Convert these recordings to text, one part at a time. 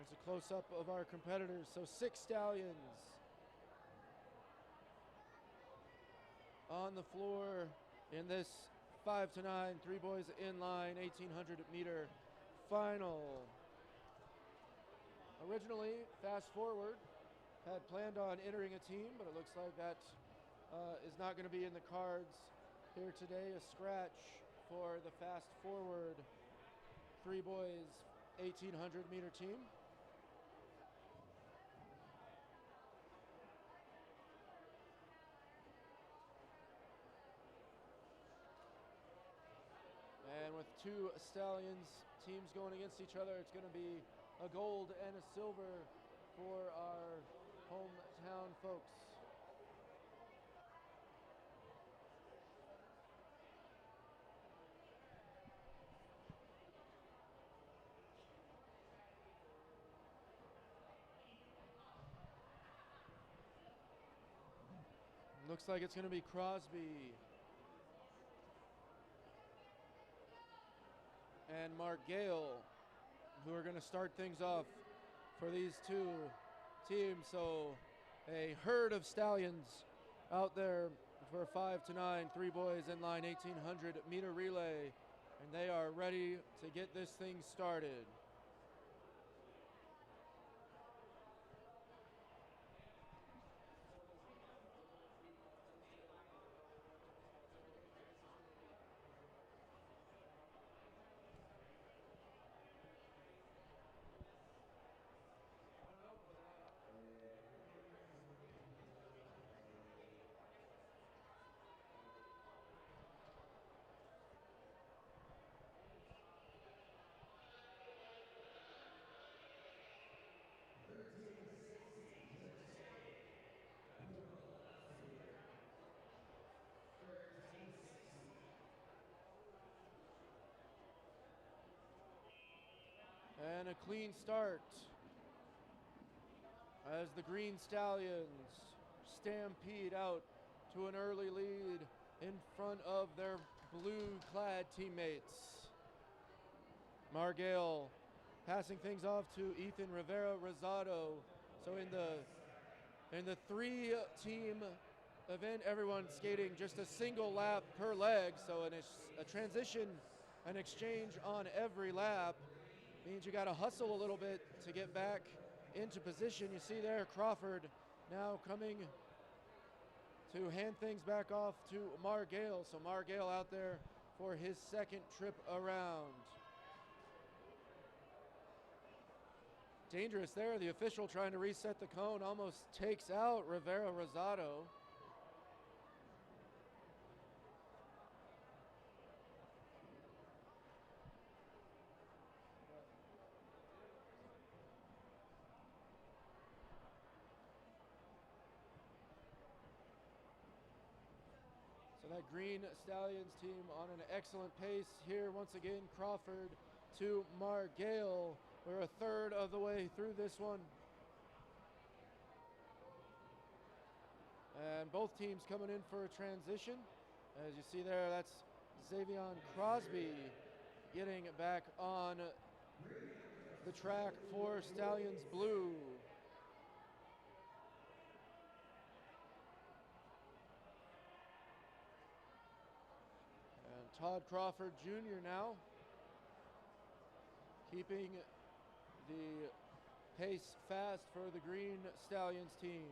Here's a close-up of our competitors. So 6 stallions on the floor in this 5 to 9, 3 boys in line, 1,800-meter final. Originally, Fast Forward had planned on entering a team, but it looks like that is not going to be in the cards here today. A scratch for the Fast Forward 3 boys 1,800-meter team. And with 2 stallions teams going against each other, it's going to be a gold and a silver for our hometown folks. Looks like it's going to be Crosby and Mark Gale who are going to start things off for these 2 teams. So a herd of stallions out there for a 5 to 9, 3 boys in line, 1,800-meter relay, and they are ready to get this thing started. And a clean start as the Green Stallions stampede out to an early lead in front of their blue-clad teammates. Margale passing things off to Ethan Rivera Rosado. So in the 3-team event, everyone's skating just a single lap per leg. So a transition, an exchange on every lap means you got to hustle a little bit to get back into position. You see there Crawford now coming to hand things back off to Margale. So Margale out there for his second trip around. Dangerous there. The official trying to reset the cone almost takes out Rivera Rosado. So that Green Stallions team on an excellent pace here. Once again, Crawford to Margale. We're a third of the way through this one. And both teams coming in for a transition. As you see there, that's Xavion Crosby getting back on the track for Stallions Blue. And Todd Crawford Jr. now keeping the pace fast for the Green Stallions team.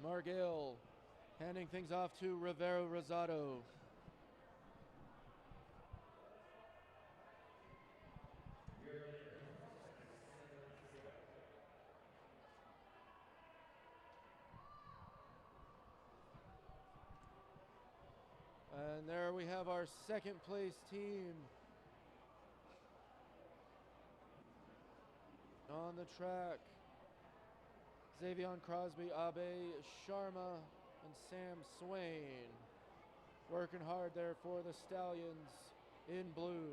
Margale handing things off to Rivera Rosado. And there we have our second place team on the track. Xavion Crosby, Abe Sharma, and Sam Swain working hard there for the Stallions in blue.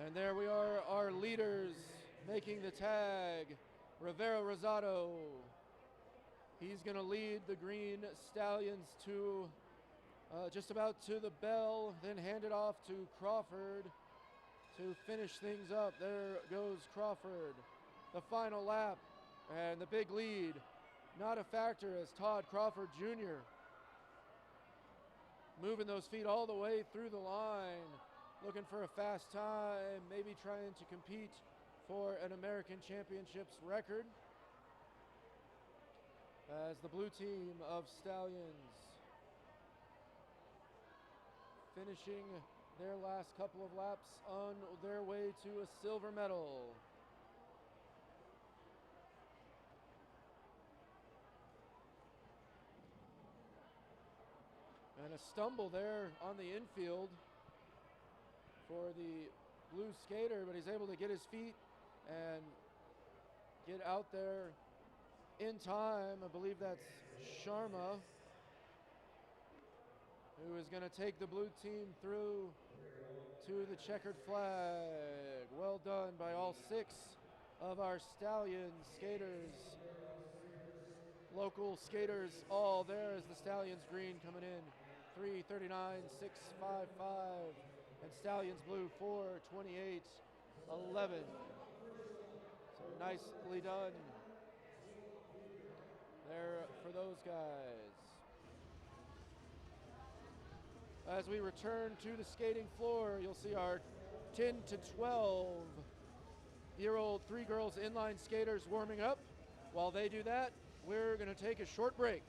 And there we are, our leaders making the tag. Rivera Rosado. He's going to lead the Green Stallions to just about to the bell, then hand it off to Crawford to finish things up. There goes Crawford. The final lap and the big lead. Not a factor as Todd Crawford Jr. moving those feet all the way through the line, looking for a fast time, maybe trying to compete for an American Championships record. As the blue team of Stallions finishing their last couple of laps on their way to a silver medal. And a stumble there on the infield for the blue skater, but he's able to get his feet and get out there in time. I believe that's Sharma, who is going to take the blue team through to the checkered flag. Well done by all 6 of our Stallion skaters. Local skaters all there as the Stallions green coming in. 3:39.655 and Stallions blue 4:28.11. So nicely done there for those guys. As we return to the skating floor, you'll see our 10 to 12-year-old 3 girls inline skaters warming up. While they do that, we're going to take a short break.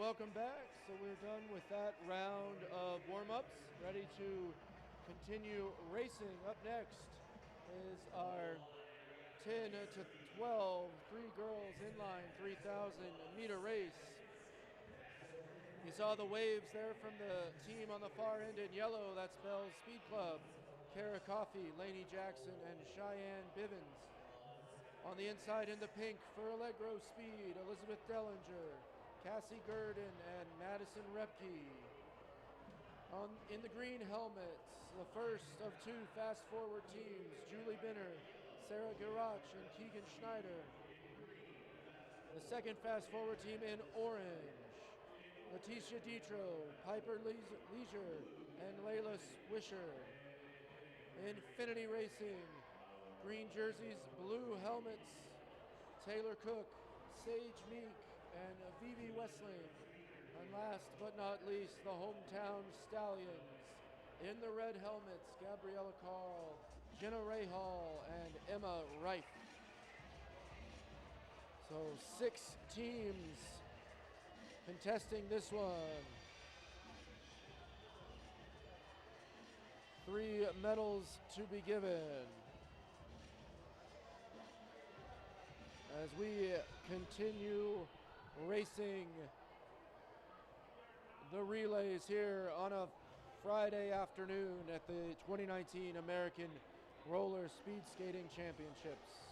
welcome back. So we're done with that round of warm-ups, ready to continue racing. Up next is our 10 to 12, three girls inline, 3,000 meter race. You saw the waves there from the team on the far end in yellow. That's Bell's Speed Club, Kara Coffey, Lainey Jackson, and Cheyenne Bivens. On the inside in the pink for Allegro Speed, Elizabeth Dellinger, Cassie Gurdon, and Madison Repke. In the green helmets, the first of two fast-forward teams, Julie Binner, Sarah Garach, and Keegan Schneider. The second fast-forward team in orange, Leticia Ditro, Piper Leisure, and Layla Swisher. Infinity Racing, green jerseys, blue helmets, Taylor Cook, Sage Meek, and Vivi Westling. And last but not least, the hometown Stallions. In the red helmets, Gabriella Carl, Jenna Rahal, and Emma Reif. So 6 teams contesting this one. 3 medals to be given. As we continue racing the relays here on a Friday afternoon at the 2019 American Roller Speed Skating Championships.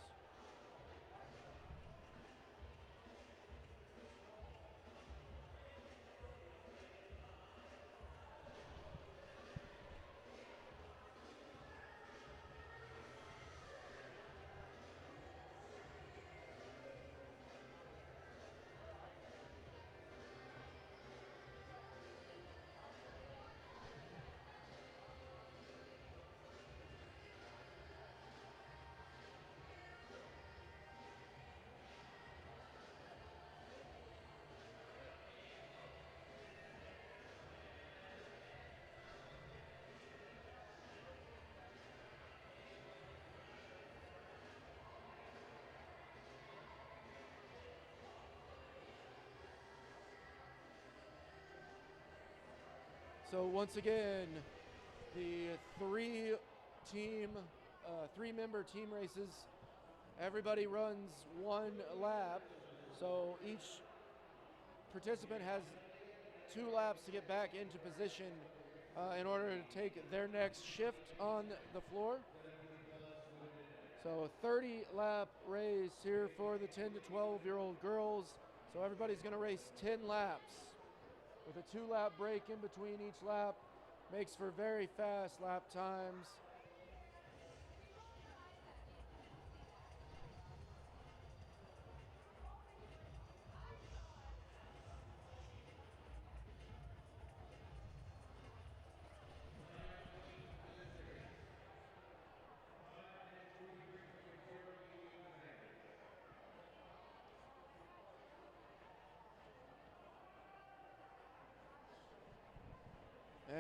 So once again, the three-member team races, everybody runs 1 lap. So each participant has 2 laps to get back into position in order to take their next shift on the floor. So a 30-lap race here for the 10 to 12-year-old girls. So everybody's going to race 10 laps. With a 2-lap break in between each lap, makes for very fast lap times.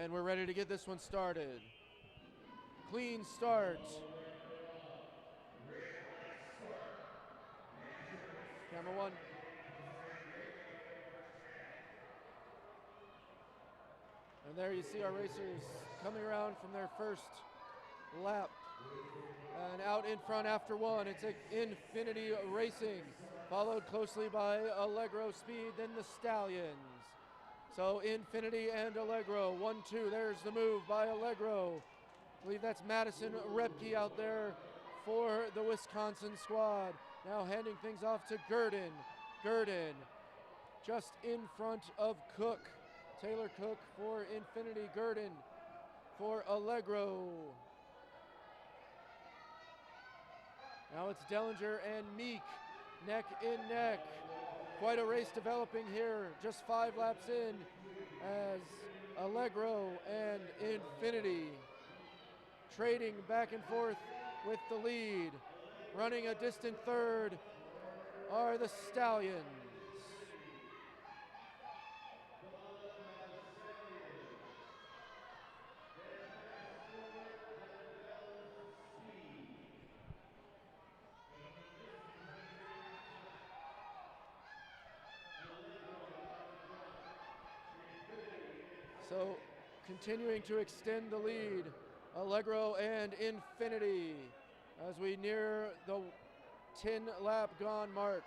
And we're ready to get this one started. Clean start. Camera 1. And there you see our racers coming around from their first lap. And out in front after 1, it's Infinity Racing, followed closely by Allegro Speed, then the Stallions. So Infinity and Allegro, 1-2, there's the move by Allegro. I believe that's Madison Repke out there for the Wisconsin squad. Now handing things off to Gurdon. Gurdon just in front of Cook. Taylor Cook for Infinity, Gurdon for Allegro. Now it's Dellinger and Meek, neck in neck. Quite a race developing here, just 5 laps in, as Allegro and Infinity trading back and forth with the lead. Running a distant third are the Stallions. So continuing to extend the lead, Allegro and Infinity, as we near the 10-lap gone mark.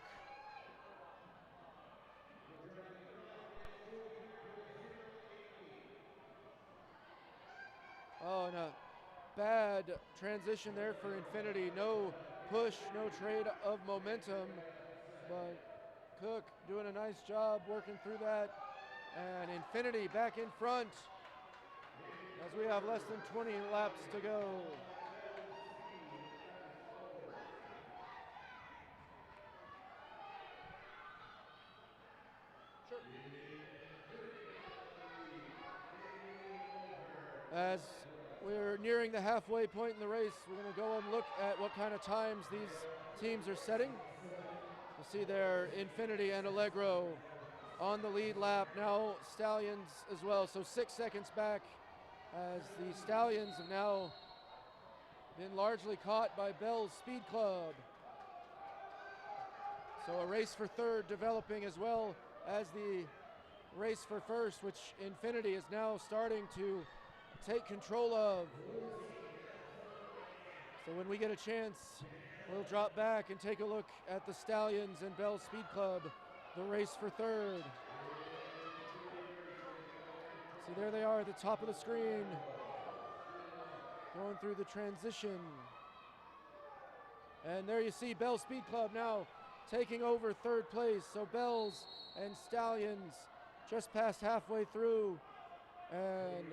Oh, and a bad transition there for Infinity. No push, no trade of momentum, but Cook doing a nice job working through that. And Infinity back in front as we have less than 20 laps to go. As we're nearing the halfway point in the race, we're going to go and look at what kind of times these teams are setting. You see there Infinity and Allegro on the lead lap. Now Stallions as well, so 6 seconds back, as the Stallions have now been largely caught by Bell's Speed Club. So a race for third developing, as well as the race for first, which Infinity is now starting to take control of. So when we get a chance, we'll drop back and take a look at the Stallions and Bell Speed Club, the race for third. See, there they are at the top of the screen, going through the transition. And there you see Bell Speed Club now taking over third place. So Bells and Stallions just past halfway through, and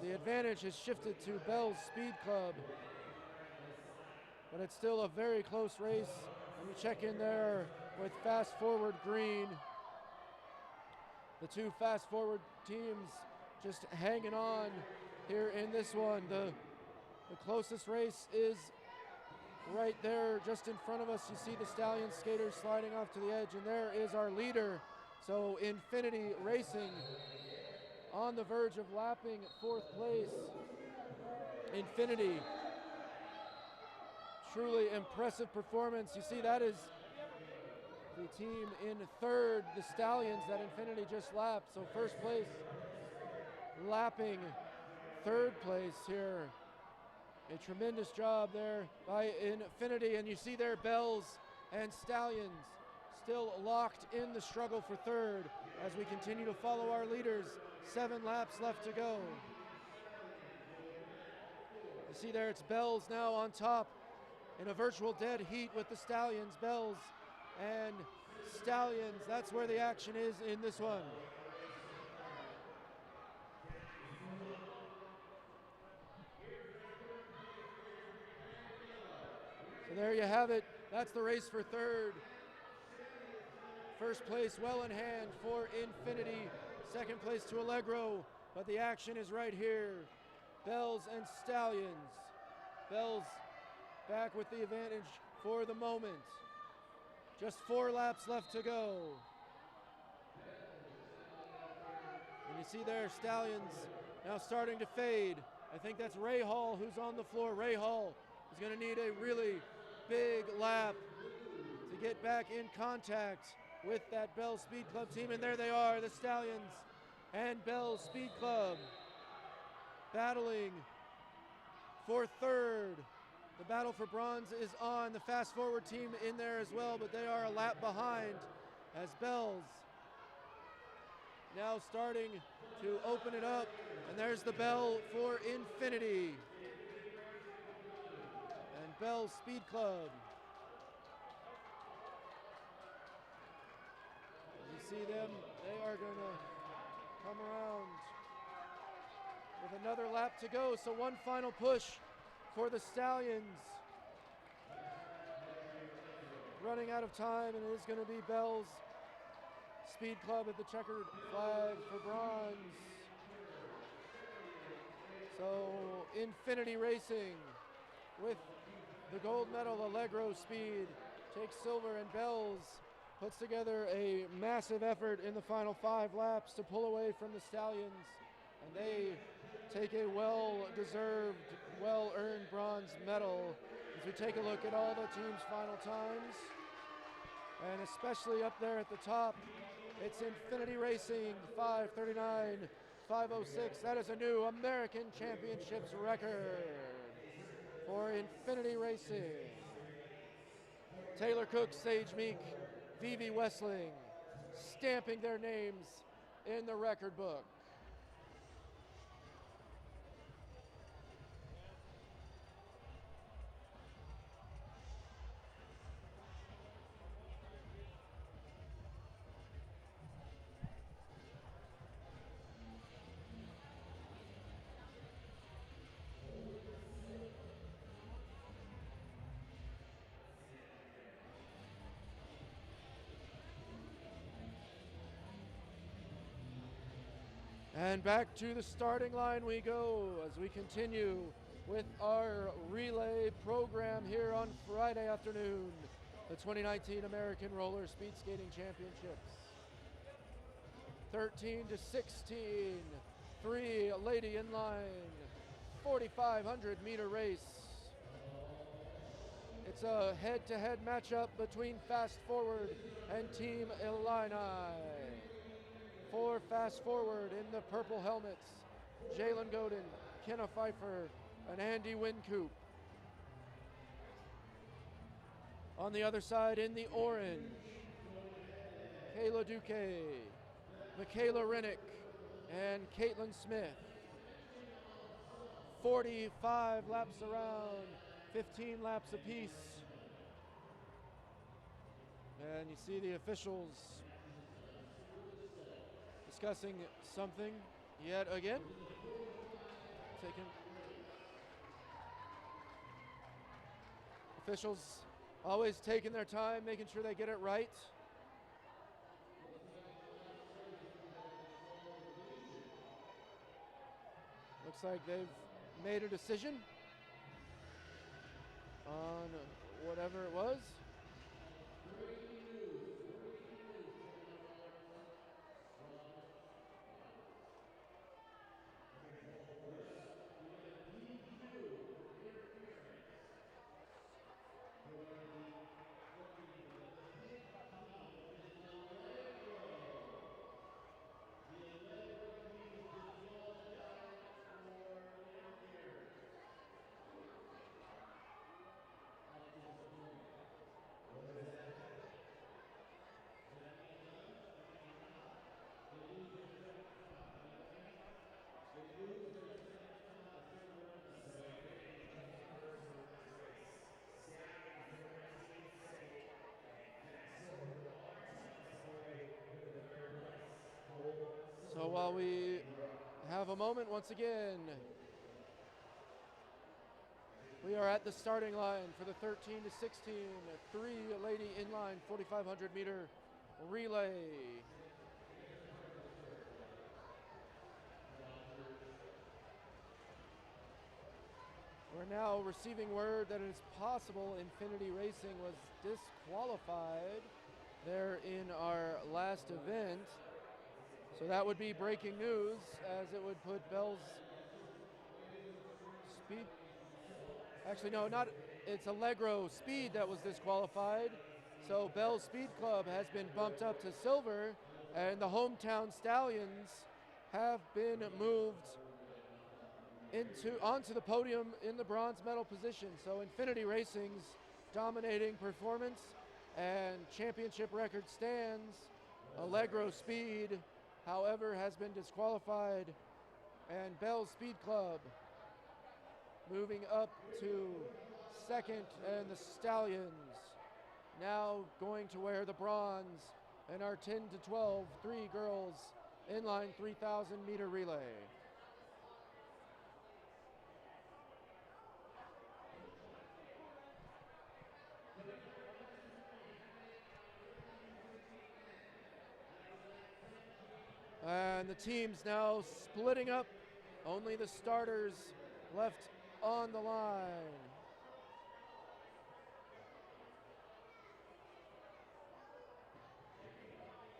the advantage has shifted to Bell's Speed Club. But it's still a very close race. And you check in there with Fast Forward Green. The two Fast Forward teams just hanging on here in this one. The closest race is right there just in front of us. You see the Stallion skaters sliding off to the edge, and there is our leader. So Infinity Racing on the verge of lapping fourth place. Infinity, truly impressive performance. You see that is the team in third, the Stallions, that Infinity just lapped. So first place lapping third place here. A tremendous job there by Infinity, and you see there Bells and Stallions still locked in the struggle for third as we continue to follow our leaders. 7 laps left to go. You see there it's Bells now on top in a virtual dead heat with the Stallions. Bells and Stallions, that's where the action is in this one. So there you have it. That's the race for third. First place well in hand for Infinity. Second place to Allegro. But the action is right here. Bells and Stallions. Bells back with the advantage for the moment. Just 4 laps left to go. And you see there Stallions now starting to fade. I think that's Ray Hall who's on the floor. Ray Hall is going to need a really big lap to get back in contact with that Bell Speed Club team. And there they are, the Stallions and Bell Speed Club battling for third. The battle for bronze is on. The Fast Forward team in there as well, but they are a lap behind as Bells now starting to open it up. And there's the bell for Infinity and Bell Speed Club. You see them, they are going to come around with another lap to go. So one final push for the Stallions. Running out of time, and it is going to be Bell's Speed Club at the checkered flag for bronze. So Infinity Racing with the gold medal. Allegro Speed takes silver, and Bells puts together a massive effort in the final 5 laps to pull away from the Stallions, and they take a well-deserved, well-earned bronze medal. As we take a look at all the teams' final times, and especially up there at the top, it's Infinity Racing 5:39, 5:06. That is a new American Championships record for Infinity Racing. Taylor Cook, Sage Meek, Vivi Wessling stamping their names in the record book. And back to the starting line we go as we continue with our relay program here on Friday afternoon, the 2019 American Roller Speed Skating Championships. 13-16, 3 lady in line, 4,500 meter race. It's a head-to-head matchup between Fast Forward and Team Illini. For Fast Forward in the purple helmets, Jalen Godin, Kenna Pfeiffer, and Andy Wincoop. On the other side in the orange, Kayla Duque, Michaela Rennick, and Caitlin Smith. 45 laps around, 15 laps apiece. And you see the officials discussing something yet again. Officials always taking their time, making sure they get it right. Looks like they've made a decision on whatever it was. So while we have a moment once again, we are at the starting line for the 13-16, 3 lady inline 4,500 meter relay. We're now receiving word that it is possible Infinity Racing was disqualified there in our last event. So that would be breaking news, as it would put Bell's Speed. Actually, no, not. It's Allegro Speed that was disqualified. So Bell's Speed Club has been bumped up to silver, and the hometown Stallions have been moved onto the podium in the bronze medal position. So Infinity Racing's dominating performance and championship record stands. Allegro Speed, however, has been disqualified, and Bell's Speed Club moving up to second, and the Stallions now going to wear the bronze in our 10-12 three girls inline 3,000 meter relay. And the teams now splitting up, only the starters left on the line.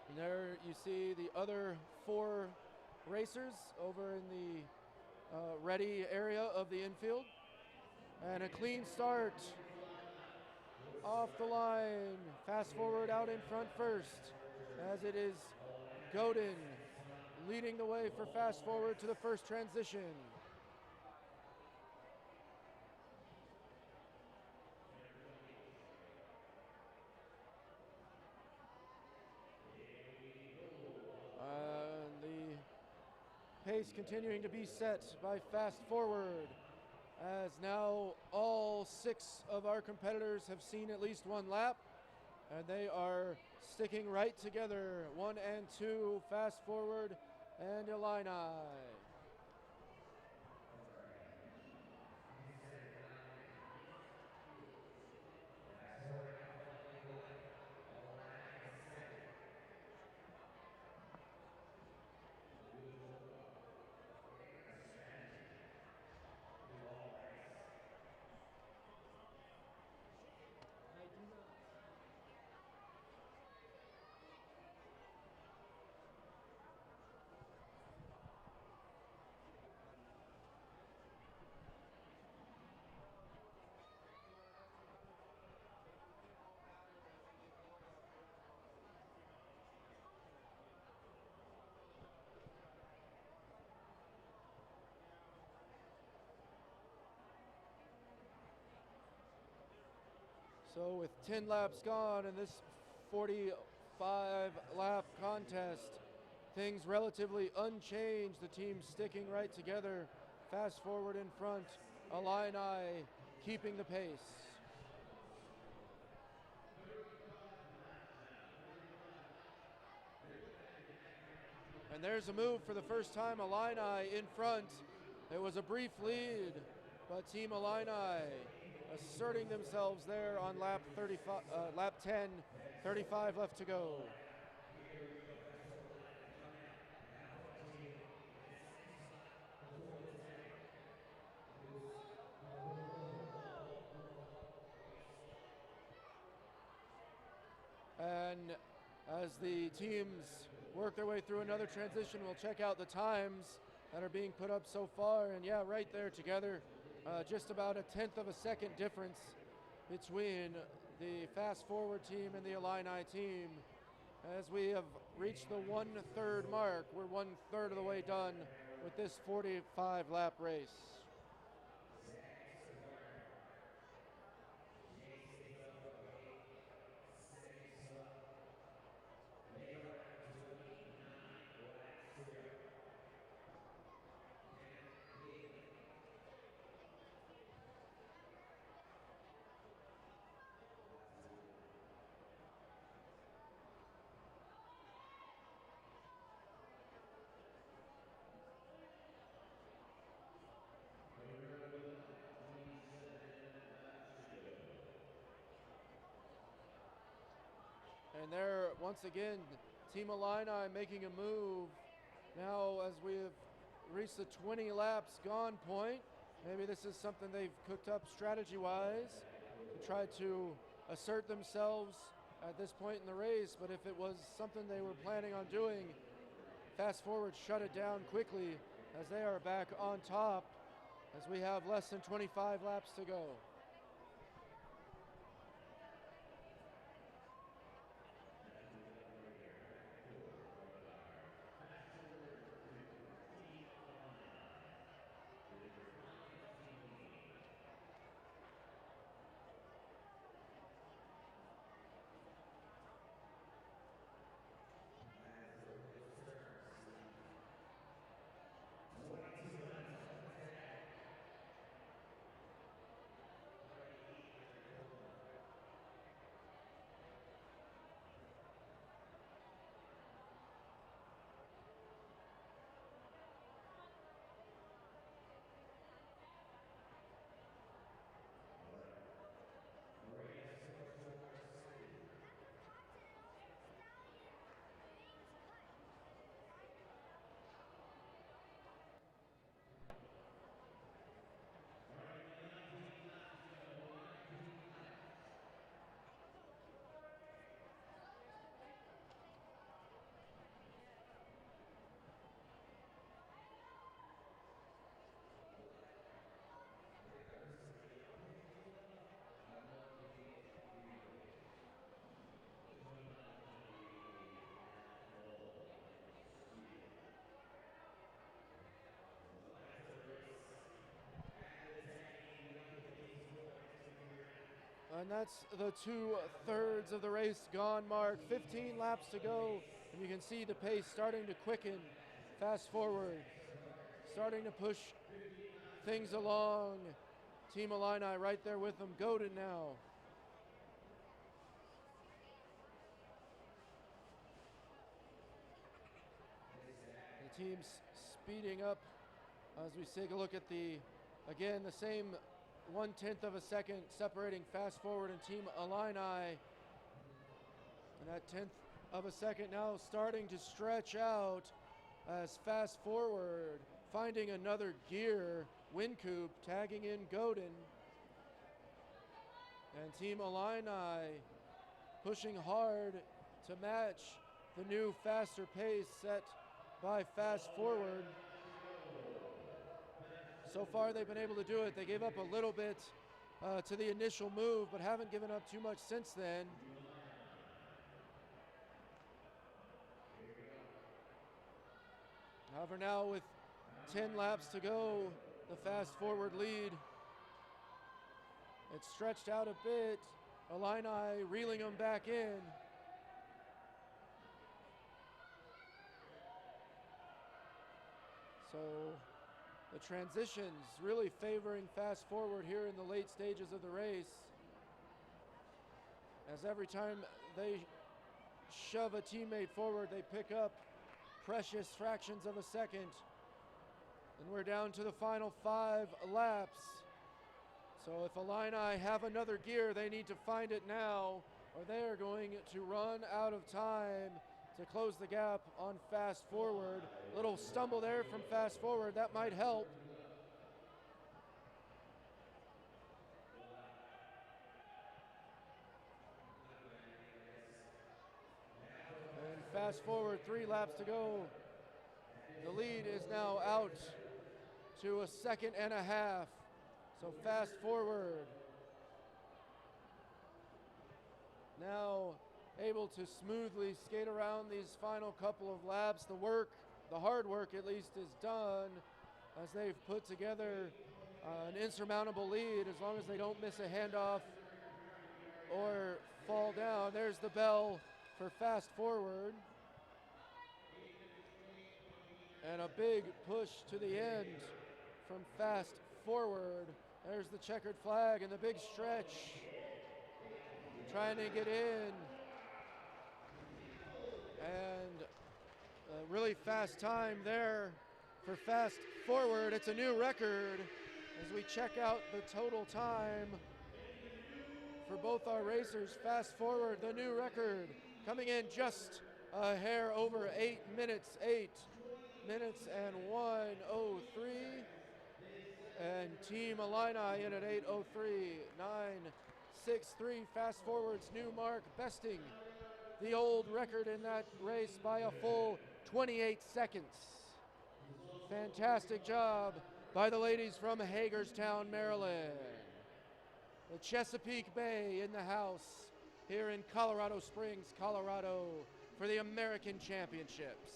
And there you see the other 4 racers over in the ready area of the infield. And a clean start off the line. Fast Forward out in front first, as it is Godin, leading the way for fast forward to the first transition. The pace continuing to be set by fast forward, as now all 6 of our competitors have seen at least one lap, and they are sticking right together. 1 and 2, fast forward and Illini. So with 10 laps gone in this 45 lap contest, things relatively unchanged. The team sticking right together. Fast forward in front, Illini keeping the pace. And there's a move for the first time, Illini in front. It was a brief lead, but Team Illini asserting themselves there on lap 10, 35 left to go. And as the teams work their way through another transition, we'll check out the times that are being put up so far. And yeah, right there together, just about a tenth of a second difference between the fast forward team and the Illini team. As we have reached the 1/3 mark, we're 1/3 of the way done with this 45 lap race. And there, once again, Team Illini making a move. Now, as we have reached the 20 laps gone point, maybe this is something they've cooked up strategy-wise to try to assert themselves at this point in the race. But if it was something they were planning on doing, fast forward shut it down quickly, as they are back on top as we have less than 25 laps to go. And that's the 2/3 of the race gone mark. 15 laps to go, and you can see the pace starting to quicken. Fast forward, starting to push things along. Team Illini right there with them. Godin now. The team's speeding up as we take a look at again, the same 1/10 of a second separating Fast Forward and Team Illini. And that 1/10 of a second now starting to stretch out as Fast Forward finding another gear. Wincoop tagging in Godin. And Team Illini pushing hard to match the new faster pace set by Fast Forward. So far they've been able to do it. They gave up a little bit to the initial move, but haven't given up too much since then. However, now with 10 laps to go, the Fast Forward lead. It's stretched out a bit. Illini reeling them back in. So the transitions really favoring Fast Forward here in the late stages of the race. As every time they shove a teammate forward, they pick up precious fractions of a second. And we're down to the final 5 laps. So if Illini have another gear, they need to find it now, or they are going to run out of time to close the gap on Fast Forward. Little stumble there from Fast Forward, that might help. And Fast Forward, 3 laps to go. The lead is now out to a 1.5 seconds. So Fast Forward now able to smoothly skate around these final couple of laps. The hard work at least, is done as they've put together an insurmountable lead as long as they don't miss a handoff or fall down. There's the bell for Fast Forward. And a big push to the end from Fast Forward. There's the checkered flag and the big stretch. Trying to get in. And a really fast time there for Fast Forward. It's a new record as we check out the total time for both our racers. Fast Forward, the new record, coming in just a hair over 8 minutes. 8 minutes and 1:03. And Team Illini in at 8:03. 9:63. Fast Forward's new mark, besting the old record in that race by a full 28 seconds. Fantastic job by the ladies from Hagerstown, Maryland. The Chesapeake Bay in the house here in Colorado Springs, Colorado for the American Championships.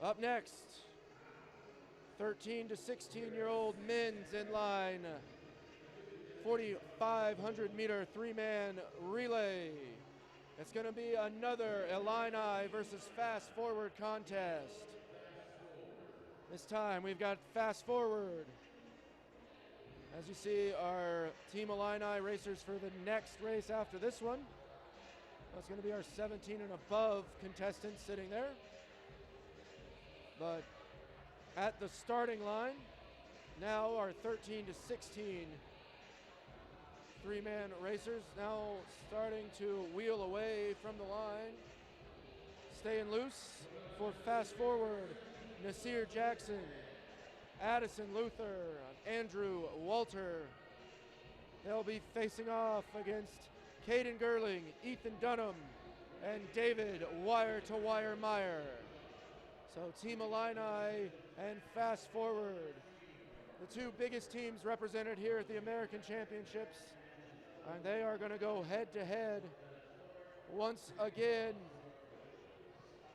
Up next, 13 to 16-year-old men's in line. 4,500 meter 3-man relay. It's going to be another Illini versus Fast Forward contest. This time we've got Fast Forward. As you see, our Team Illini racers for the next race after this one. That's going to be our 17 and above contestants sitting there. But at the starting line, now our 13 to 16 3-man racers now starting to wheel away from the line. Staying loose for Fast Forward, Nasir Jackson, Addison Luther, Andrew Walter. They'll be facing off against Caden Gerling, Ethan Dunham, and David Wire-to-Wire Meyer. So Team Illini and Fast Forward, the two biggest teams represented here at the American Championships. And they are going to go head-to-head once again.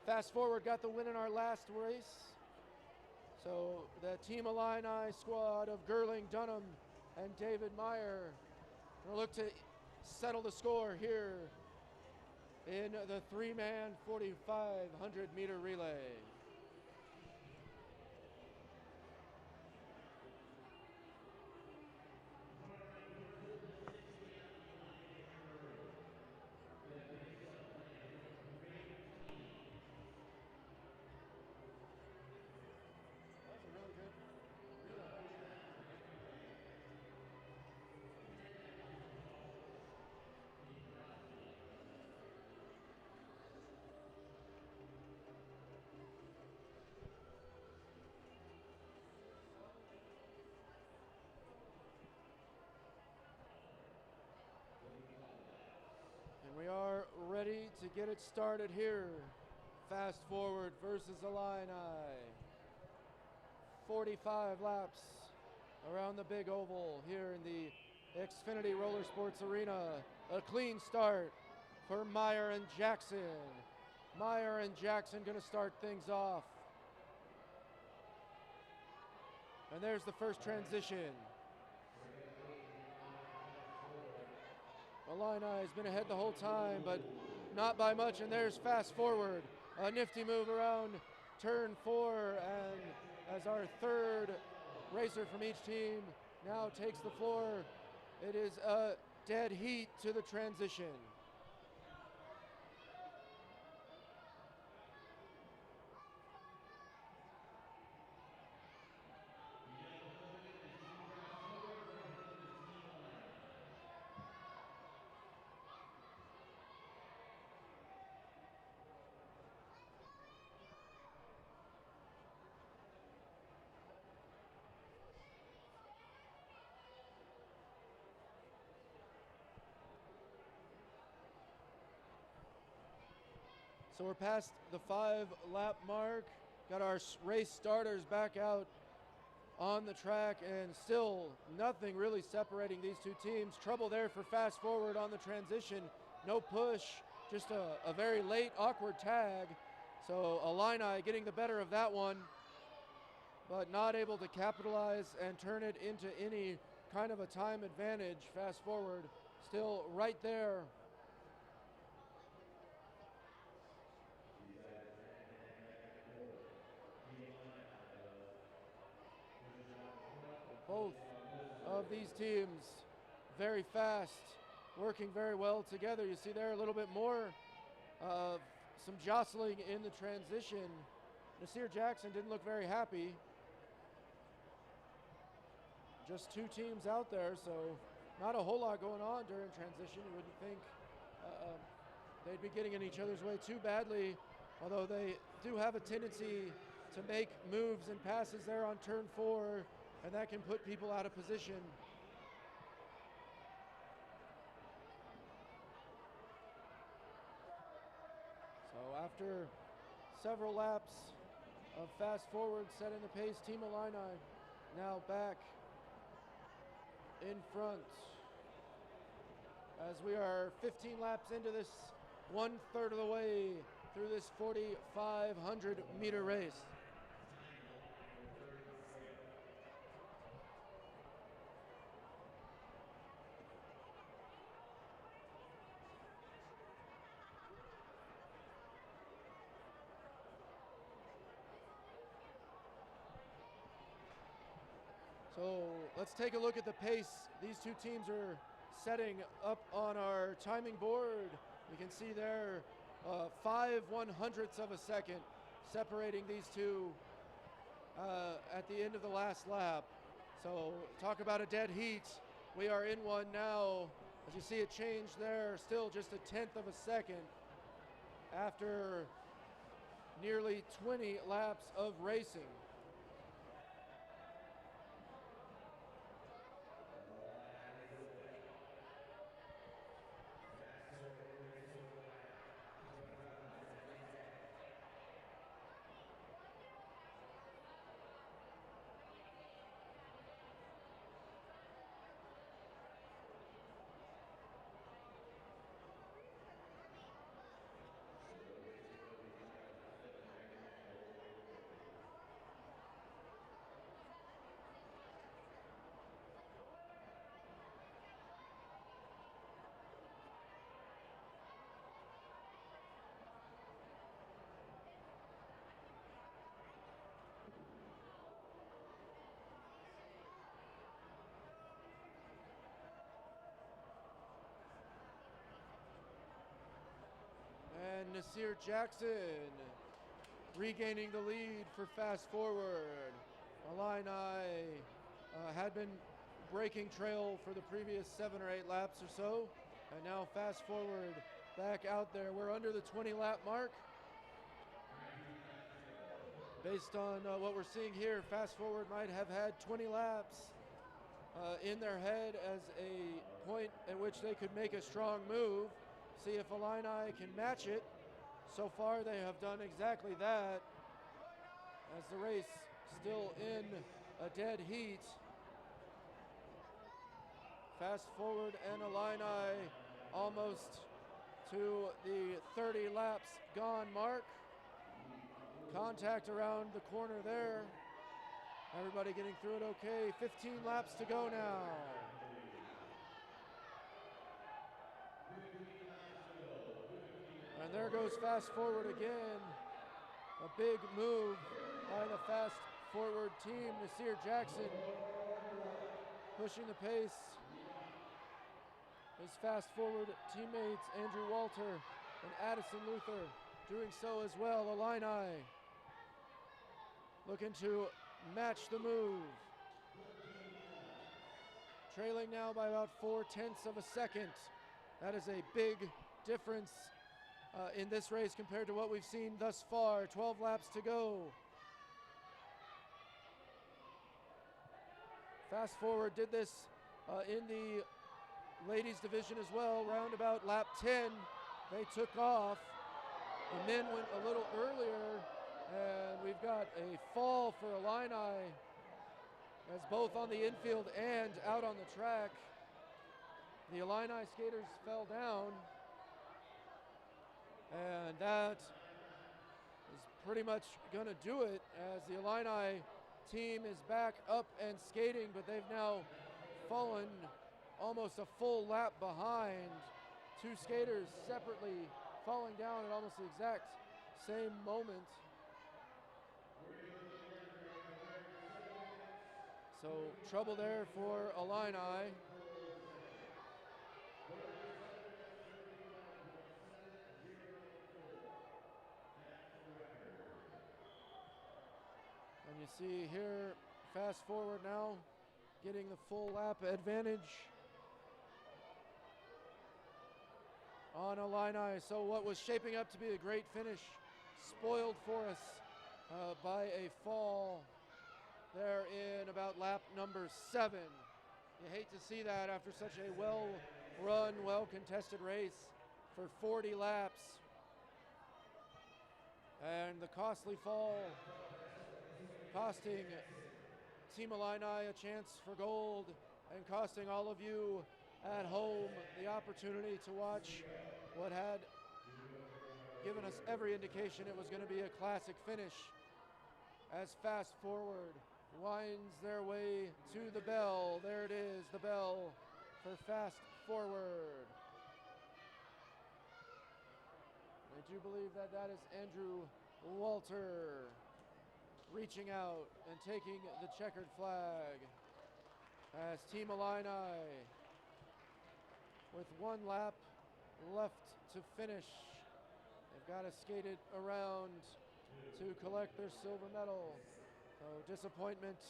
Fast Forward got the win in our last race. So the Team Illini squad of Gerling, Dunham, and David Meyer look to settle the score here in the three-man 4,500-meter relay. And we are ready to get it started here. Fast forward versus Illini. 45 laps around the big oval here in the Xfinity Roller Sports Arena. A clean start for Meyer and Jackson. Meyer and Jackson going to start things off. And there's the first transition. Illini has been ahead the whole time, but not by much, and there's fast forward. A nifty move around turn 4, and as our third racer from each team now takes the floor, it is a dead heat to the transition. So we're past the 5-lap mark. Got our race starters back out on the track, and still nothing really separating these two teams. Trouble there for fast forward on the transition. No push, just a very late awkward tag. So Illini getting the better of that one, but not able to capitalize and turn it into any kind of a time advantage. Fast forward, still right there. Both of these teams very fast, working very well together. You see there a little bit more of some jostling in the transition. Nasir Jackson didn't look very happy. Just two teams out there, so not a whole lot going on during transition. You wouldn't think they'd be getting in each other's way too badly, although they do have a tendency to make moves and passes there on turn 4, and that can put people out of position. So after several laps of fast forward setting the pace, Team Illini now back in front as we are 15 laps into this, 1/3 of the way through this 4,500-meter race. So let's take a look at the pace these two teams are setting up on our timing board. You can see there 5/100ths of a second separating these two at the end of the last lap. So talk about a dead heat. We are in one now. As you see it change there, still just 1/10 of a second after nearly 20 laps of racing. Nasir Jackson regaining the lead for Fast Forward. Illini had been breaking trail for the previous 7 or 8 laps or so, and now Fast Forward back out there. We're under the 20 lap mark. Based on what we're seeing here, Fast Forward might have had 20 laps in their head as a point at which they could make a strong move, see if Illini can match it. So far they have done exactly that, as the race still in a dead heat. Fast Forward and Illini almost to the 30 laps gone mark. Contact around the corner there. Everybody getting through it okay. 15 laps to go now. And there goes Fast Forward again. A big move by the Fast Forward team. Nasir Jackson pushing the pace. His Fast Forward teammates Andrew Walter and Addison Luther doing so as well. Illini looking to match the move. Trailing now by about 0.4 of a second. That is a big difference in this race compared to what we've seen thus far. 12 laps to go. Fast Forward did this in the ladies division as well. Round about lap 10, they took off. The men went a little earlier, and we've got a fall for Illini, as both on the infield and out on the track. The Illini skaters fell down, and that is pretty much going to do it, as the Illini team is back up and skating, but they've now fallen almost a full lap behind. 2 skaters separately falling down at almost the exact same moment. So trouble there for Illini. And you see here, Fast Forward now getting the full lap advantage on Illini. So what was shaping up to be a great finish spoiled for us by a fall there in about lap number 7. You hate to see that after such a well-run, well-contested race for 40 laps. And the costly fall costing Team Illini a chance for gold, and costing all of you at home the opportunity to watch what had given us every indication it was going to be a classic finish, as Fast Forward winds their way to the bell. There it is, the bell for Fast Forward. I do believe that that is Andrew Walter reaching out and taking the checkered flag, as Team Illini, with 1 lap left to finish, they've got to skate it around to collect their silver medal. So disappointment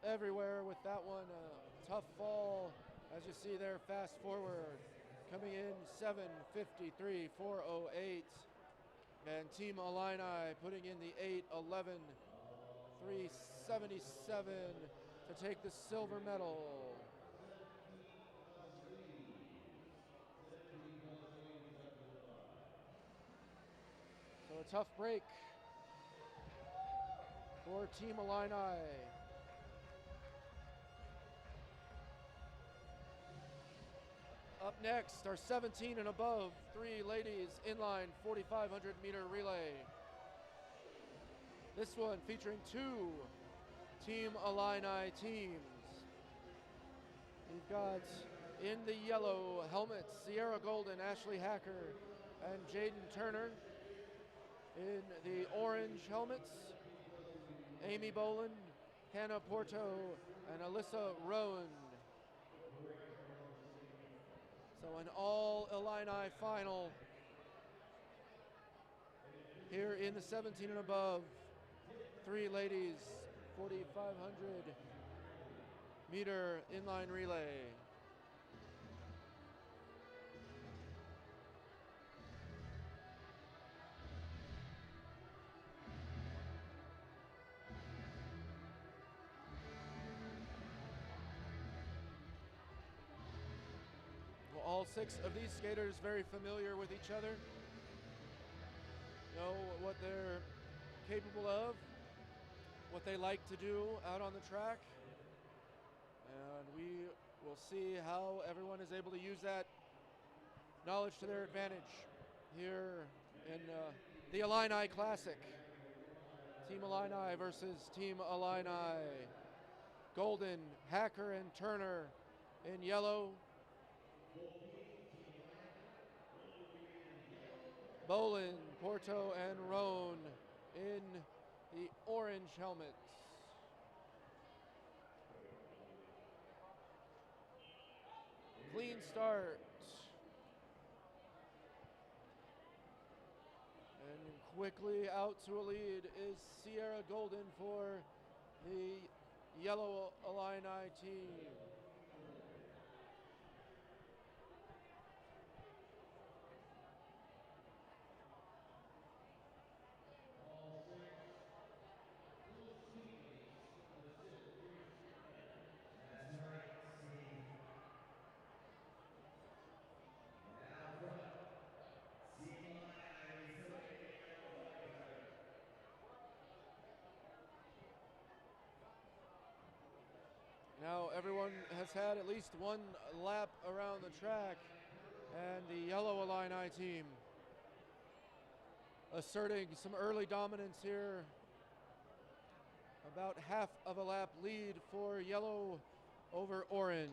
everywhere with that one. A tough fall, as you see there. Fast Forward coming in 7:53.408. And Team Illini putting in the 8:11.377 to take the silver medal. So a tough break for Team Illini. Up next, our 17 and above 3 ladies inline 4,500 meter relay. This one featuring 2 Team Illini teams. We've got in the yellow helmets Sierra Golden, Ashley Hacker, and Jaden Turner. In the orange helmets, Amy Boland, Hannah Porto, and Alyssa Rowan. So an all Illini final here in the 17 and above. Three ladies, 4,500 meter inline relay. Well, all six of these skaters very familiar with each other, know what they're capable of, what they like to do out on the track, and we will see how everyone is able to use that knowledge to their advantage here in the Illini Classic. Team Illini versus Team Illini. Golden, Hacker, and Turner in yellow. Bolin, Porto, and Roan in the orange helmets. Clean start. And quickly out to a lead is Sierra Golden for the Yellow Illini team. Now everyone has had at least one lap around the track, and the Yellow Illini team asserting some early dominance here. About half of a lap lead for yellow over orange.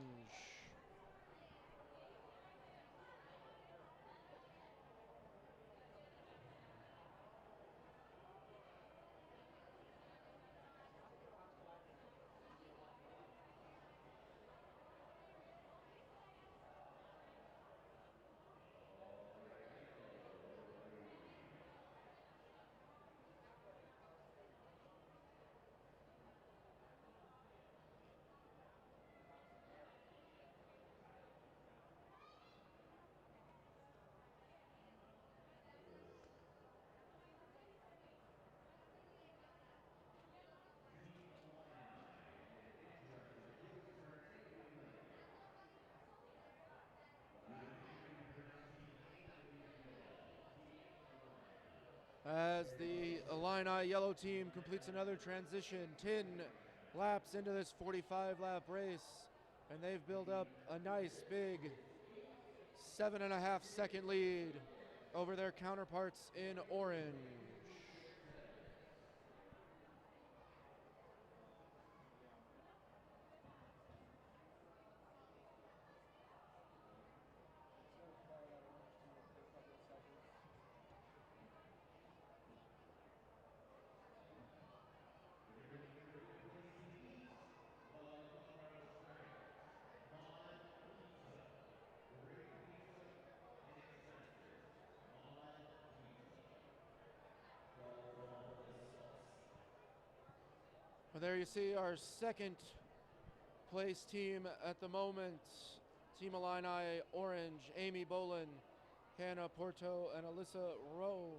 As the Illini yellow team completes another transition, 10 laps into this 45-lap race, and they've built up a nice big 7.5-second lead over their counterparts in orange. Well, there you see our second place team at the moment. Team Illini Orange, Amy Bolin, Hannah Porto, and Alyssa Roan.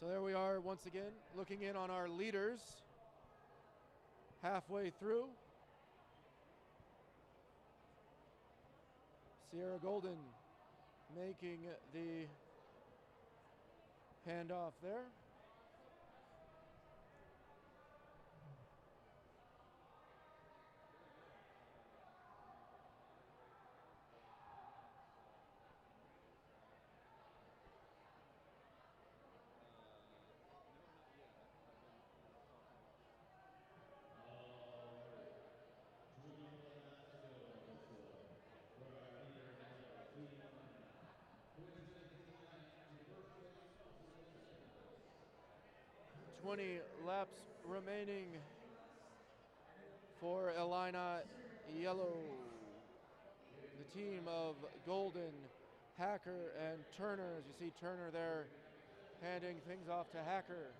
So there we are once again, looking in on our leaders halfway through. Sierra Golden making the handoff there. Illini. 20 laps remaining for Illini Yellow. The team of Golden, Hacker, and Turner. As you see Turner there handing things off to Hacker.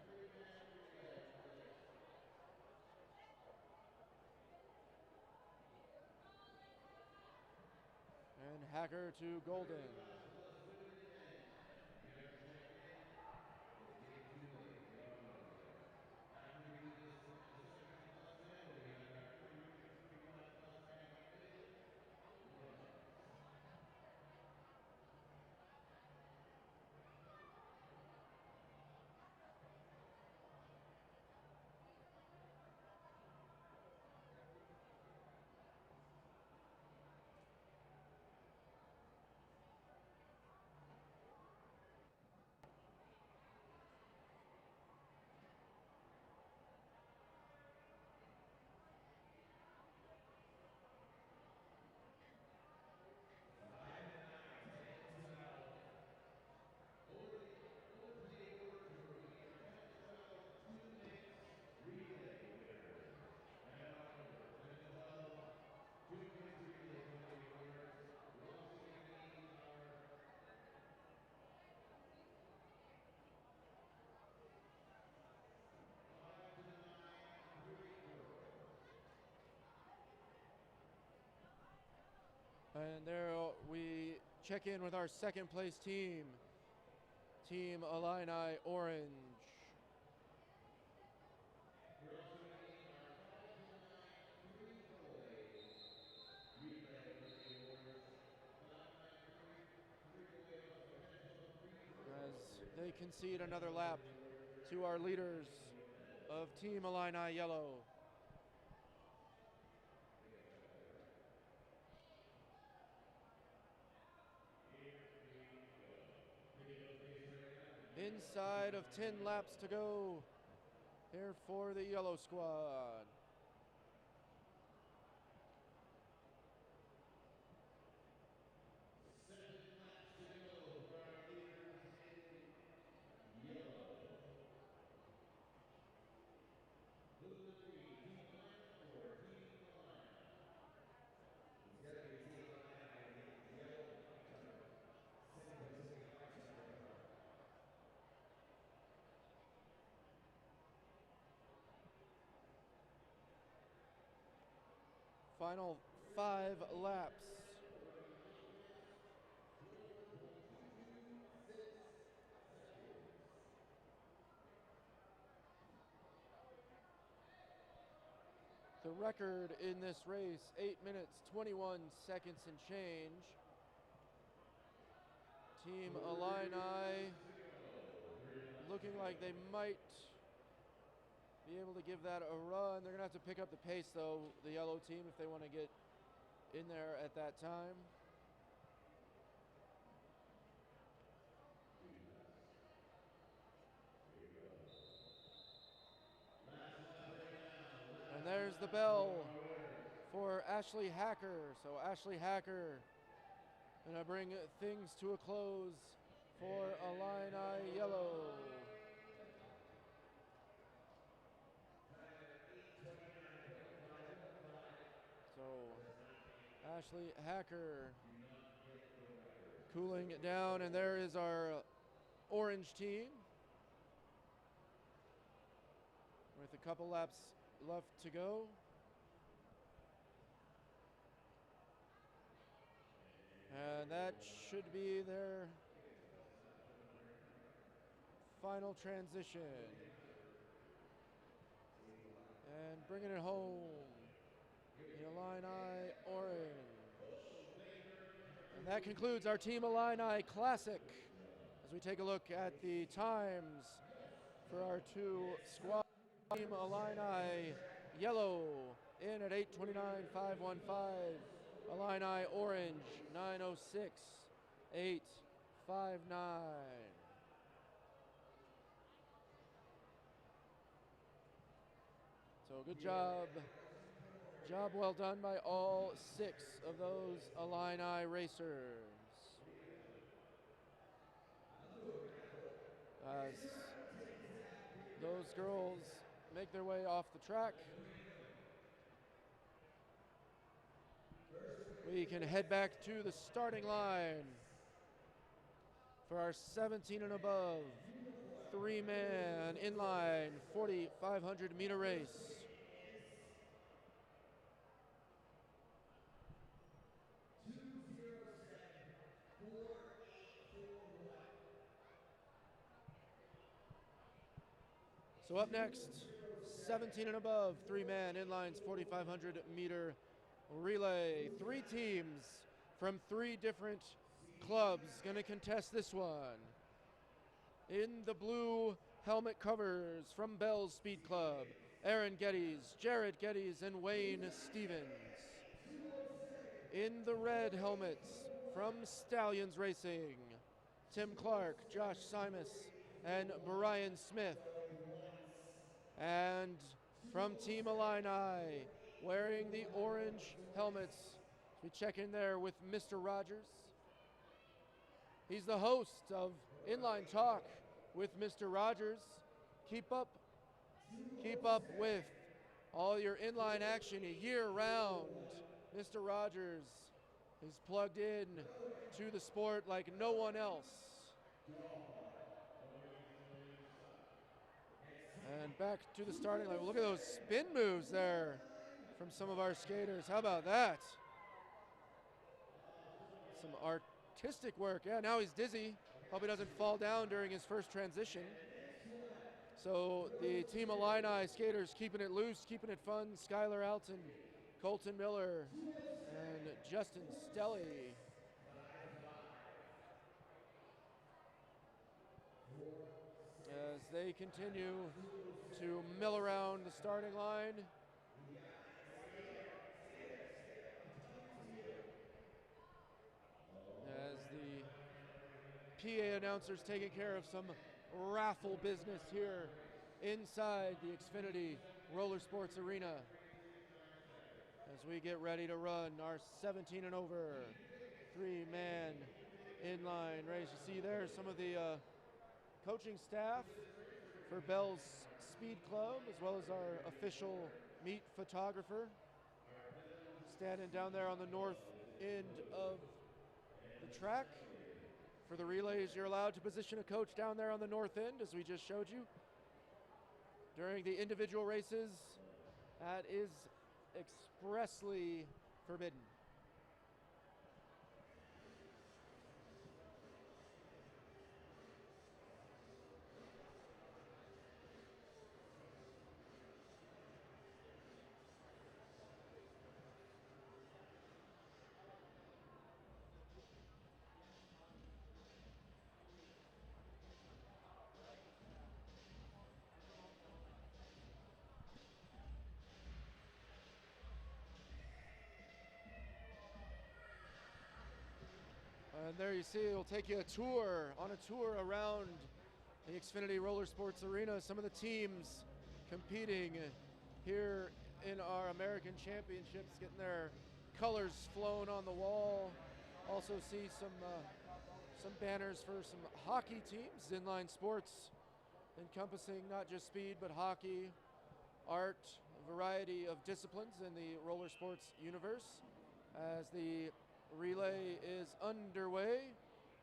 And Hacker to Golden. And there we check in with our second place team, Team Illini Orange. As they concede another lap to our leaders of Team Illini Yellow. Inside of 10 laps to go here for the Yellow Squad. Final 5 laps. The record in this race, 8 minutes, 21 seconds and change. Team Illini looking like they might be able to give that a run. They're going to have to pick up the pace, though, the yellow team, if they want to get in there at that time. And there's the bell for Ashley Hacker. So Ashley Hacker going to bring things to a close for Illini Yellow. So Ashley Hacker cooling it down, and there is our orange team with a couple laps left to go. And that should be their final transition. And bringing it home, the Illini Orange. And that concludes our Team Illini Classic. As we take a look at the times for our two squads. Team Illini Yellow in at 8:29.515. Illini Orange 9:06.859. So good job. Job well done by all 6 of those Illini racers. As those girls make their way off the track, we can head back to the starting line for our 17 and above 3-man inline 4,500 meter race. So up next, 17 and above 3-man inlines 4,500 meter relay. 3 teams from 3 different clubs going to contest this one. In the blue helmet covers from Bell's Speed Club, Aaron Geddes, Jared Geddes, and Wayne Stevens. In the red helmets from Stallions Racing, Tim Clark, Josh Simus, and Brian Smith. And from Team Illini, wearing the orange helmets, we check in there with Mr. Rogers. He's the host of Inline Talk with Mr. Rogers. Keep up with all your inline action year round. Mr. Rogers is plugged in to the sport like no one else. And back to the starting line. Look at those spin moves there from some of our skaters. How about that? Some artistic work. Yeah, now he's dizzy. Hope he doesn't fall down during his first transition. So the Team Illini skaters keeping it loose, keeping it fun. Skylar Alton, Colton Miller, and Justin Stelly. As they continue to mill around the starting line. As the PA announcer's taking care of some raffle business here inside the Xfinity Roller Sports Arena. As we get ready to run our 17 and over 3-man inline race. You see there some of the coaching staff for Bell's Speed Club, as well as our official meet photographer, standing down there on the north end of the track. For the relays, you're allowed to position a coach down there on the north end, as we just showed you. During the individual races, that is expressly forbidden. And there you see, it'll take you on a tour around the Xfinity Roller Sports Arena. Some of the teams competing here in our American Championships, getting their colors flown on the wall. Also see some banners for some hockey teams, inline sports, encompassing not just speed, but hockey, art, a variety of disciplines in the roller sports universe. As the relay is underway,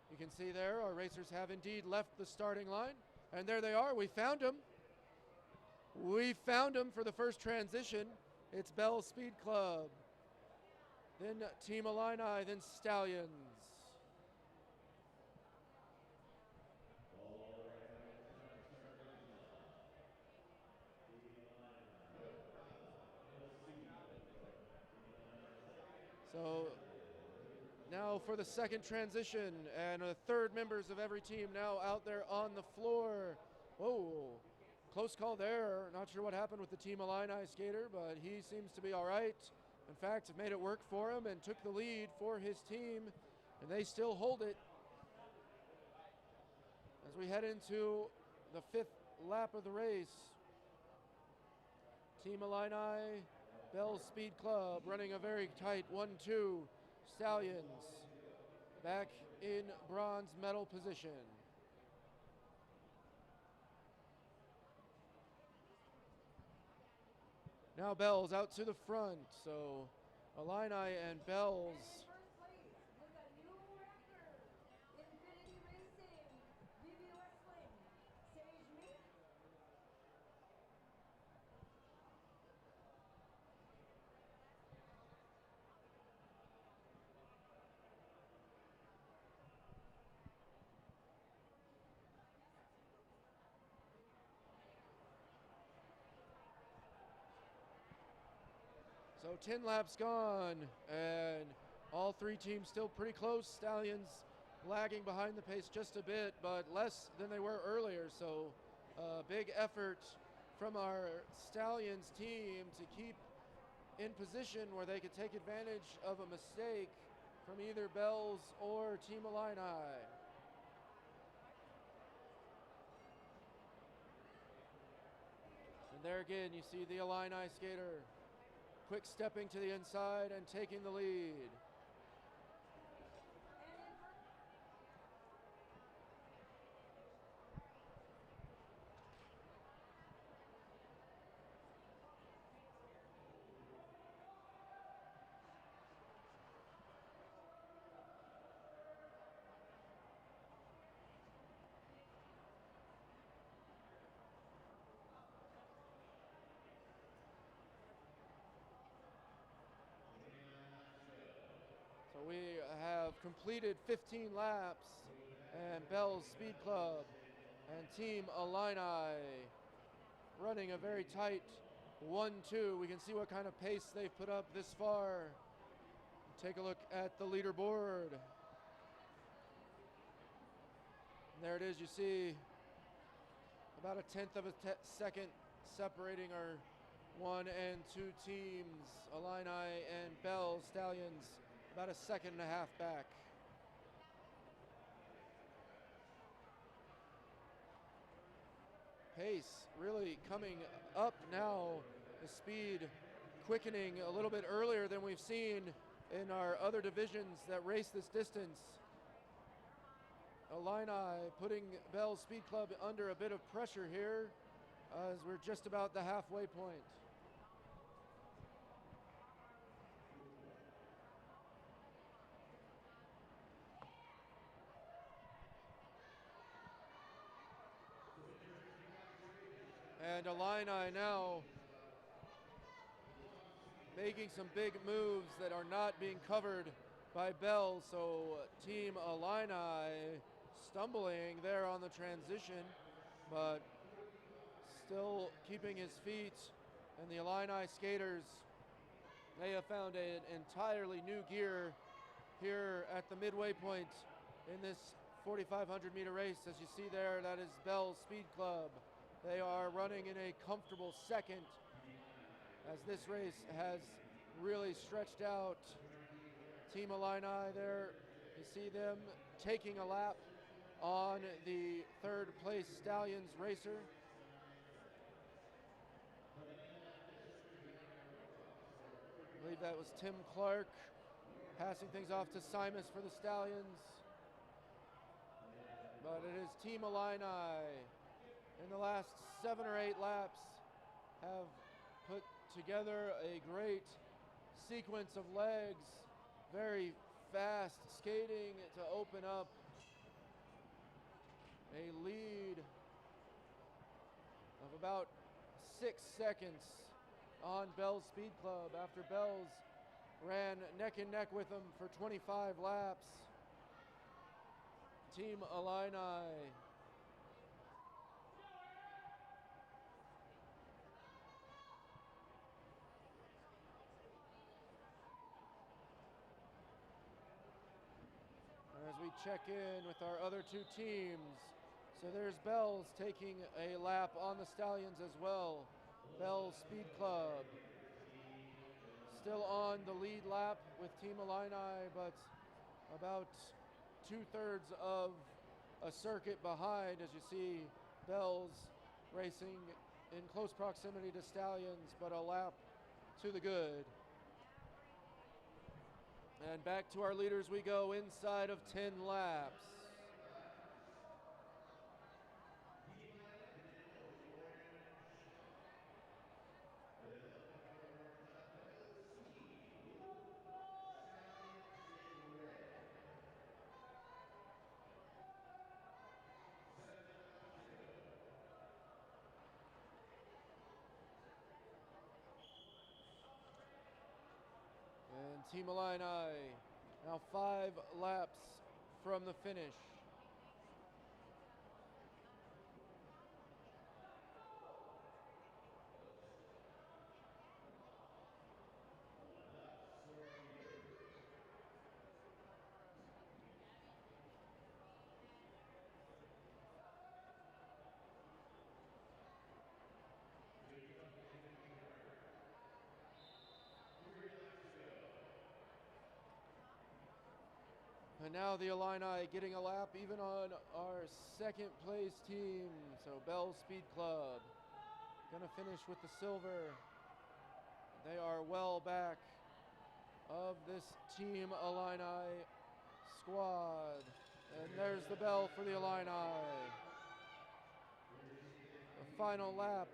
you can see there our racers have indeed left the starting line, and there they are. We found them. We found them for the first transition. It's Bell's Speed Club, then Team Illini, then Stallions. So now for the second transition, and third members of every team now out there on the floor. Whoa, close call there. Not sure what happened with the Team Illini skater, but he seems to be all right. In fact, made it work for him and took the lead for his team, and they still hold it as we head into the fifth lap of the race. Team Illini, Bell's Speed Club running a very tight 1-2. Stallions back in bronze medal position. Now Bells out to the front, so Illini and Bells. So 10 laps gone, and all three teams still pretty close. Stallions lagging behind the pace just a bit, but less than they were earlier. So big effort from our Stallions team to keep in position where they could take advantage of a mistake from either Bells or Team Illini. And there again, you see the Illini skater quick stepping to the inside and taking the lead. So we have completed 15 laps, and Bell's Speed Club and Team Illini running a very tight 1-2. We can see what kind of pace they've put up this far. Take a look at the leaderboard. And there it is, you see about a tenth of a second separating our 1 and 2 teams. Illini and Bell Stallions about a second and a half back. Pace really coming up now. The speed quickening a little bit earlier than we've seen in our other divisions that race this distance. Illini putting Bell Speed Club under a bit of pressure here as we're just about the halfway point. And Illini now making some big moves that are not being covered by Bell. So Team Illini stumbling there on the transition, but still keeping his feet. And the Illini skaters, they have found an entirely new gear here at the midway point in this 4,500 meter race. As you see there, that is Bell Speed Club. They are running in a comfortable second as this race has really stretched out. Team Illini there, you see them taking a lap on the third place Stallions racer. I believe that was Tim Clark passing things off to Simus for the Stallions. But it is Team Illini in the last 7 or 8 laps have put together a great sequence of legs, very fast skating to open up a lead of about 6 seconds on Bell's Speed Club after Bell's ran neck and neck with them for 25 laps. Team Illini check in with our other two teams. So there's Bells taking a lap on the Stallions as well. Bells Speed Club still on the lead lap with Team Illini, but about 2/3 of a circuit behind, as you see Bells racing in close proximity to Stallions, but a lap to the good. And back to our leaders we go inside of 10 laps. And Team Illini now 5 laps from the finish. And now the Illini getting a lap even on our second place team. So Bell Speed Club gonna finish with the silver. They are well back of this Team Illini squad. And there's the bell for the Illini. The final lap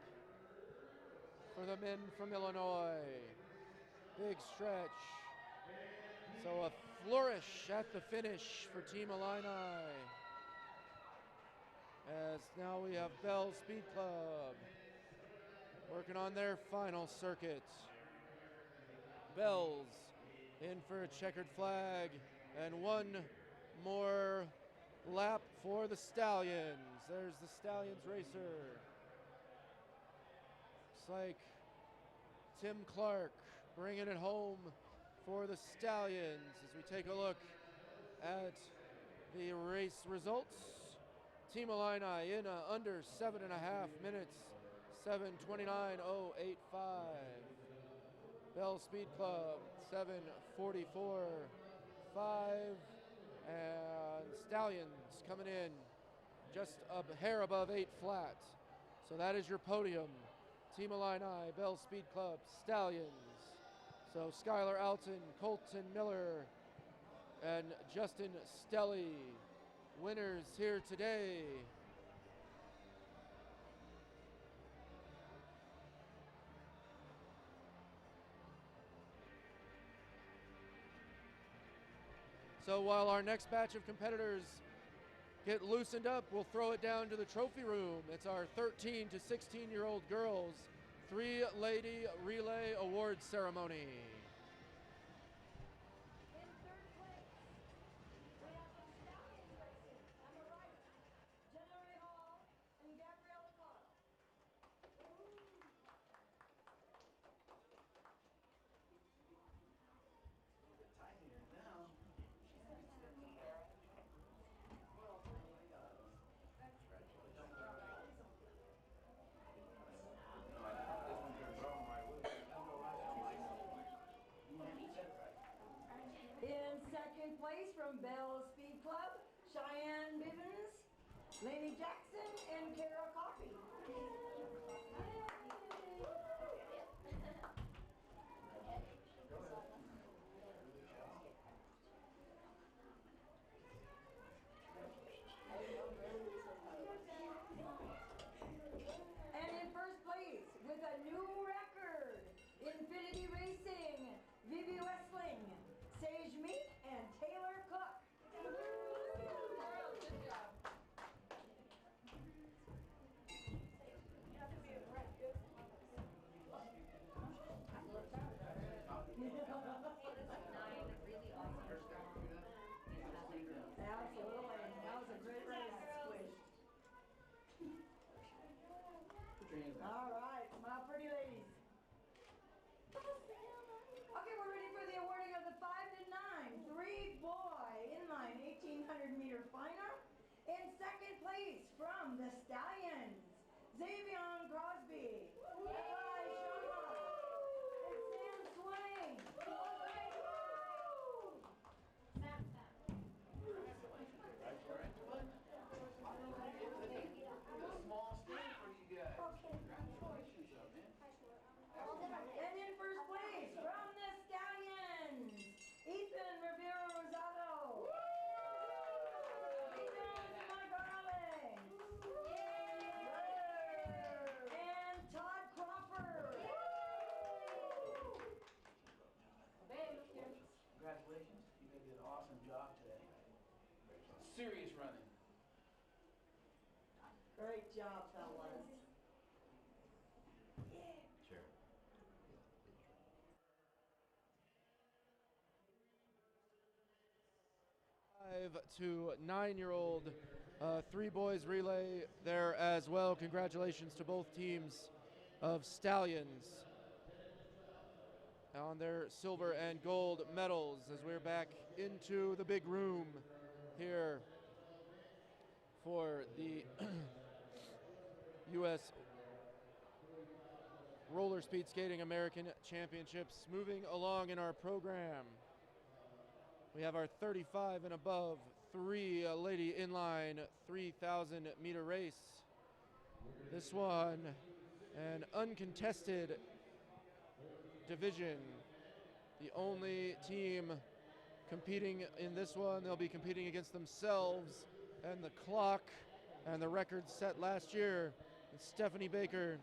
for the men from Illinois. Big stretch. So a flourish at the finish for Team Illini. As now we have Bell Speed Club working on their final circuit. Bells in for a checkered flag and one more lap for the Stallions. There's the Stallions racer. Looks like Tim Clark bringing it home for the Stallions as we take a look at the race results. Team Illini in under 7.5 minutes, 7:29.085. Bell Speed Club 7:44.5, and Stallions coming in just a hair above 8 flat. So that is your podium. Team Illini, Bell Speed Club, Stallions. So Skylar Alton, Colton Miller, and Justin Stelly, winners here today. So while our next batch of competitors get loosened up, we'll throw it down to the trophy room. It's our 13 to 16-year-old girls 3-lady relay awards ceremony. In second place from Bell Speed Club, Cheyenne Bivens, Lainey Jackson, and Kara Coffey. And in first place, with a new record, Infinity Racing, Vivi Westling, Sage Meek, and Taylor Cook. the Stallions, Xavion Crosby, Eli Shama, and Sam Swain. And in first place from the Stallions, Ethan Rivera Rosado. Ethan Magarale. And Todd Crawford. Congratulations, you guys did an awesome job today. Serious running. Great job, fellas. Sure. 5 to 9-year-old 3 boys relay there as well. Congratulations to both teams of Stallions on their silver and gold medals as we're back into the big room here for the U.S. Roller Speed Skating American Championships. Moving along in our program, we have our 35 and above 3 lady inline 3,000 meter race. This one, an uncontested division. The only team competing in this one, they'll be competing against themselves and the clock and the records set last year. It's Stephanie Baker,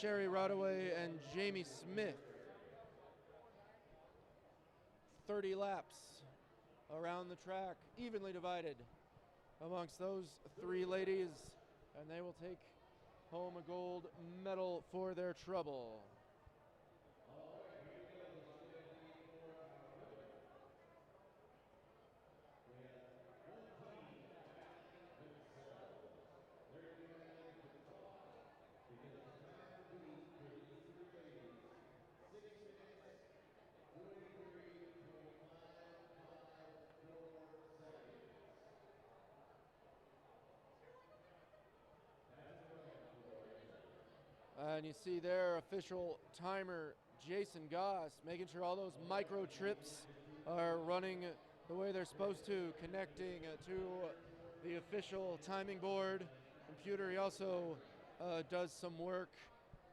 Sherry Rodaway, and Jamie Smith. 30 laps around the track, evenly divided amongst those 3 ladies, and they will take home a gold medal for their trouble. And you see their official timer, Jason Goss, making sure all those micro trips are running the way they're supposed to, connecting to the official timing board computer. He also does some work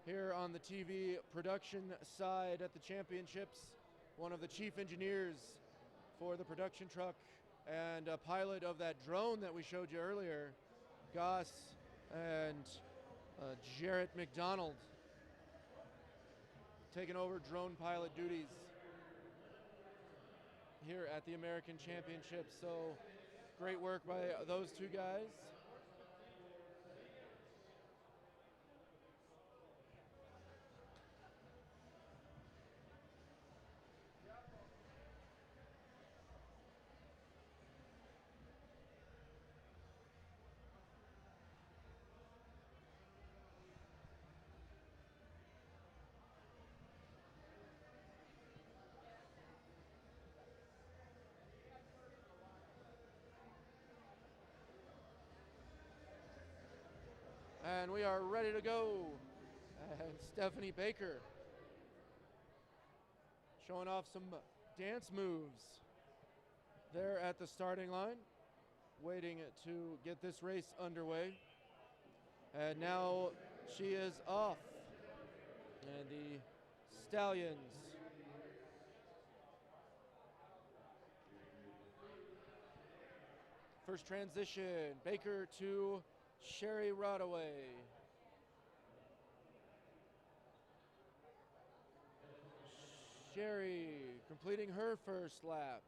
here on the TV production side at the championships. One of the chief engineers for the production truck and a pilot of that drone that we showed you earlier, Goss and Jarrett McDonald taking over drone pilot duties here at the American Championship. So great work by those 2 guys. And we are ready to go. And Stephanie Baker showing off some dance moves there at the starting line, waiting to get this race underway. And now she is off. And the Stallions first transition, Baker to Sherry Rodaway. Sherry completing her first lap.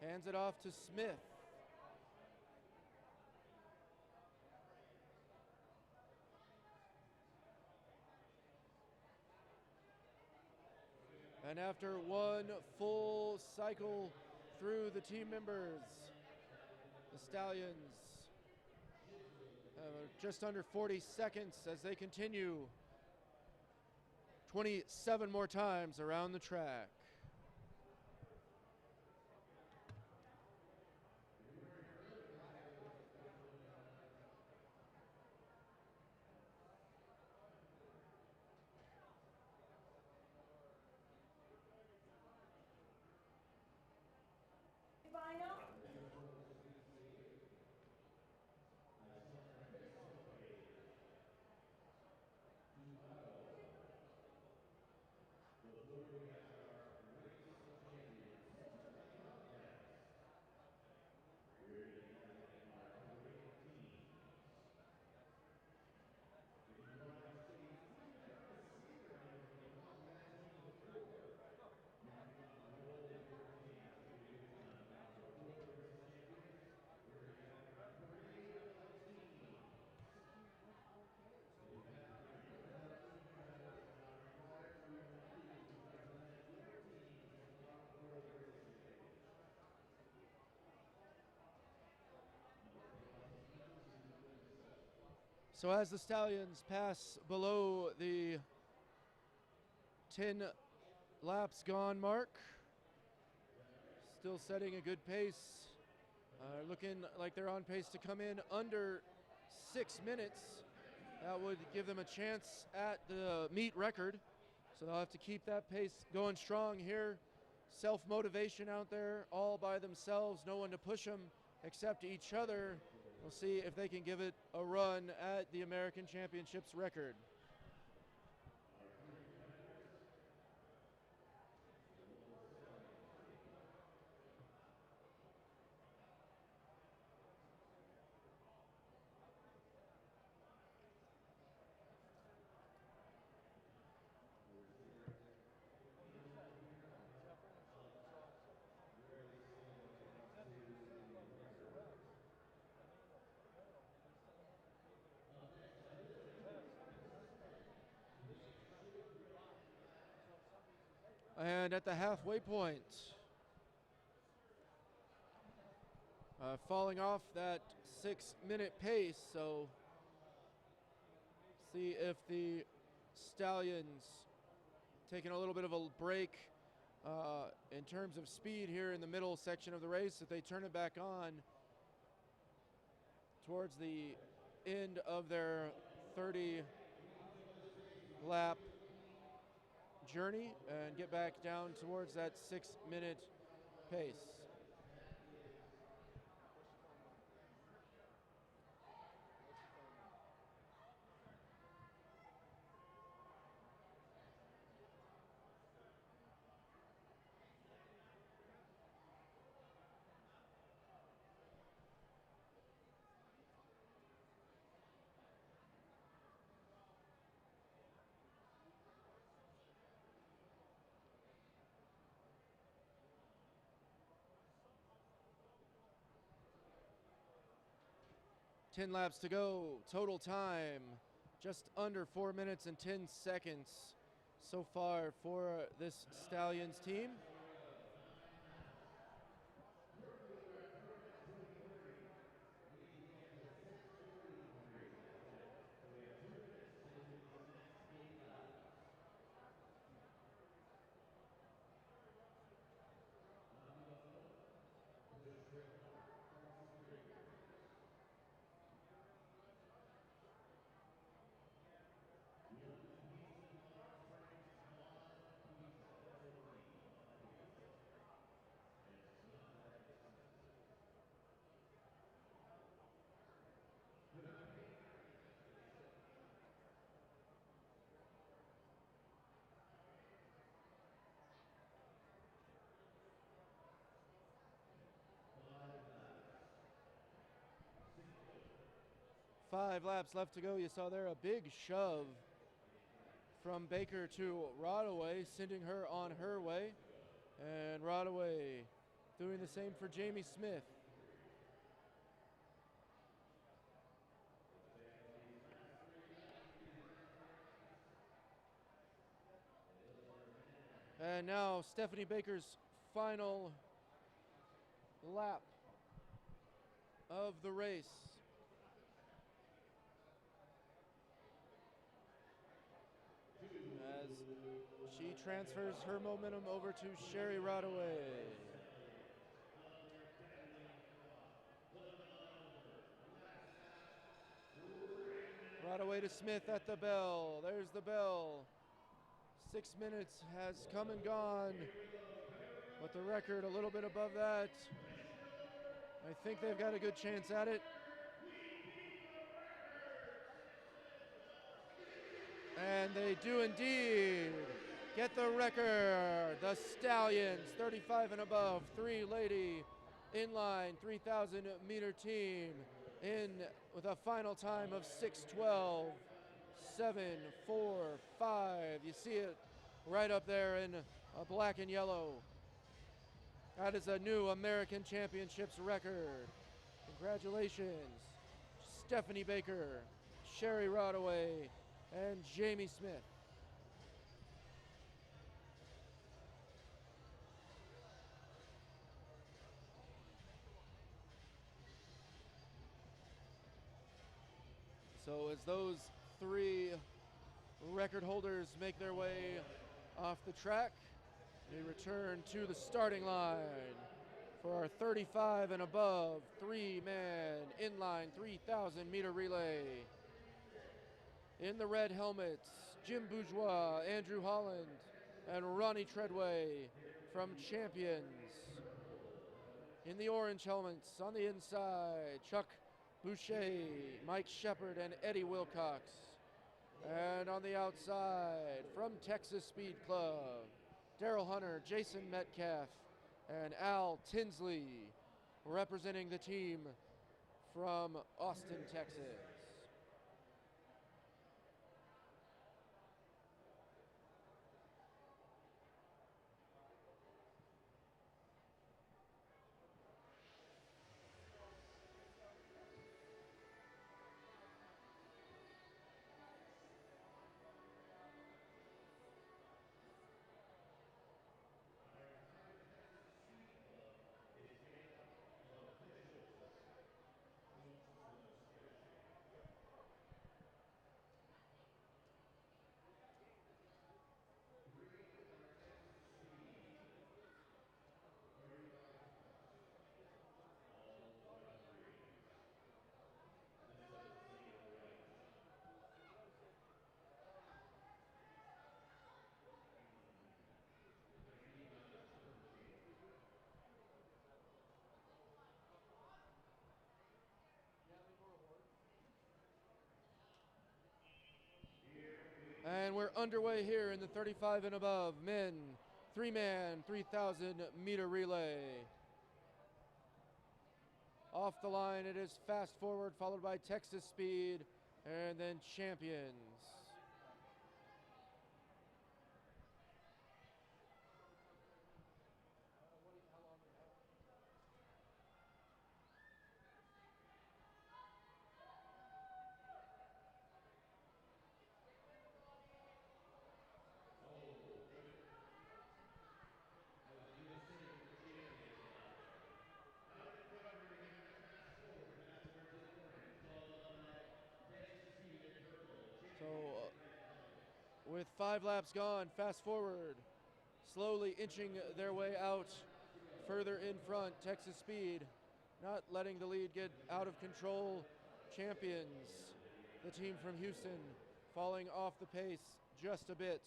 Hands it off to Smith. And after one full cycle through the team members, the Stallions just under 40 seconds as they continue 27 more times around the track. So as the Stallions pass below the 10 laps gone mark, still setting a good pace, looking like they're on pace to come in under 6 minutes. That would give them a chance at the meet record. So they'll have to keep that pace going strong here. Self-motivation out there, all by themselves, no one to push them except each other. We'll see if they can give it a run at the American Championships record. And at the halfway point, falling off that 6-minute pace, so see if the Stallions taking a little bit of a break in terms of speed here in the middle section of the race. If they turn it back on towards the end of their 30 lap journey and get back down towards that 6-minute pace. Ten laps to go, total time just under 4 minutes and 10 seconds so far for this Stallions team. Five laps left to go. You saw there a big shove from Baker to Rodaway, sending her on her way. And Rodaway doing the same for Jamie Smith. And now Stephanie Baker's final lap of the race. As she transfers her momentum over to Sherry Rodaway. Rodaway to Smith at the bell. There's the bell. 6 minutes has come and gone, but the record a little bit above that. I think they've got a good chance at it. And they do indeed get the record. The Stallions, 35 and above, three-lady inline 3,000 meter team in with a final time of 6:12, 7:45. You see it right up there in black and yellow. That is a new American Championships record. Congratulations, Stephanie Baker, Sherry Rodaway, and Jamie Smith. So So as those three record holders make their way off the track, we return to the starting line for our 35 and above three-man inline 3,000 meter relay. In the red helmets, Jim Bourgeois, Andrew Holland, and Ronnie Treadway from Champions. In the orange helmets on the inside, Chuck Boucher, Mike Shepard, and Eddie Wilcox. And on the outside, from Texas Speed Club, Daryl Hunter, Jason Metcalf, and Al Tinsley, representing the team from Austin, Texas. And we're underway here in the 35 and above men three-man 3,000 meter relay. Off the line it is Fast Forward, followed by Texas Speed, and then Champions. So with 5 laps gone, Fast Forward slowly inching their way out further in front. Texas Speed not letting the lead get out of control. Champions, the team from Houston, falling off the pace just a bit.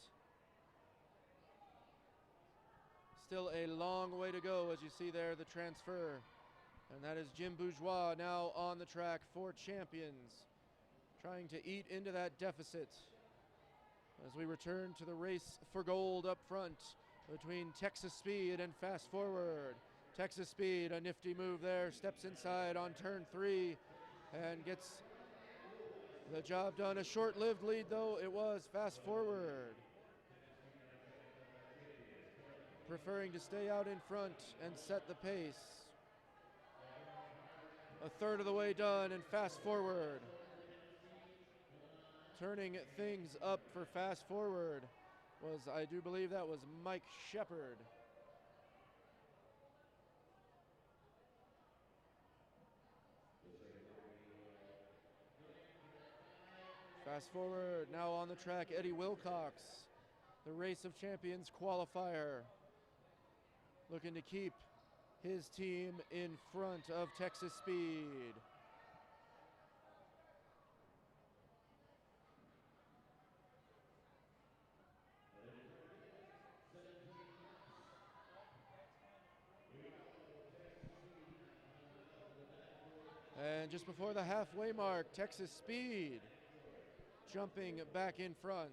Still a long way to go, as you see there, the transfer. And that is Jim Bourgeois now on the track for Champions, trying to eat into that deficit as we return to the race for gold up front between Texas Speed and Fast Forward. Texas Speed, a nifty move there, steps inside on turn 3 and gets the job done. A short-lived lead, though, it was. Fast Forward preferring to stay out in front and set the pace. A third of the way done, and Fast Forward turning things up for Fast Forward was, I do believe that was Mike Shepard. Fast Forward now on the track, Eddie Wilcox, the Race of Champions qualifier, looking to keep his team in front of Texas Speed. And just before the halfway mark, Texas Speed jumping back in front.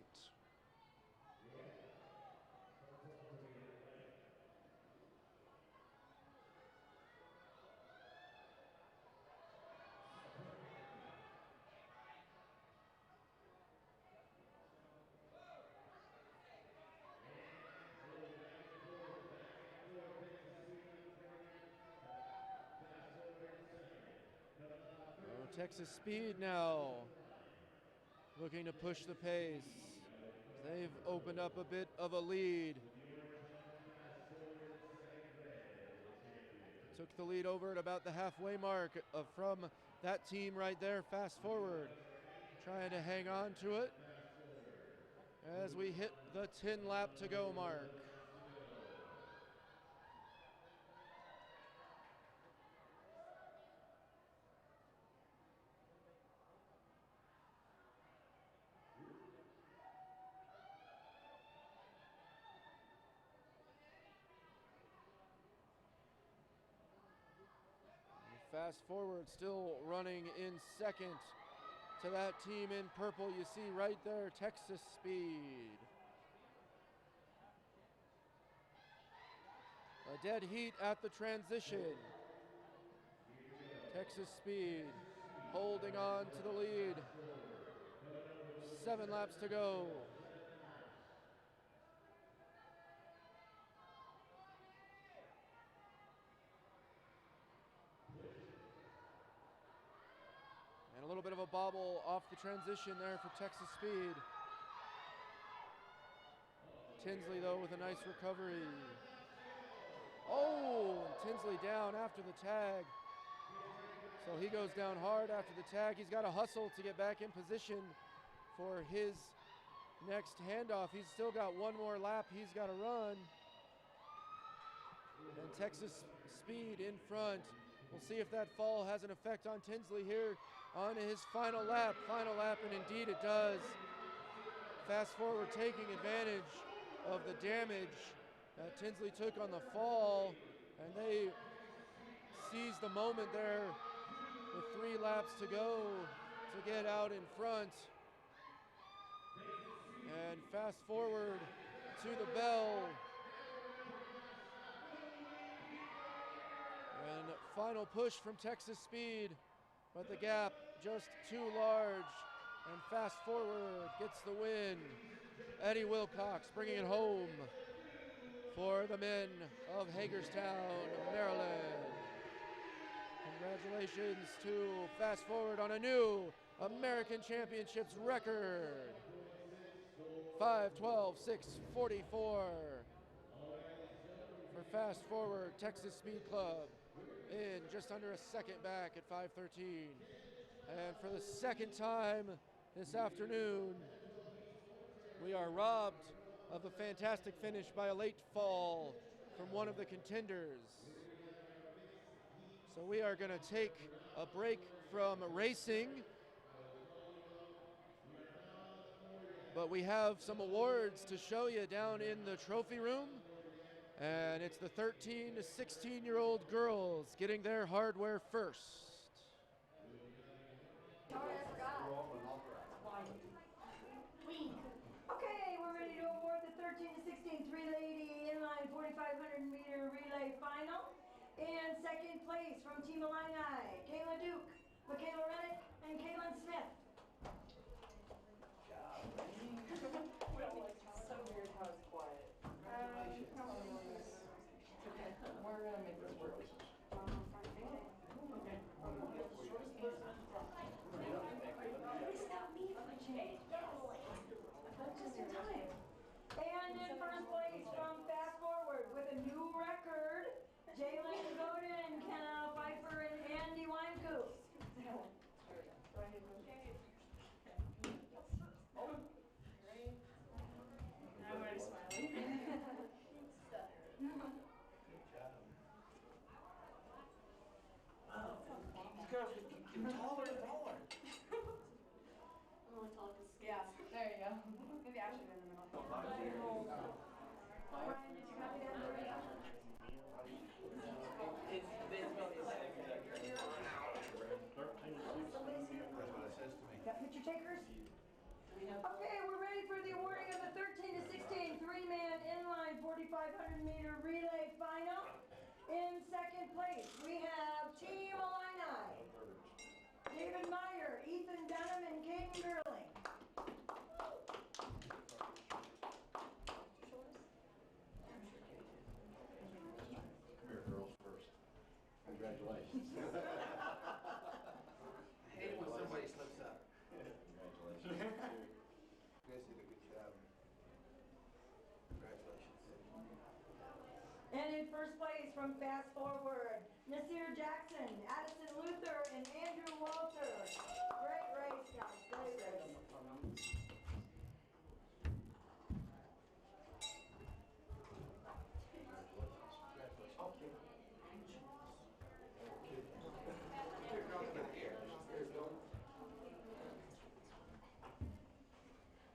Texas Speed now looking to push the pace. They've opened up a bit of a lead. Took the lead over at about the halfway mark from that team right there, Fast Forward. trying to hang on to it as we hit the 10 lap to go mark. Fast forward, still running in second to that team in purple. You see right there, Texas Speed. A dead heat at the transition. Texas Speed holding on to the lead. 7 laps to go. And a little bit of a bobble off the transition there for Texas Speed. Tinsley, though, with a nice recovery. Oh, Tinsley down after the tag. So he goes down hard after the tag. He's got to hustle to get back in position for his next handoff. He's still got one more lap he's got to run. And Texas Speed in front. We'll see if that fall has an effect on Tinsley here on his final lap. Final lap, and indeed it does. Fast forward, taking advantage of the damage that Tinsley took on the fall, and they seize the moment there with 3 laps to go to get out in front. And fast forward to the bell. And final push from Texas Speed, but the gap just too large. And fast forward gets the win. Eddie Wilcox bringing it home for the men of Hagerstown, Maryland. Congratulations to Fast Forward on a new American Championships record. 5:12.6:44 for Fast Forward Texas Speed Club in just under a second back at 5:13. And for the second time this afternoon, we are robbed of a fantastic finish by a late fall from one of the contenders. So we are going to take a break from racing, but we have some awards to show you down in the trophy room. And it's the 13 to 16-year-old girls getting their hardware first. Okay, we're ready to award the 13 to 16 three-lady inline 4,500 meter relay final. In second place from Team Illini, Kayla Duke, Michaela Rennick, and Kaylin Smith. So weird how it's quiet. Okay, we're gonna make this work. Okay. It's not me for a change. Just in time. And in first place from Fast Forward with a new record, Jalen Godin, Kenna Pfeiffer, and Andy Weinkoop. I'm already smiling. Wow, these girls get taller and taller. Yeah, there you go. Maybe I should be in the middle. Ryan, did you copy that? It's that's what it says to me. Got picture takers? Okay, we're ready for the awarding of the 13 to 16 three-man inline 4,500 meter relay final. In second place, we have Team Illini, David Meyer, Ethan Dunham, and Caden Gerling. Come here, girls first. Congratulations. I hate it when somebody slips up. Congratulations. You guys did a good job. Congratulations. And in first place from Fast Forward, Nasir Jackson, Addison Luther, and Andrew Walter. Great race, race, guys. Great race.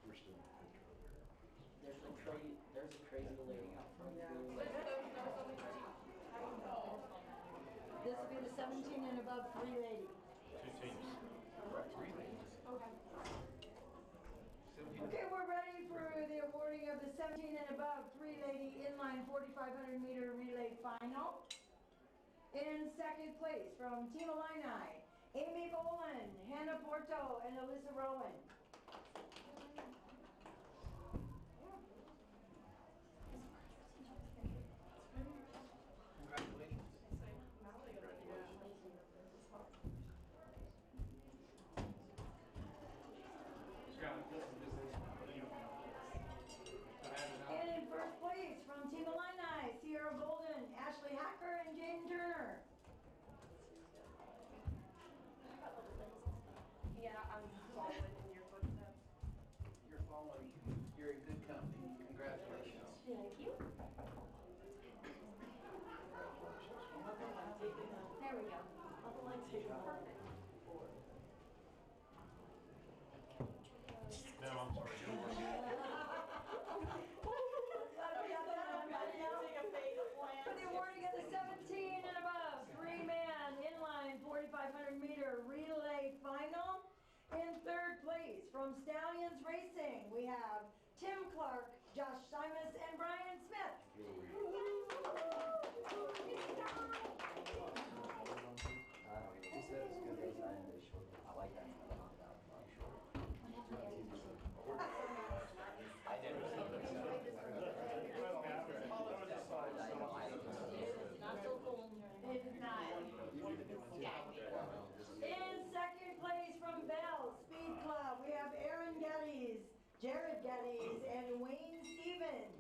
We're still in the picture over here. There's a crazy lady out front. This will be the 17 and above 380. Two teams. Okay, we're ready for the awarding of the 17 and above 380 inline 4,500 meter relay final. In second place from Team Illini, Amy Boland, Hannah Porto, and Alyssa Rowan. And in first place from Team Illini, Sierra Golden, Ashley Hacker, and Jane Turner. Yeah, I'm following in your footsteps. You're following. You're in good company. Congratulations. Thank you. There we go. Perfect. No, I'm sorry. For the awarding of the 17 and above 3-man inline 4,500 meter relay final. In third place from Stallions Racing, we have Tim Clark, Josh Simus, and Brian Smith. He said it's good race, I am short. I like that. I did. It is not. In second place from Bell Speed Club, we have Aaron Geddes, Jared Geddes, and Wayne Stevens.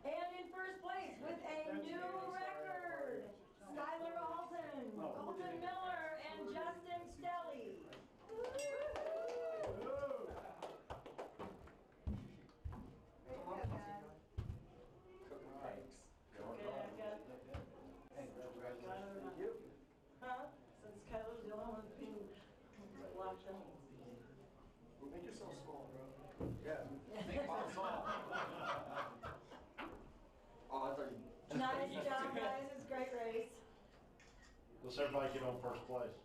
And in first place with a new record, Skylar Alton, Colton Miller, and Justin Stelly. Since Kyler's the only one being locked up. Well, make yourself small, bro. Yeah. Oh, I thought you. Nice job, guys. It's a great race. Let's everybody get on first place.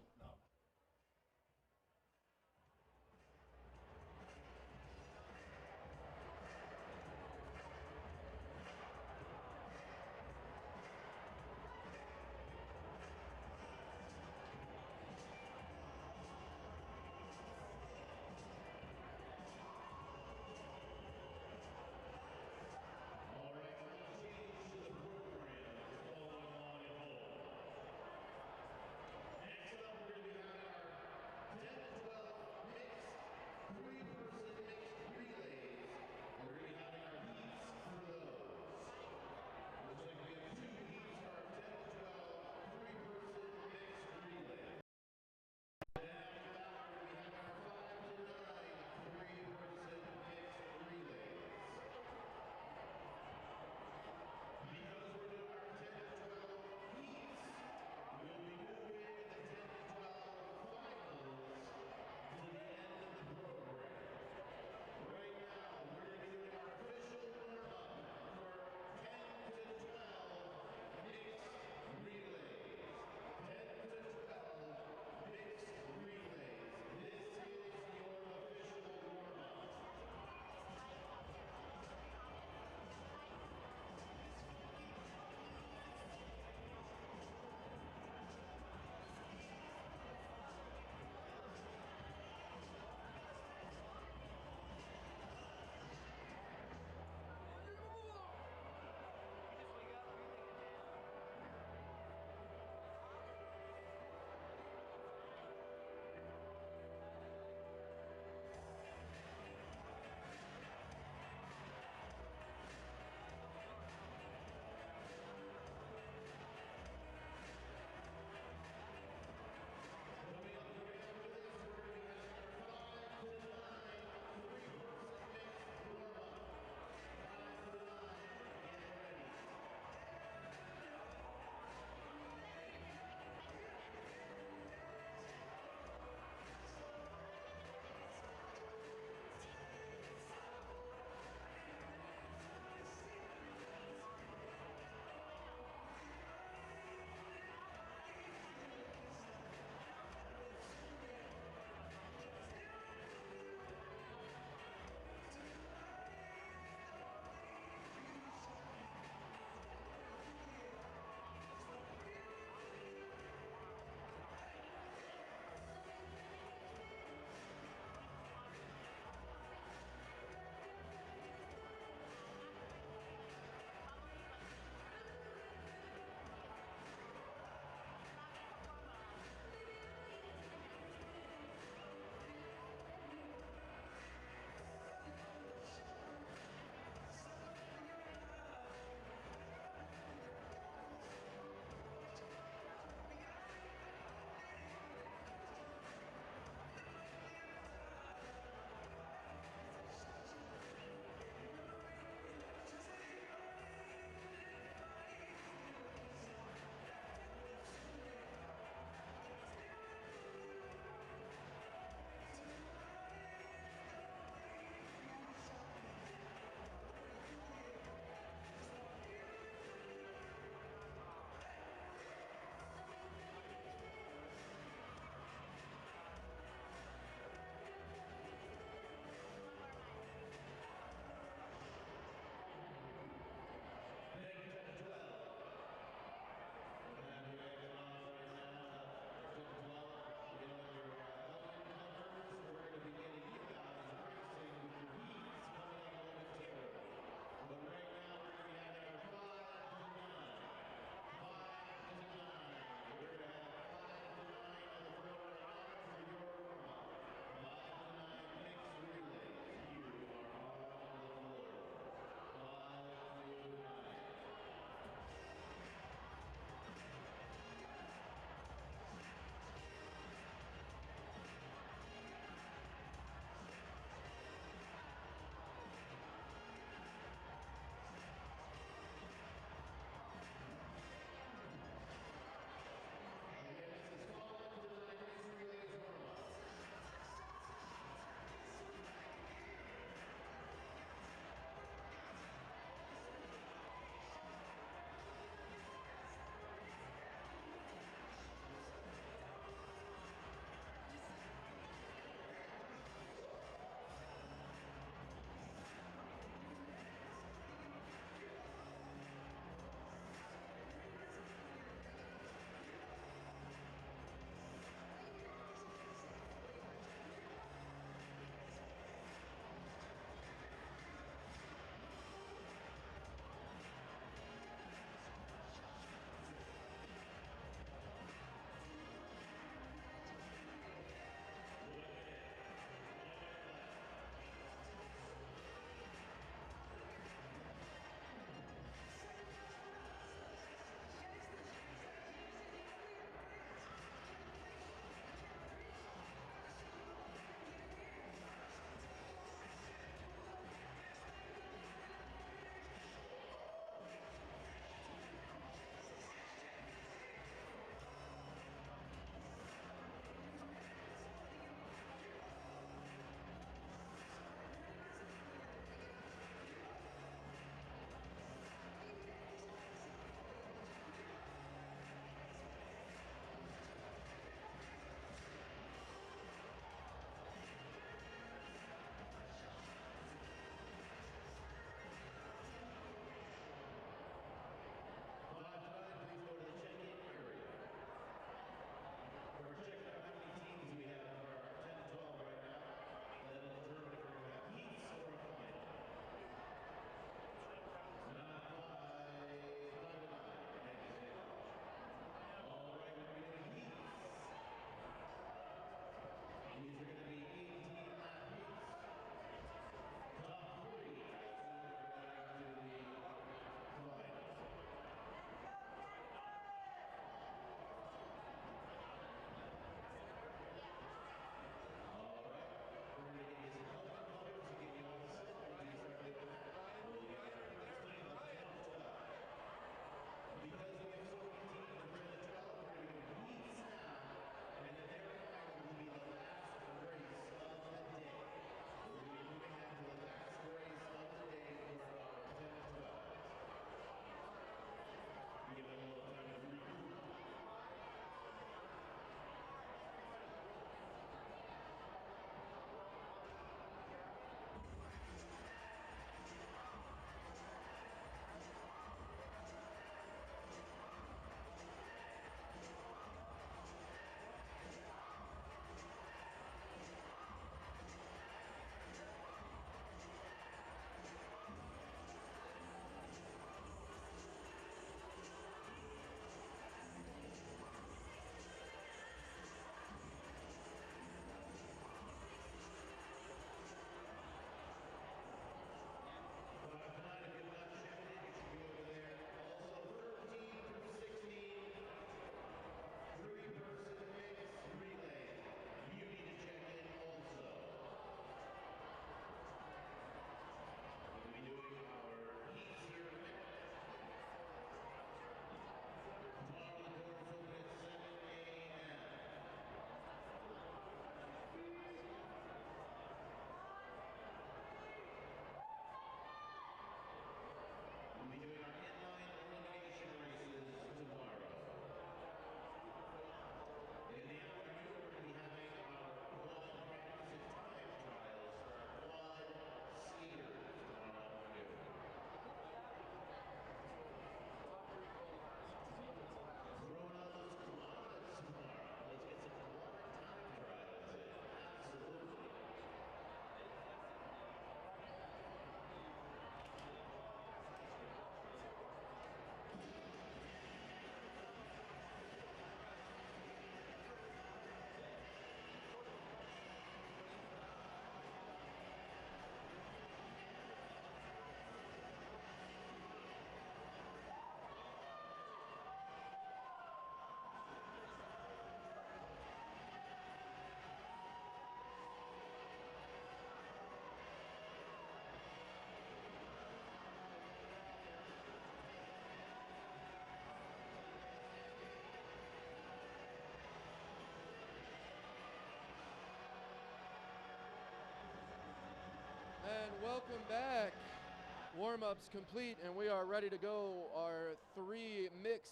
Warm-ups complete, and we are ready to go. Our 3 mix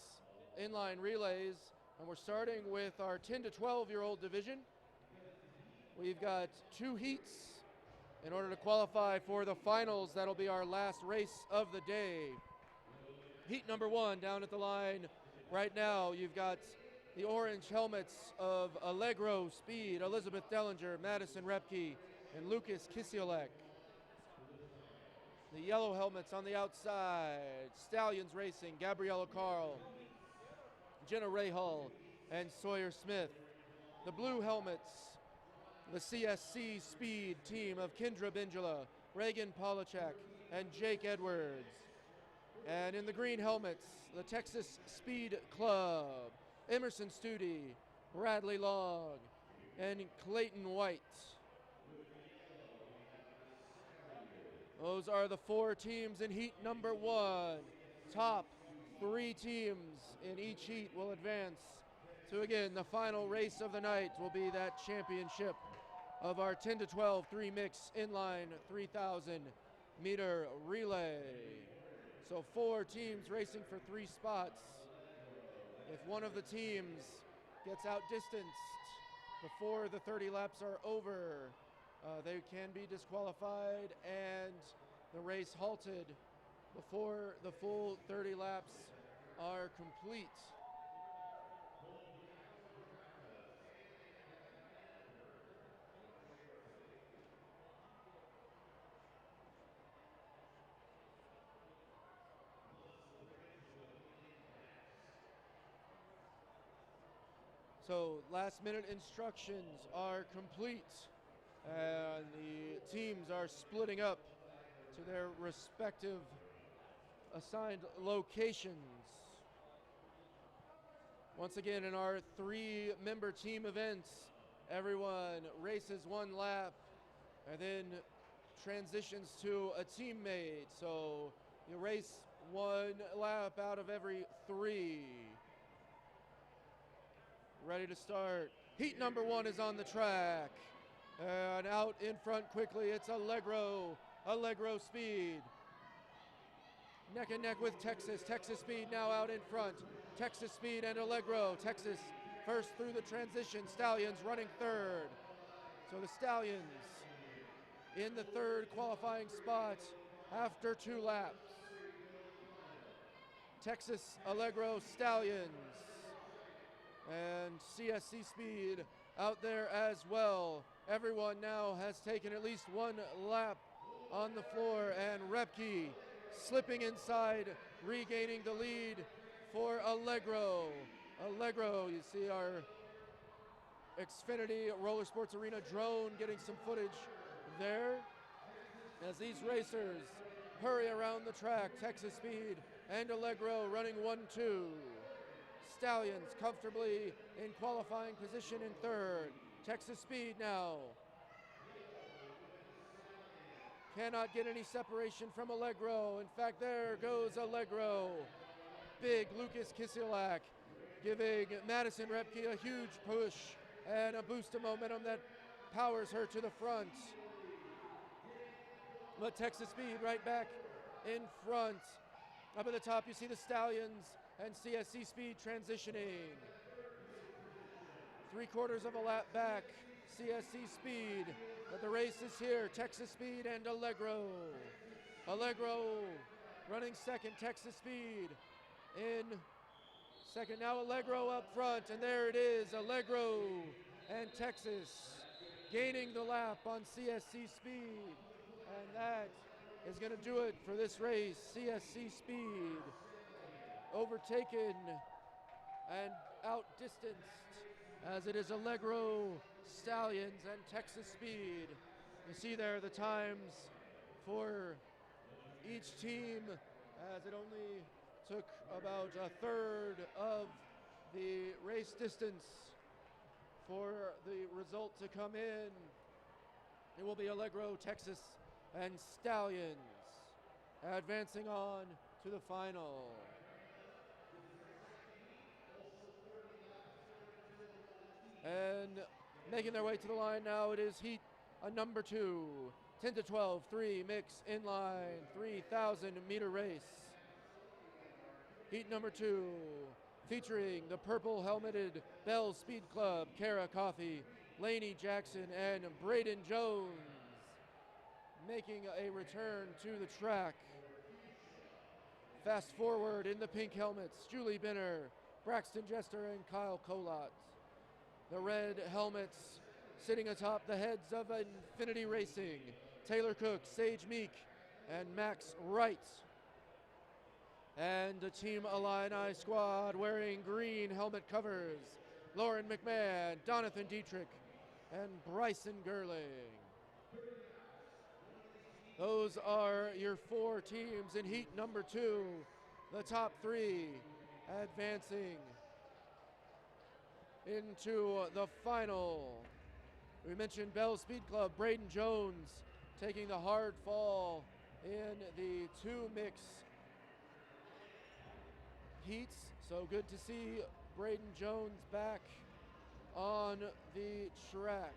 inline relays, and we're starting with our 10 to 12-year-old division. We've got 2 heats in order to qualify for the finals. That'll be our last race of the day. Heat number 1 down at the line right now. You've got the orange helmets of Allegro Speed, Elizabeth Dellinger, Madison Repke, and Lucas Kisiolek. The yellow helmets on the outside, Stallions Racing, Gabriella Carl, Jenna Rahal, and Sawyer Smith. The blue helmets, the CSC Speed team of Kendra Bingela, Reagan Polachek, and Jake Edwards. And in the green helmets, the Texas Speed Club, Emerson Studi, Bradley Long, and Clayton White. Those are the 4 teams in heat number 1. Top 3 teams in each heat will advance to, again, the final race of the night will be that championship of our 10 to 12 3-mix inline 3,000 meter relay. So 4 teams racing for 3 spots. If one of the teams gets outdistanced before the 30 laps are over, they can be disqualified and the race halted before the full 30 laps are complete. So last minute instructions are complete and the teams are splitting up to their respective assigned locations. Once again, in our 3-member team events, everyone races 1 lap and then transitions to a teammate. So you race 1 lap out of every 3. Ready to start. Heat number 1 is on the track. And out in front quickly, it's Allegro Speed. Neck and neck with Texas. Texas Speed now out in front. Texas Speed and Allegro. Texas first through the transition. Stallions running 3rd. So the Stallions in the 3rd qualifying spot after 2 laps. Texas, Allegro, Stallions. And CSC Speed out there as well. Everyone now has taken at least 1 lap on the floor, and Repke slipping inside, regaining the lead for Allegro. Allegro, you see our Xfinity Roller Sports Arena drone getting some footage there as these racers hurry around the track. Texas Speed and Allegro running 1-2. Stallions comfortably in qualifying position in 3rd. Texas Speed now cannot get any separation from Allegro. In fact, there goes Allegro. Big Lucas Kisiolak giving Madison Repke a huge push and a boost of momentum that powers her to the front. But Texas Speed right back in front. Up at the top, you see the Stallions and CSC Speed transitioning. 3/4 of a lap back, CSC Speed, but the race is here. Texas Speed and Allegro. Allegro running 2nd, Texas Speed in 2nd. Now Allegro up front, and there it is, Allegro and Texas gaining the lap on CSC Speed. And that is going to do it for this race. CSC Speed overtaken and outdistanced as it is Allegro, Stallions, and Texas Speed. You see there the times for each team, as it only took about 1/3 of the race distance for the result to come in. It will be Allegro, Texas, and Stallions advancing on to the final. And making their way to the line now, it is heat number 2. 10 to 12, 3 mix inline, 3,000 meter race. Heat number 2, featuring the purple helmeted Bell Speed Club, Kara Coffey, Laney Jackson, and Braden Jones, making a return to the track. Fast forward in the pink helmets, Julie Binner, Braxton Jester, and Kyle Colott. The red helmets sitting atop the heads of Infinity Racing, Taylor Cook, Sage Meek, and Max Wright. And the Team Illini squad wearing green helmet covers, Lauren McMahon, Donathan Dietrich, and Bryson Gerling. Those are your 4 teams in heat number 2, the top 3 advancing into the final. We mentioned Bell Speed Club, Braden Jones taking the hard fall in the 2 mix heats. So good to see Braden Jones back on the track.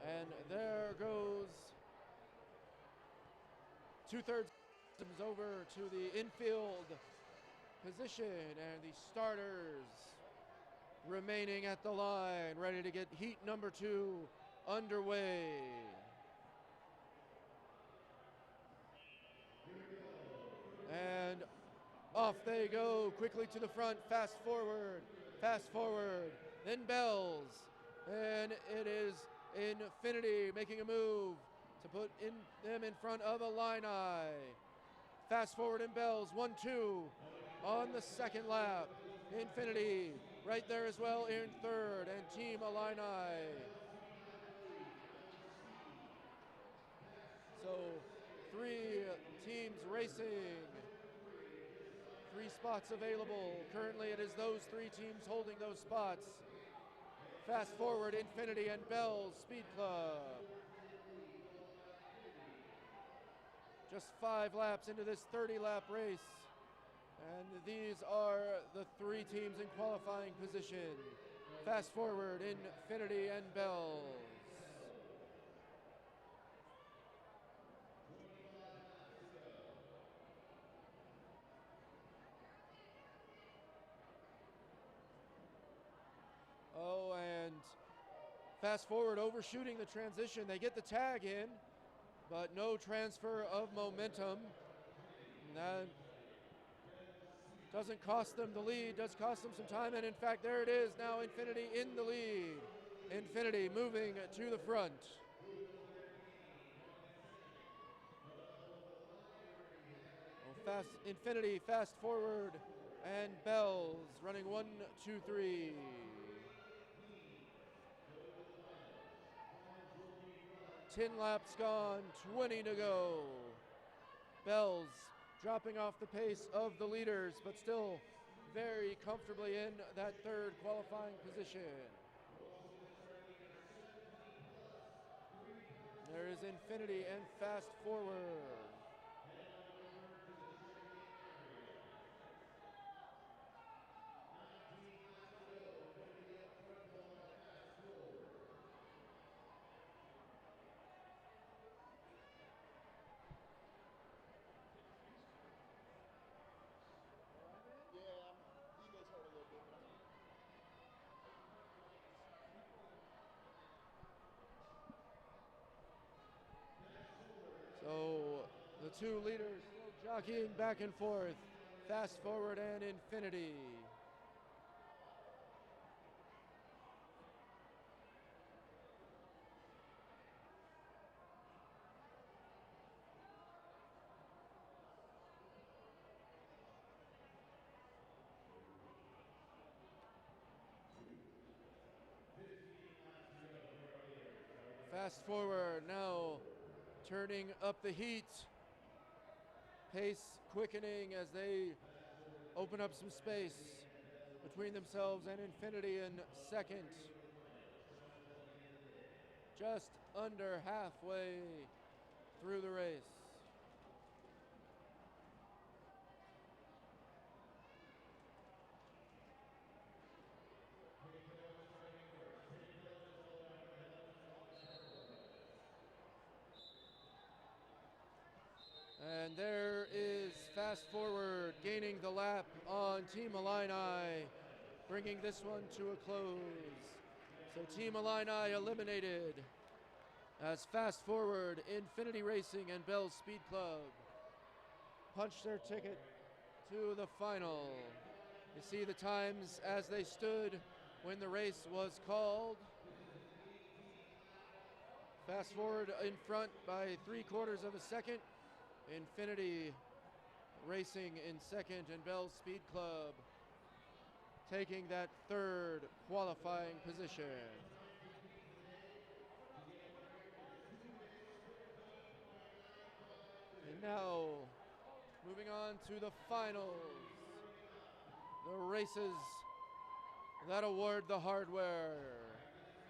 And there goes 2/3 over to the infield position, and the starters remaining at the line, ready to get heat number 2 underway. And off they go, quickly to the front, fast forward, then Bells, and it is Infinity making a move to put them in front of Illini. Fast forward in Bells, 1-2 on the second lap. Infinity right there as well in third, and Team Illini. So 3 teams racing, 3 spots available. Currently it is those 3 teams holding those spots. Fast forward, Infinity and Bell's Speed Club. Just 5 laps into this 30-lap race. And these are the 3 teams in qualifying position. Fast forward, Infinity and Bells. Oh, and fast forward, overshooting the transition. They get the tag in, but no transfer of momentum. And that doesn't cost them the lead, does cost them some time, and in fact, there it is now, Infinity in the lead. Infinity moving to the front. Oh, Infinity fast forward, and Bells running 1, 2, 3. Ten laps gone, 20 to go. Bells dropping off the pace of the leaders, but still very comfortably in that 3rd qualifying position. There is Infinity and fast forward. So the 2 leaders still jockeying back and forth, fast forward and Infinity. Fast forward now, turning up the heat. Pace quickening as they open up some space between themselves and Infinity in second. Just under halfway through the race. And there is Fast Forward gaining the lap on Team Illini, bringing this one to a close. So Team Illini eliminated as Fast Forward, Infinity Racing, and Bell's Speed Club punched their ticket to the final. You see the times as they stood when the race was called. Fast Forward in front by 3/4 of a second. Infinity Racing in second, and Bell's Speed Club taking that third qualifying position. And now, moving on to the finals. The races that award the hardware.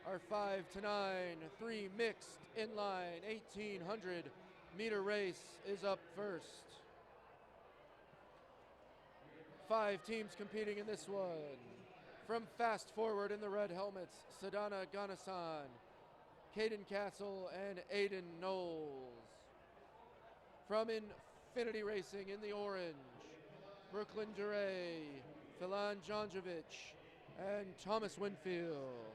Our 5 to 9, 3 mixed inline 1800 meter race is up first. 5 teams competing in this one. From Fast Forward in the red helmets, Sadana Ganasan, Caden Castle, and Aiden Knowles. From Infinity Racing in the orange, Brooklyn Duray, Philan Jonjovic, and Thomas Winfield.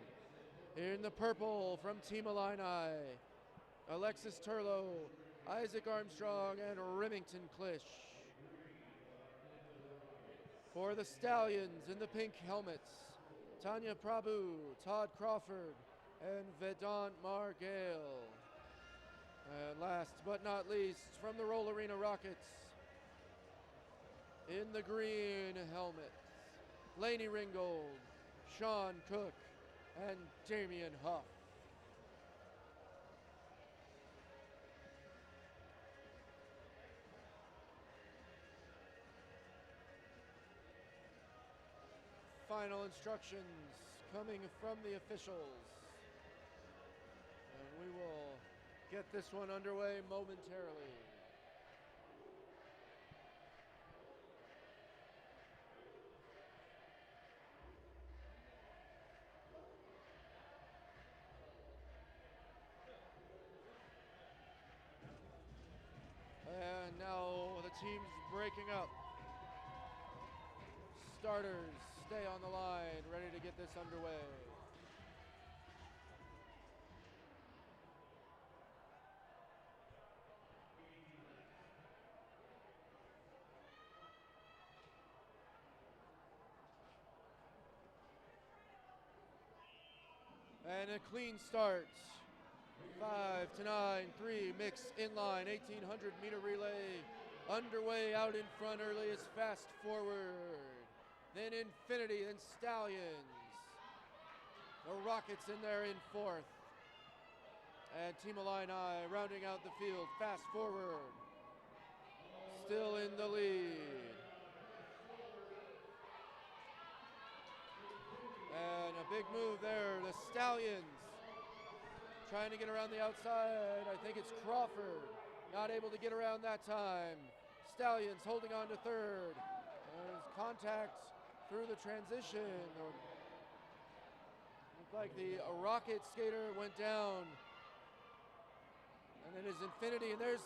In the purple from Team Illini, Alexis Turlow, Isaac Armstrong, and Remington Klisch. For the Stallions in the pink helmets, Tanya Prabhu, Todd Crawford, and Vedant Margale. And last but not least, from the Roll Arena Rockets, in the green helmets, Laney Ringgold, Sean Cook, and Damian Huff. Final instructions coming from the officials. And we will get this one underway momentarily. And now the teams breaking up. Starters, stay on the line, ready to get this underway. And a clean start. 5 to 9, 3 mixed inline, 1800 meter relay. Underway out in front early is Fast Forward. Then Infinity, then Stallions. The Rockets in there in fourth. And Team Illini rounding out the field. Fast Forward still in the lead. And a big move there. The Stallions trying to get around the outside. I think it's Crawford. Not able to get around that time. Stallions holding on to third. There's contact through the transition. Looked like the Rocket skater went down. And it is Infinity, and there's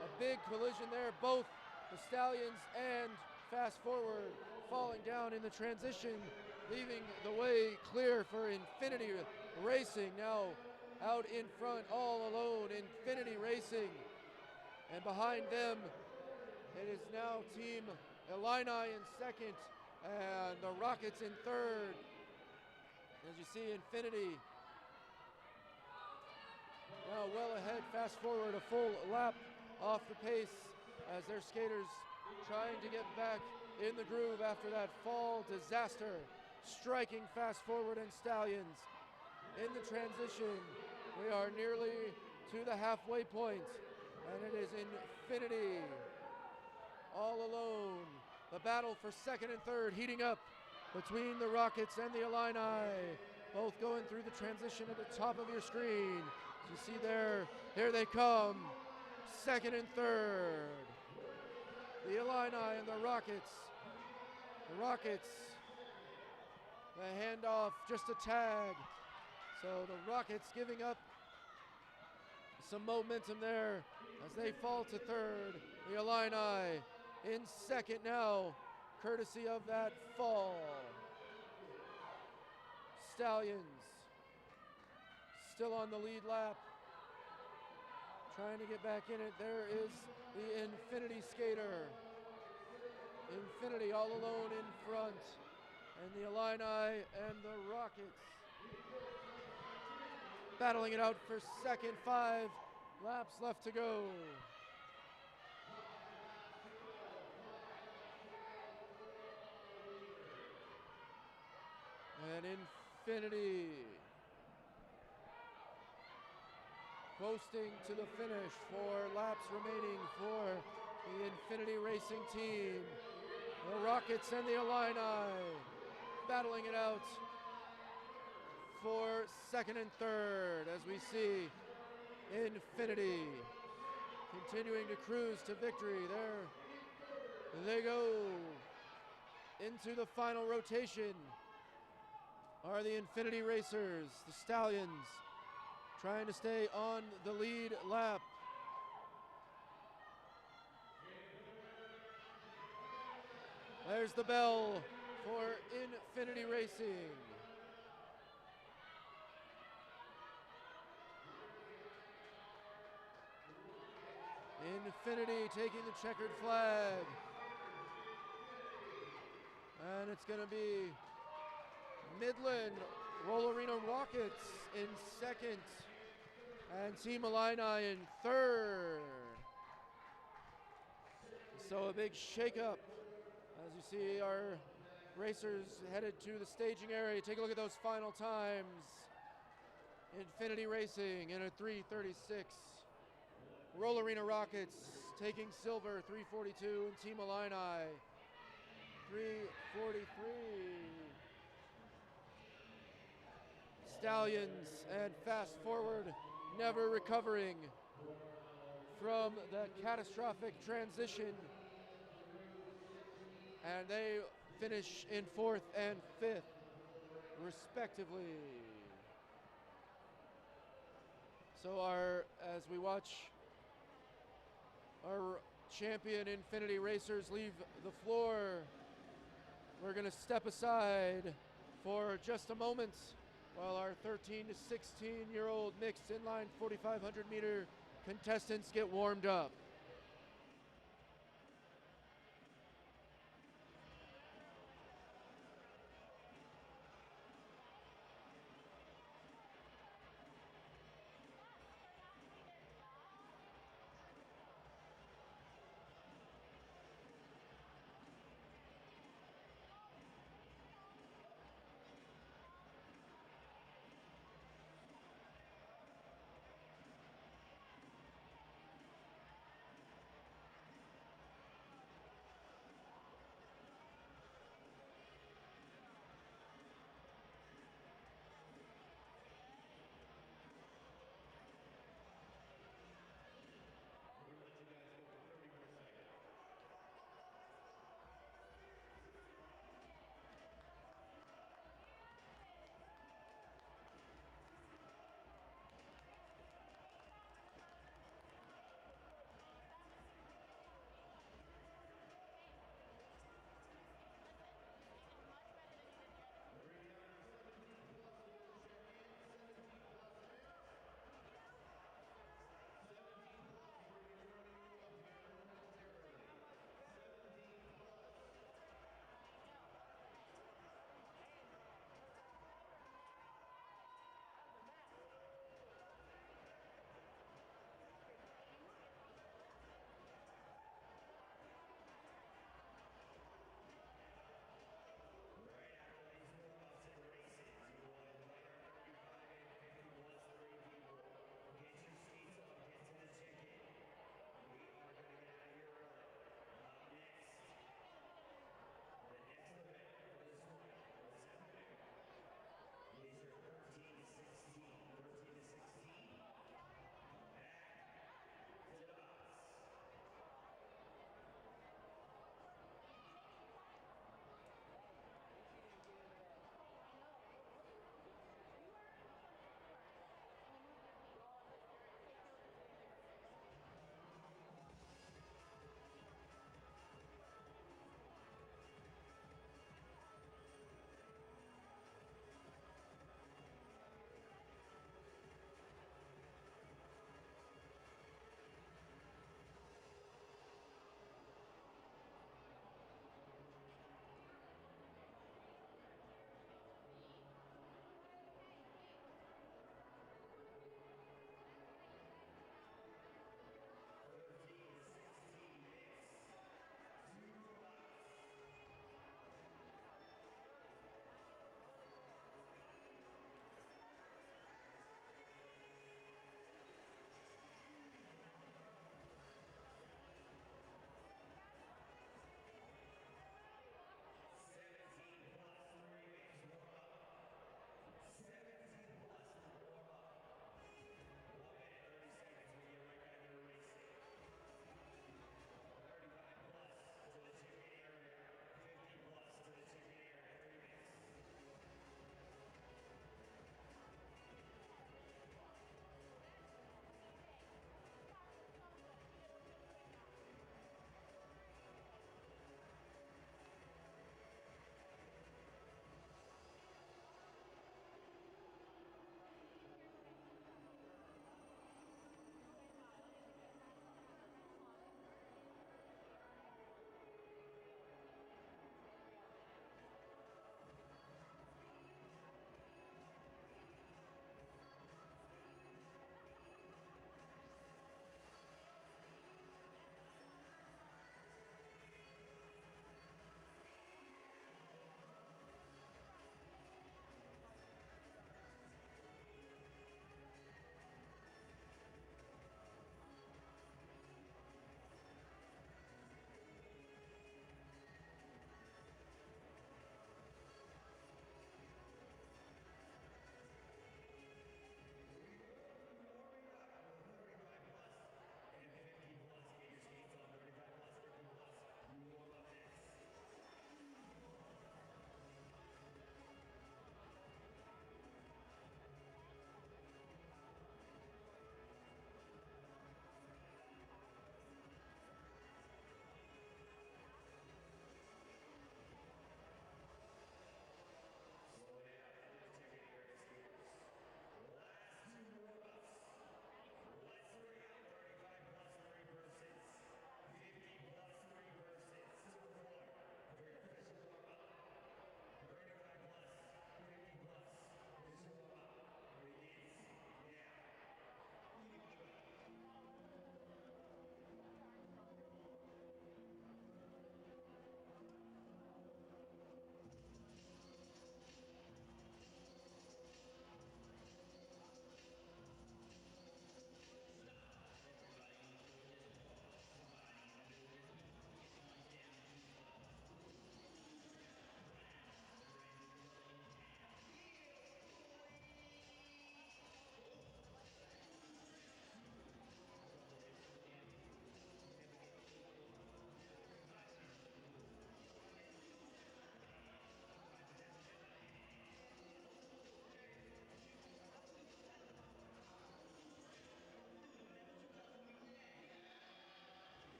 a big collision there. Both the Stallions and Fast Forward falling down in the transition, leaving the way clear for Infinity Racing. Now out in front, all alone, Infinity Racing. And behind them, it is now Team Illini in second, and the Rockets in third. As you see, Infinity now well ahead. Fast Forward a full lap off the pace as their skaters trying to get back in the groove after that fall disaster, striking Fast Forward and Stallions. In the transition, we are nearly to the halfway point, and it is Infinity all alone. The battle for second and third heating up between the Rockets and the Illini, both going through the transition at the top of your screen. You see there, here they come, second and third. The Illini and the Rockets. The Rockets, the handoff, just a tag. So the Rockets giving up some momentum there as they fall to third. The Illini in second now, courtesy of that fall. Stallions still on the lead lap, trying to get back in it. There is the Infinity Skater. Infinity all alone in front. And the Illini and the Rockets battling it out for second. 5 laps left to go. And Infinity coasting to the finish. 4 laps remaining for the Infinity Racing team. The Rockets and the Illini battling it out for second and third as we see Infinity continuing to cruise to victory. There they go. Into the final rotation are the Infinity Racers, the Stallions, trying to stay on the lead lap. There's the bell for Infinity Racing. Infinity taking the checkered flag. And it's going to be Midland Roll Arena Rockets in second and Team Illini in third. So a big shakeup as you see our racers headed to the staging area. Take a look at those final times. Infinity Racing in a 3:36. Roll Arena Rockets taking silver, 3:42, and Team Illini 3:43. Stallions and Fast Forward never recovering from the catastrophic transition. And they finish in 4th and 5th, respectively. So as we watch our champion Infinity Racers leave the floor, we're going to step aside for just a moment while our 13 to 16-year-old mixed inline 4,500 meter contestants get warmed up.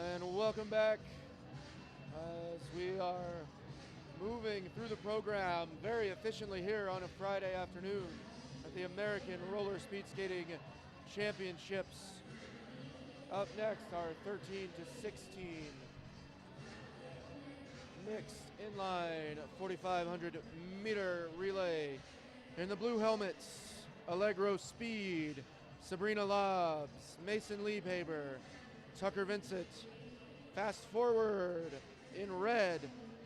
And welcome back as we are moving through the program very efficiently here on a Friday afternoon at the American Roller Speed Skating Championships. Up next are 13 to 16 mixed inline 4,500 meter relay. In the blue helmets, Allegro Speed, Sabrina Lobbs, Mason Liebehaber, Tucker Vincent. Fast forward in red,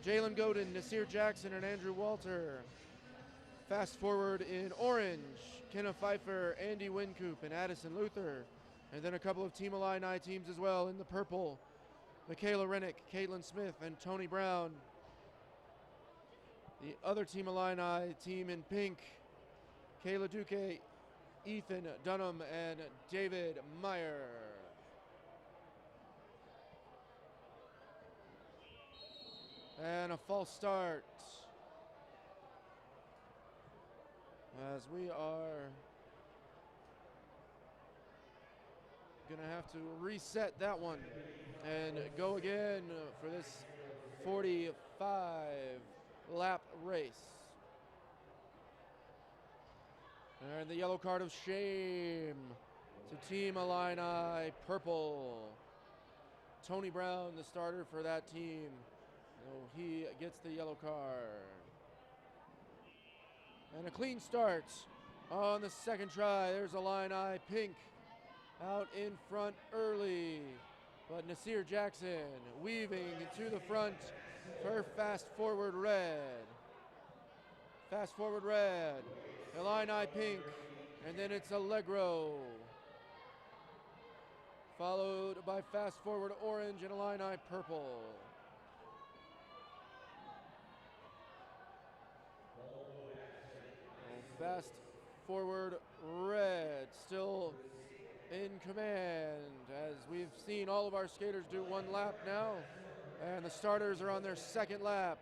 Jalen Godin, Nasir Jackson, and Andrew Walter. Fast forward in orange, Kenna Pfeiffer, Andy Wincoop, and Addison Luther. And then a couple of Team Illini teams as well in the purple, Michaela Rennick, Caitlin Smith, and Tony Brown. The other Team Illini team in pink, Kayla Duque, Ethan Dunham, and David Meyer. And a false start as we are going to have to reset that one and go again for this 45 lap race. And the yellow card of shame to Team Illini purple. Tony Brown, the starter for that team. So he gets the yellow card. And a clean start on the second try. There's Illini pink out in front early. But Nasir Jackson weaving to the front for fast forward red. Fast forward red. Illini pink. And then it's Allegro. Followed by fast forward orange and Illini purple. Fast forward red still in command as we've seen all of our skaters do one lap now, and the starters are on their second lap.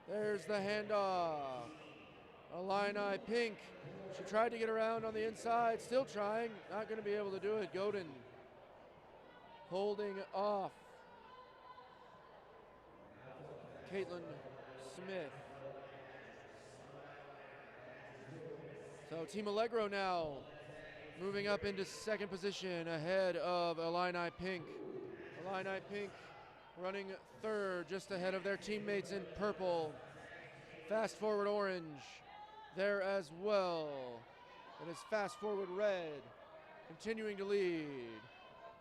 There's the handoff. Illini pink. She tried to get around on the inside, still trying, not going to be able to do it. Godin holding off Caitlin Smith. So Team Allegro now moving up into second position ahead of Illini Pink. Illini Pink running third just ahead of their teammates in purple. Fast forward orange there as well. And it's fast forward red continuing to lead.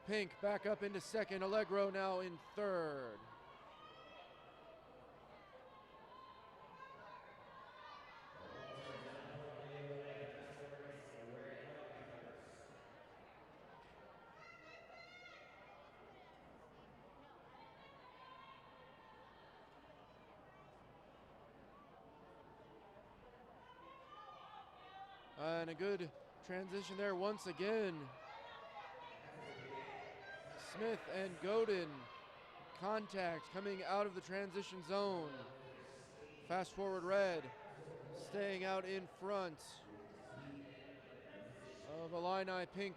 Pink back up into second. Allegro now in third. And a good transition there once again. Smith and Godin contact coming out of the transition zone. Fast forward red staying out in front of Illini pink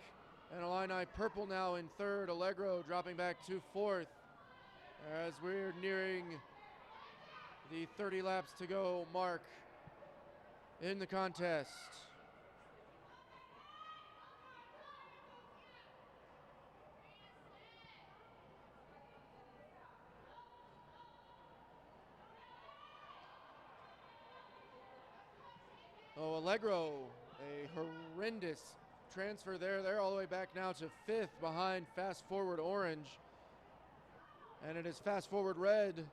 and Illini purple now in third. Allegro dropping back to fourth as we're nearing the 30 laps to go mark in the contest. Oh, Allegro, a horrendous transfer there. They're all the way back now to fifth behind fast forward orange. And it is fast forward red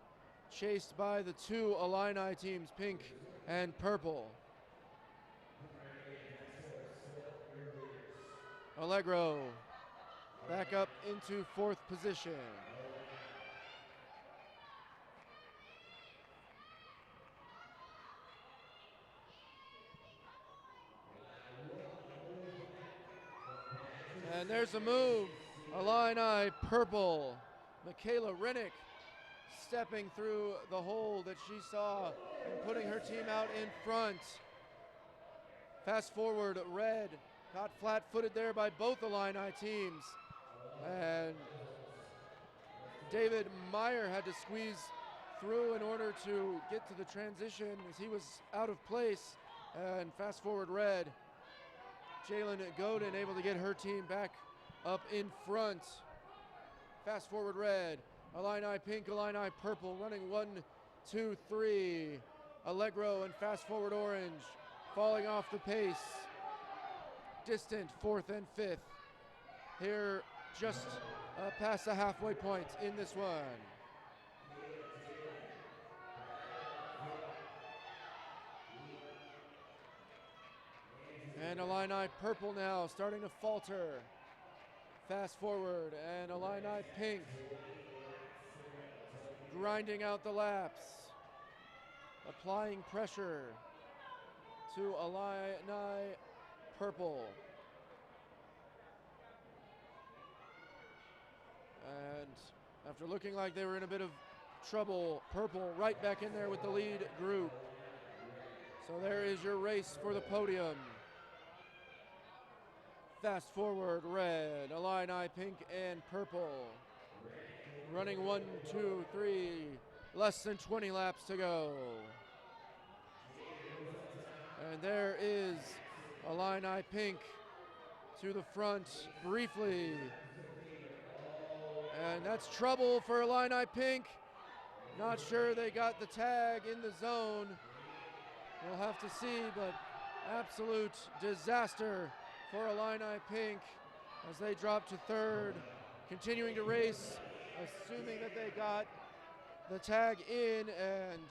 chased by the two Illini teams, pink and purple. Allegro back up into fourth position. And there's a move. Illini purple. Michaela Rennick stepping through the hole that she saw and putting her team out in front. Fast forward red. Caught flat-footed there by both Illini teams. And David Meyer had to squeeze through in order to get to the transition as he was out of place. And fast forward red, Jalen Godin able to get her team back up in front. Fast forward red, Illini pink, Illini purple, running 1, 2, 3. Allegro and fast forward orange, falling off the pace. Distant 4th and 5th. Here just past the halfway point in this one. And Illini purple now starting to falter. Fast forward, and Illini pink grinding out the laps, applying pressure to Illini purple. And after looking like they were in a bit of trouble, purple right back in there with the lead group. So there is your race for the podium. Fast forward red, Illini pink and purple. Running 1, 2, 3, less than 20 laps to go. And there is Illini pink to the front briefly. And that's trouble for Illini pink. Not sure they got the tag in the zone. We'll have to see, but absolute disaster for Illini pink as they drop to third, continuing to race, assuming that they got the tag in, and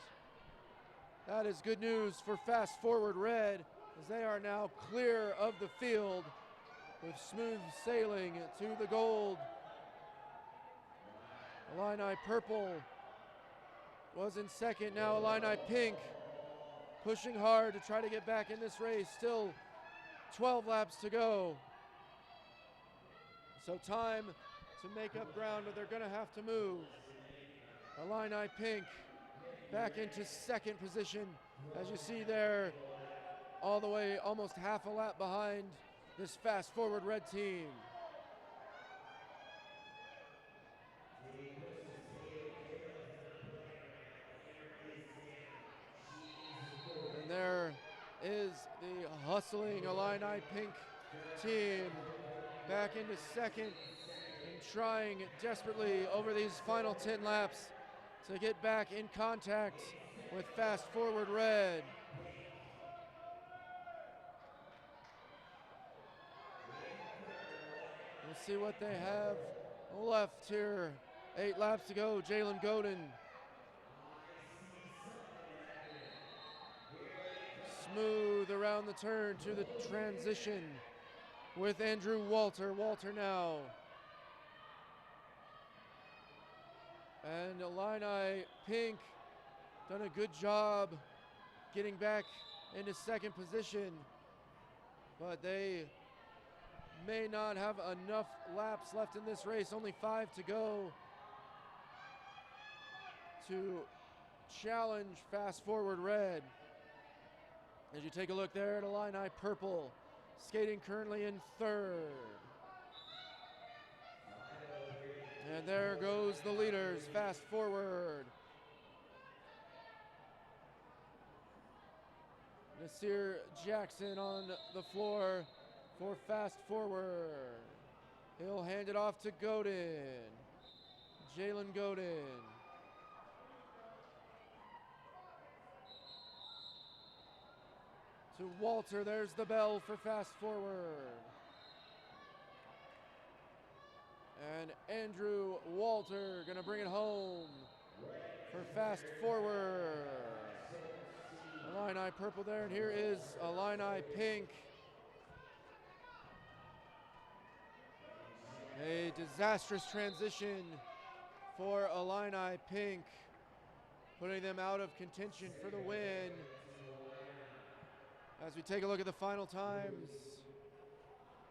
that is good news for fast forward red as they are now clear of the field with smooth sailing to the gold. Illini purple was in second, now Illini pink pushing hard to try to get back in this race. Still 12 laps to go. So time to make up ground, but they're gonna have to move. Illini pink back into second position, as you see there, all the way almost half a lap behind this fast forward red team. And there is the hustling Illini pink team back into second and trying desperately over these final 10 laps to get back in contact with fast forward red. Let's see what they have left here. 8 laps to go. Jalen Godin. Smooth around the turn to the transition with Andrew Walter. Walter now. And Illini pink done a good job getting back into second position, but they may not have enough laps left in this race. Only 5 to go to challenge fast forward red. As you take a look there at Illini purple, skating currently in third. And there goes the leaders, fast forward. Nasir Jackson on the floor for fast forward. He'll hand it off to Godin. Jalen Godin. To Walter, there's the bell for fast forward. And Andrew Walter gonna bring it home for fast forward. Illini purple there, and here is Illini pink. A disastrous transition for Illini pink, putting them out of contention for the win. As we take a look at the final times,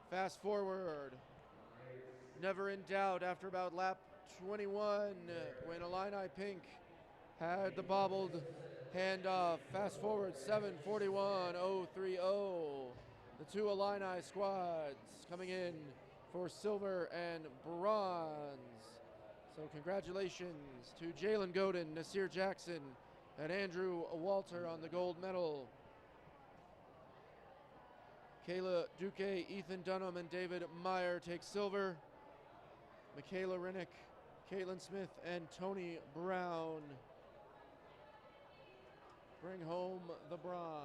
fast forward. Never in doubt after about lap 21 when Illini pink had the bobbled handoff. Fast forward 7:41.030. The two Illini squads coming in for silver and bronze. So congratulations to Jalen Godin, Nasir Jackson, and Andrew Walter on the gold medal. Kayla Duque, Ethan Dunham, and David Meyer take silver. Michaela Rennick, Caitlin Smith, and Tony Brown bring home the bronze.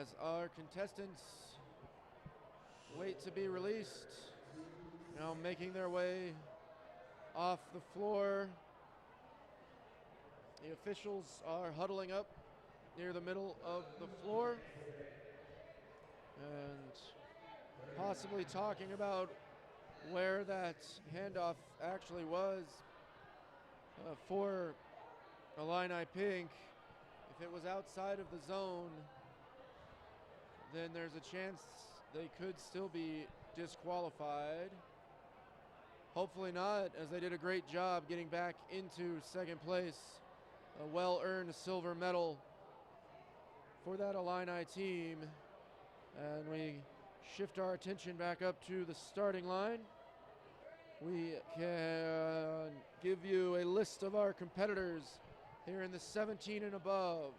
As our contestants wait to be released, now making their way off the floor. The officials are huddling up near the middle of the floor and possibly talking about where that handoff actually was for Illini Pink. If it was outside of the zone, then there's a chance they could still be disqualified. Hopefully not, as they did a great job getting back into second place. A well-earned silver medal for that Illini team. And we shift our attention back up to the starting line. We can give you a list of our competitors here in the 17 and above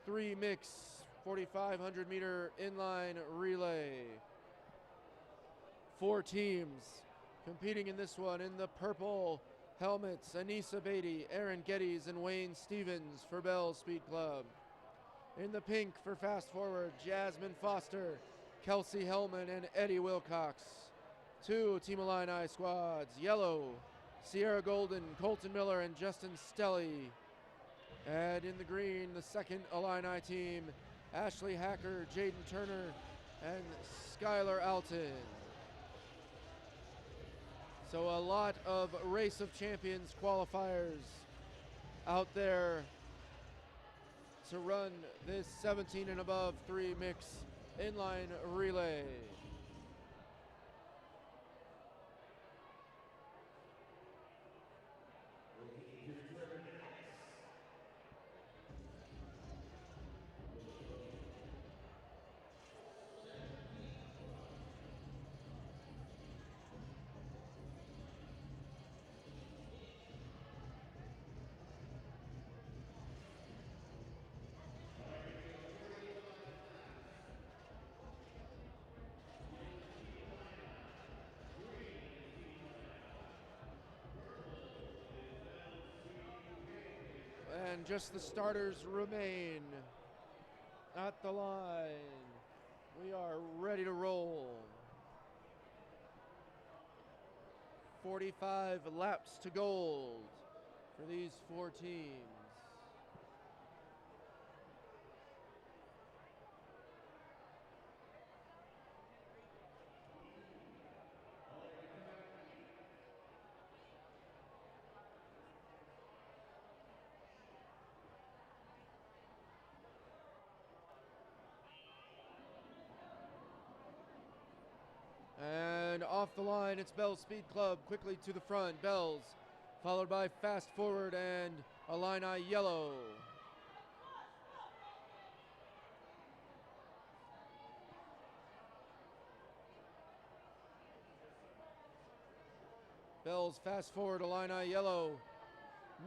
3 mix 4,500 meter inline relay. 4 teams competing in this one. In the purple helmets, Anissa Beatty, Aaron Geddes, and Wayne Stevens for Bell Speed Club. In the pink for Fast Forward, Jasmine Foster, Kelsey Hellman, and Eddie Wilcox. 2 Team Illini squads. Yellow, Sierra Golden, Colton Miller, and Justin Stelly. And in the green, the second Illini team, Ashley Hacker, Jaden Turner, and Skylar Alton. So a lot of Race of Champions qualifiers out there to run this 17 and above 3 mix inline relay. And just the starters remain at the line. We are ready to roll. 45 laps to gold for these 4 teams. And off the line, it's Bell's Speed Club quickly to the front. Bell's, followed by Fast Forward and Illini Yellow. Bell's, Fast Forward, Illini Yellow.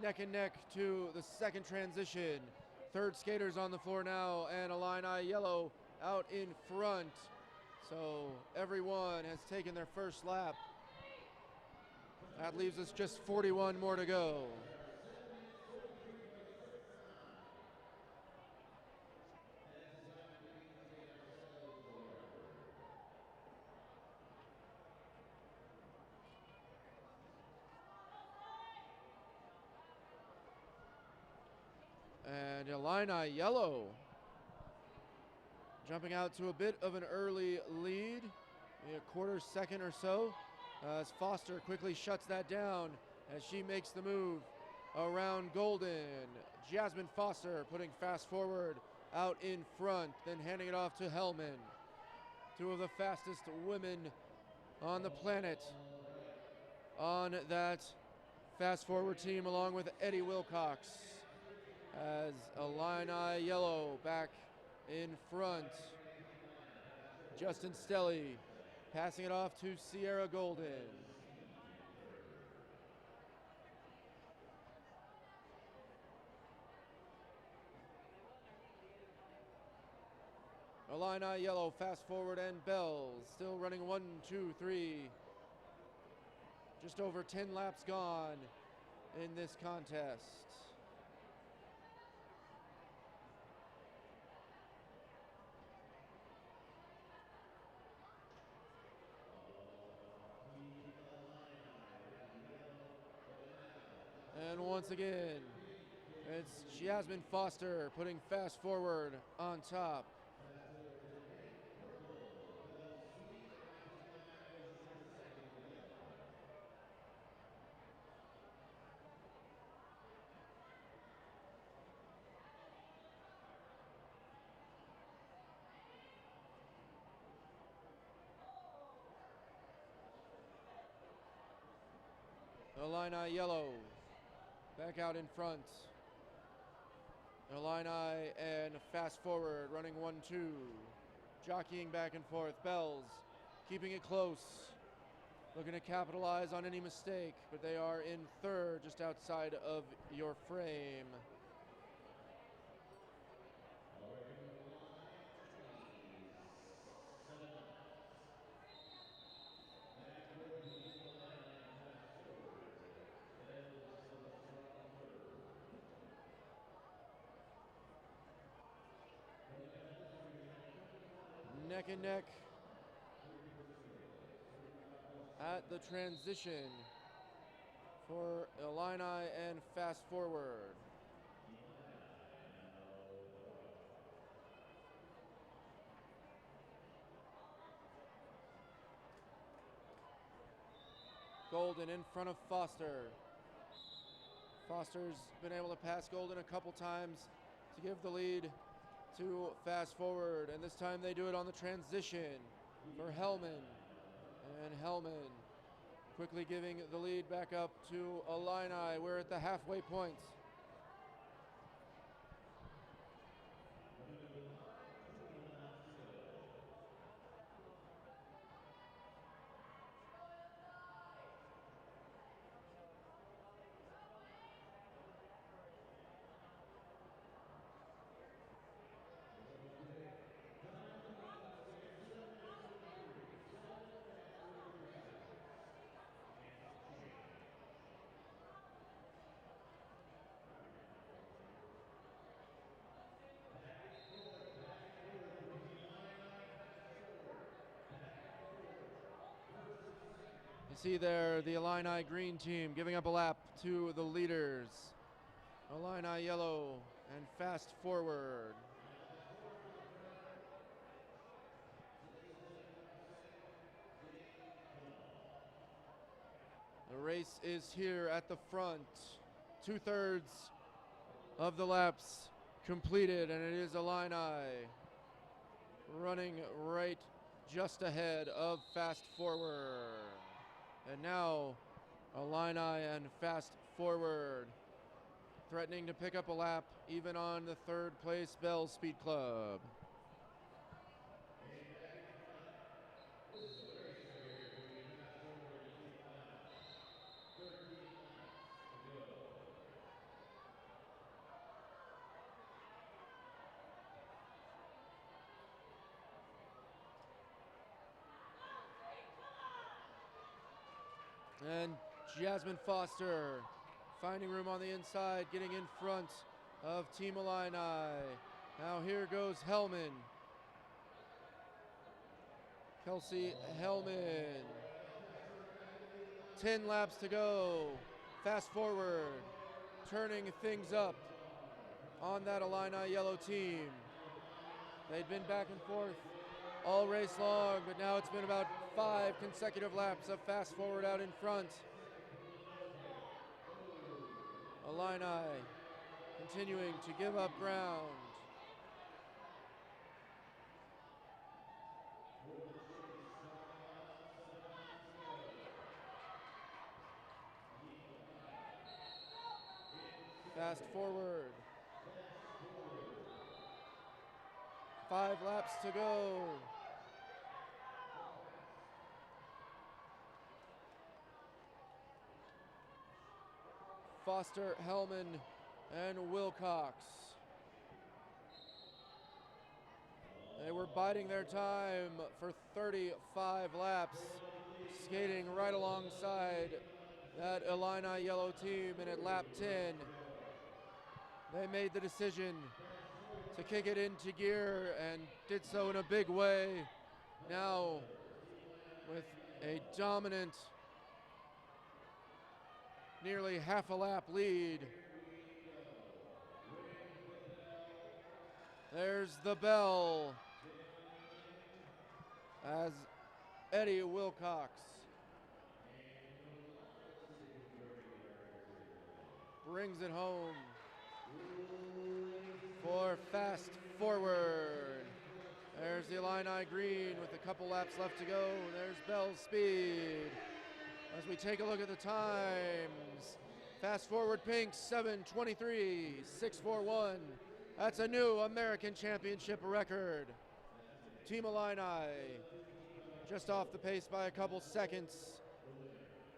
Neck and neck to the second transition. Third skaters on the floor now, and Illini Yellow out in front. So everyone has taken their first lap. That leaves us just 41 more to go. And Illini Yellow jumping out to a bit of an early lead, a quarter second or so, as Foster quickly shuts that down as she makes the move around Golden. Jasmine Foster putting Fast Forward out in front, then handing it off to Hellman. 2 of the fastest women on the planet on that Fast Forward team, along with Eddie Wilcox, as Illini Yellow back in front. Justin Stelly passing it off to Sierra Golden. Illini yellow, fast forward, and Bells still running 1, 2, 3. Just over 10 laps gone in this contest. And once again, it's Jasmine Foster putting fast forward on top. Illini yellow back out in front. Illini and fast forward running 1, 2. Jockeying back and forth. Bells keeping it close. Looking to capitalize on any mistake, but they are in third, just outside of your frame. Neck and neck at the transition for Illini and fast forward. Golden in front of Foster. Foster's been able to pass Golden a couple times to give the lead to fast forward, and this time they do it on the transition for Hellman. And Hellman quickly giving the lead back up to Illini. We're at the halfway point. You see there the Illini green team giving up a lap to the leaders. Illini yellow and fast forward. The race is here at the front. 2/3 of the laps completed, and it is Illini running right just ahead of fast forward. And now Illini and fast forward threatening to pick up a lap even on the third place Bell Speed Club. And Jasmine Foster finding room on the inside, getting in front of Team Illini. Now here goes Hellman. Kelsey Hellman. 10 laps to go. Fast forward, turning things up on that Illini yellow team. They'd been back and forth all race long, but now it's been about 5 consecutive laps of fast forward out in front. Illini continuing to give up ground. Fast forward. 5 laps to go. Foster, Hellman, and Wilcox. They were biding their time for 35 laps, skating right alongside that Illini yellow team, and at lap 10, they made the decision to kick it into gear and did so in a big way. Now with a dominant, nearly half a lap lead. There's the bell as Eddie Wilcox brings it home for Fast Forward. There's the Illini green with a couple laps left to go. There's Bell's speed. As we take a look at the times, Fast Forward pink 7:23, 6:41. That's a new American Championship record. Team Illini just off the pace by a couple seconds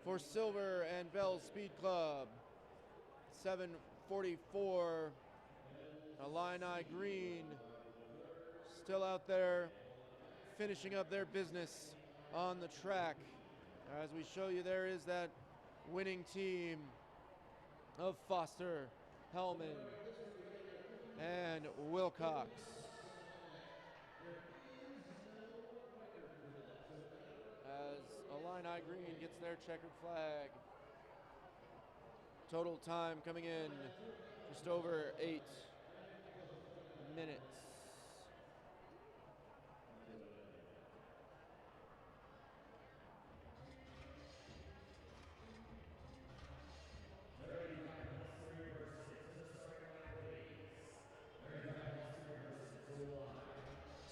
for Silver and Bell's Speed Club. 7:44. Illini green still out there finishing up their business on the track. As we show you, there is that winning team of Foster, Hellman, and Wilcox. As Illini green gets their checkered flag. Total time coming in just over 8 minutes.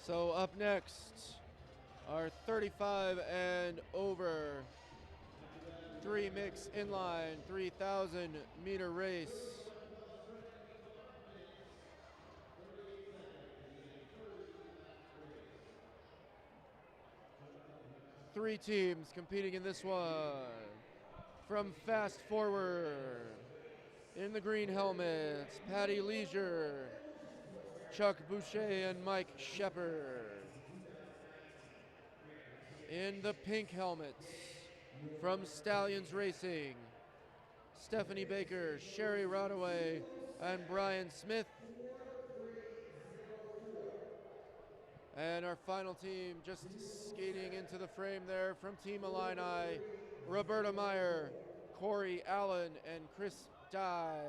So up next, our 35 and over 3 mix inline 3,000 meter race. Three teams competing in this one. From Fast Forward, in the green helmets, Patty Leisure, Chuck Boucher, and Mike Shepard. In the pink helmets, from Stallions Racing, Stephanie Baker, Sherry Rodaway, and Brian Smith. And our final team just skating into the frame there from Team Illini, Roberta Meyer, Corey Allen, and Chris Dye.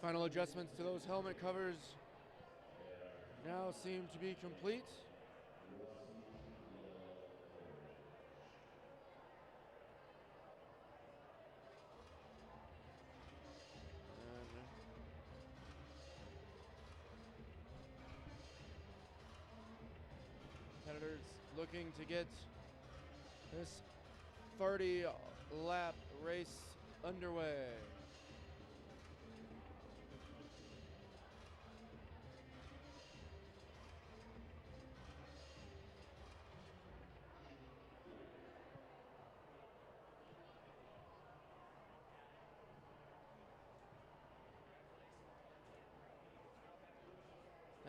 Final adjustments to those helmet covers now seem to be complete. Competitors looking to get this 30-lap race underway.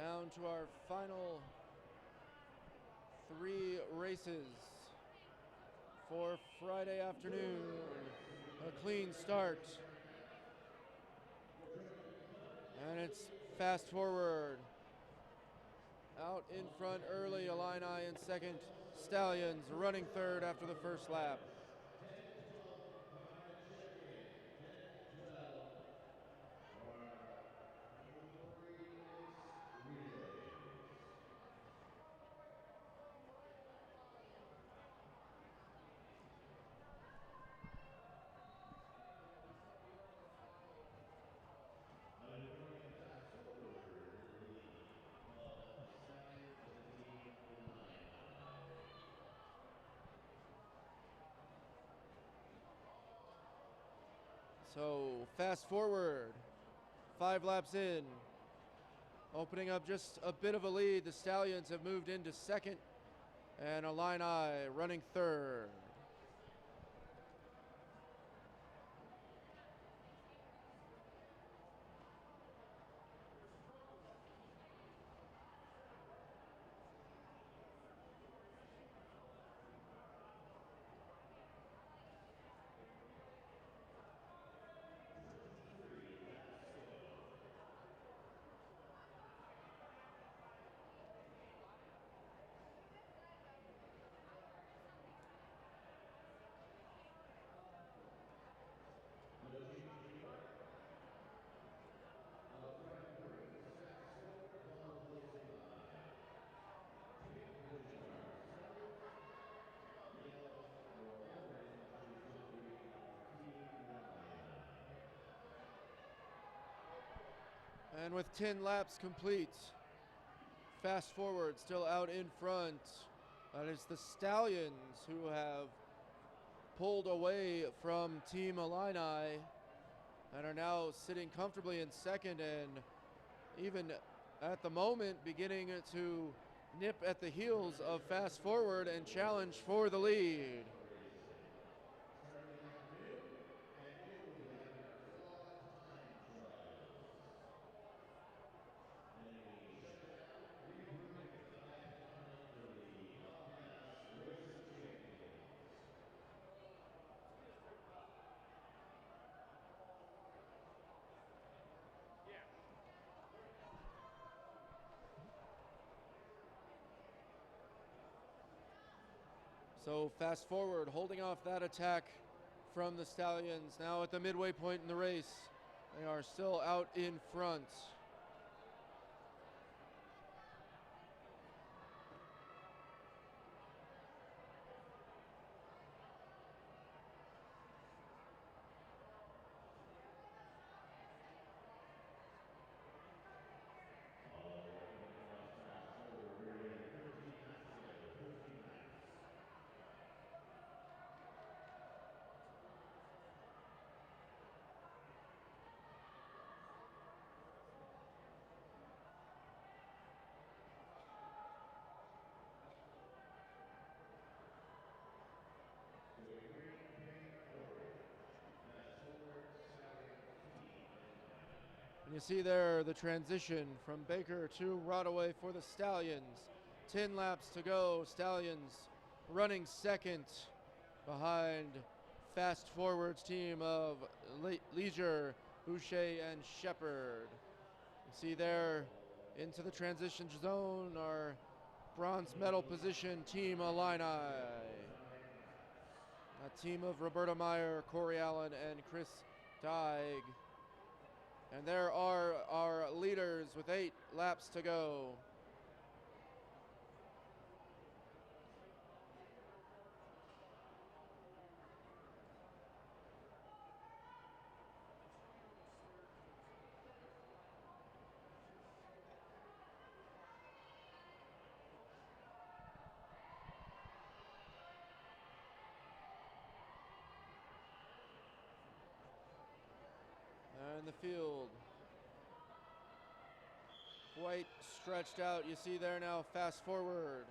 Down to our final 3 races for Friday afternoon. A clean start. And it's fast forward. Out in front early, Illini in second. Stallions running third after the first lap. So fast forward, 5 laps in, opening up just a bit of a lead. The Stallions have moved into second, and Illini running third. And with 10 laps complete, fast forward still out in front. That is the Stallions, who have pulled away from Team Illini and are now sitting comfortably in second, and even at the moment beginning to nip at the heels of fast forward and challenge for the lead. So fast forward, holding off that attack from the Stallions. Now at the midway point in the race, they are still out in front. And you see there the transition from Baker to Rodaway for the Stallions. 10 laps to go. Stallions running second behind fast forwards team of Leisure, Boucher, and Shepard. You see there into the transition zone our bronze medal position Team Illini. A team of Roberta Meyer, Corey Allen, and Chris Dyke. And there are our leaders with 8 laps to go. And the field quite stretched out. You see there now, fast forward,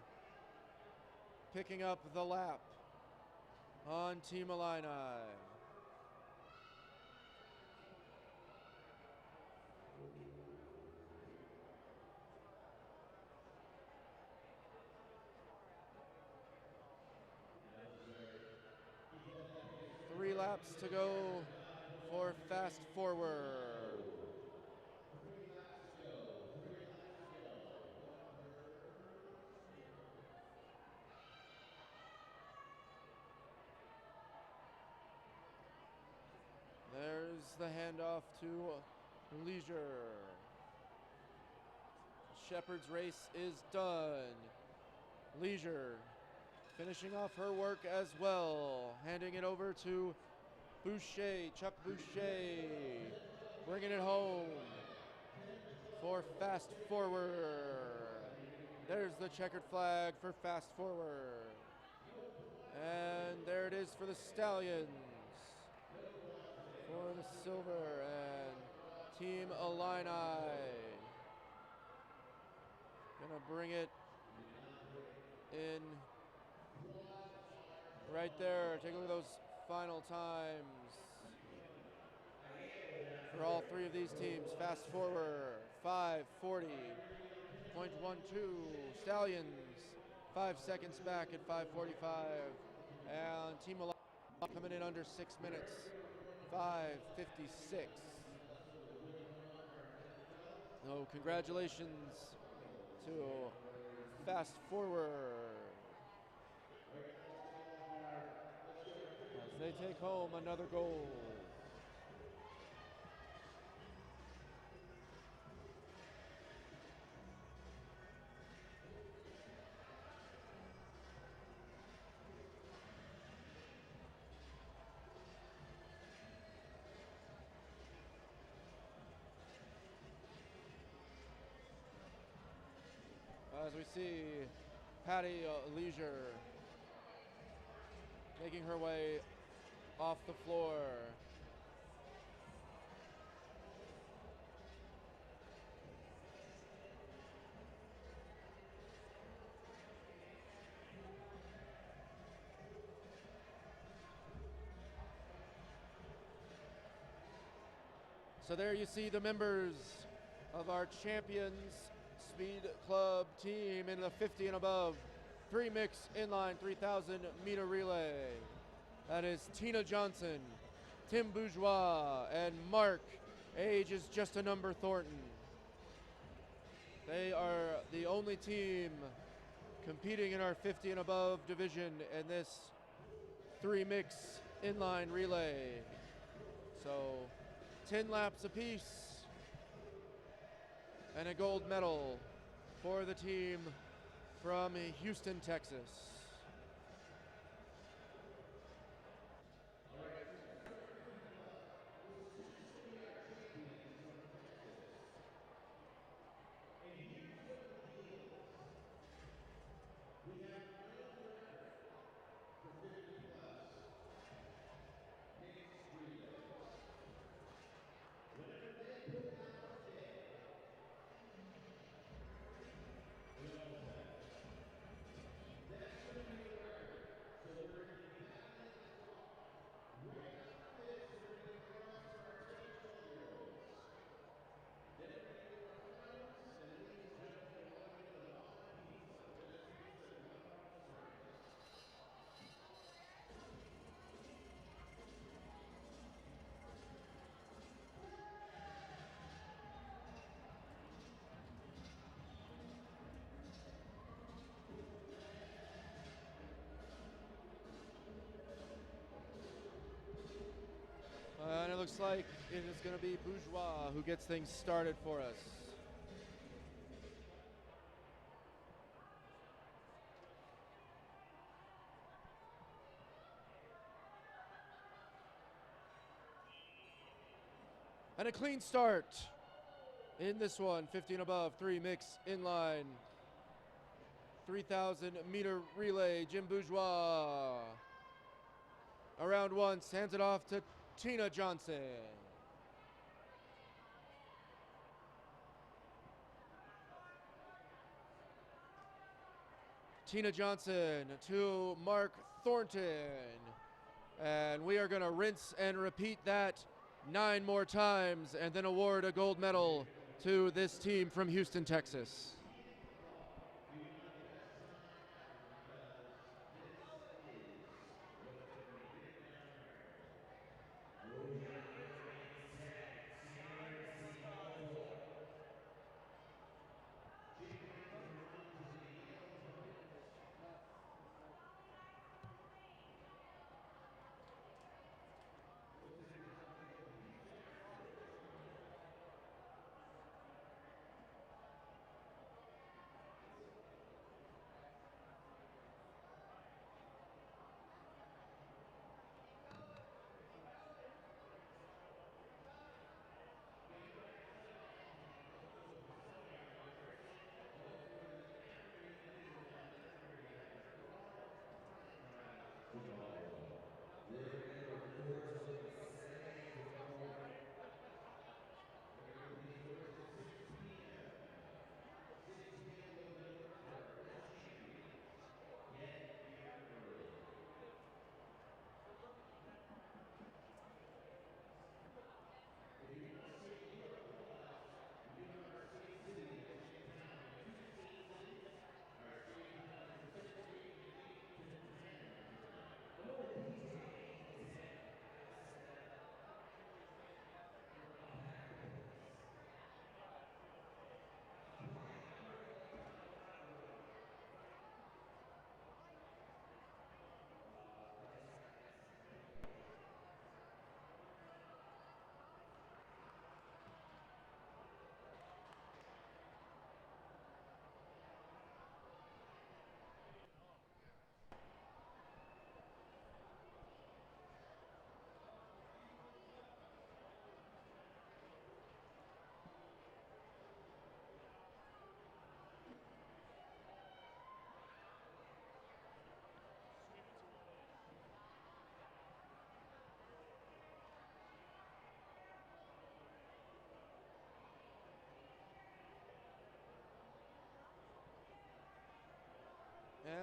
picking up the lap on Team Illini. laps to go for fast forward. There's the handoff to Leisure. Shepard's race is done. Leisure finishing off her work as well. Handing it over to Boucher, Chuck Boucher. Bringing it home for fast forward. There's the checkered flag for fast forward. And there it is for the Stallions. For the silver and Team Illini. Gonna bring it in right there. Take a look at those final times for all three of these teams. Fast forward, 5:40.12. Stallions, 5 seconds back at 5:45. And Team Illini coming in under 6 minutes, 5:56. So congratulations to Fast Forward as they take home another gold. As we see Patty Leisure making her way off the floor. So there you see the members of our Champions Speed Club team in the 50 and above 3-mix inline 3,000 meter relay. That is Tina Johnson, Tim Bourgeois, and Mark, age is just a number, Thornton. They are the only team competing in our 50 and above division in this 3-mix inline relay. So 10 laps apiece and a gold medal for the team from Houston, Texas. And it looks like it is going to be Bourgeois who gets things started for us. And a clean start in this one, 50 and above, 3-mix inline, 3,000 meter relay. Jim Bourgeois around once, hands it off to Tina Johnson. Tina Johnson to Mark Thornton. And we are going to rinse and repeat that 9 more times and then award a gold medal to this team from Houston, Texas.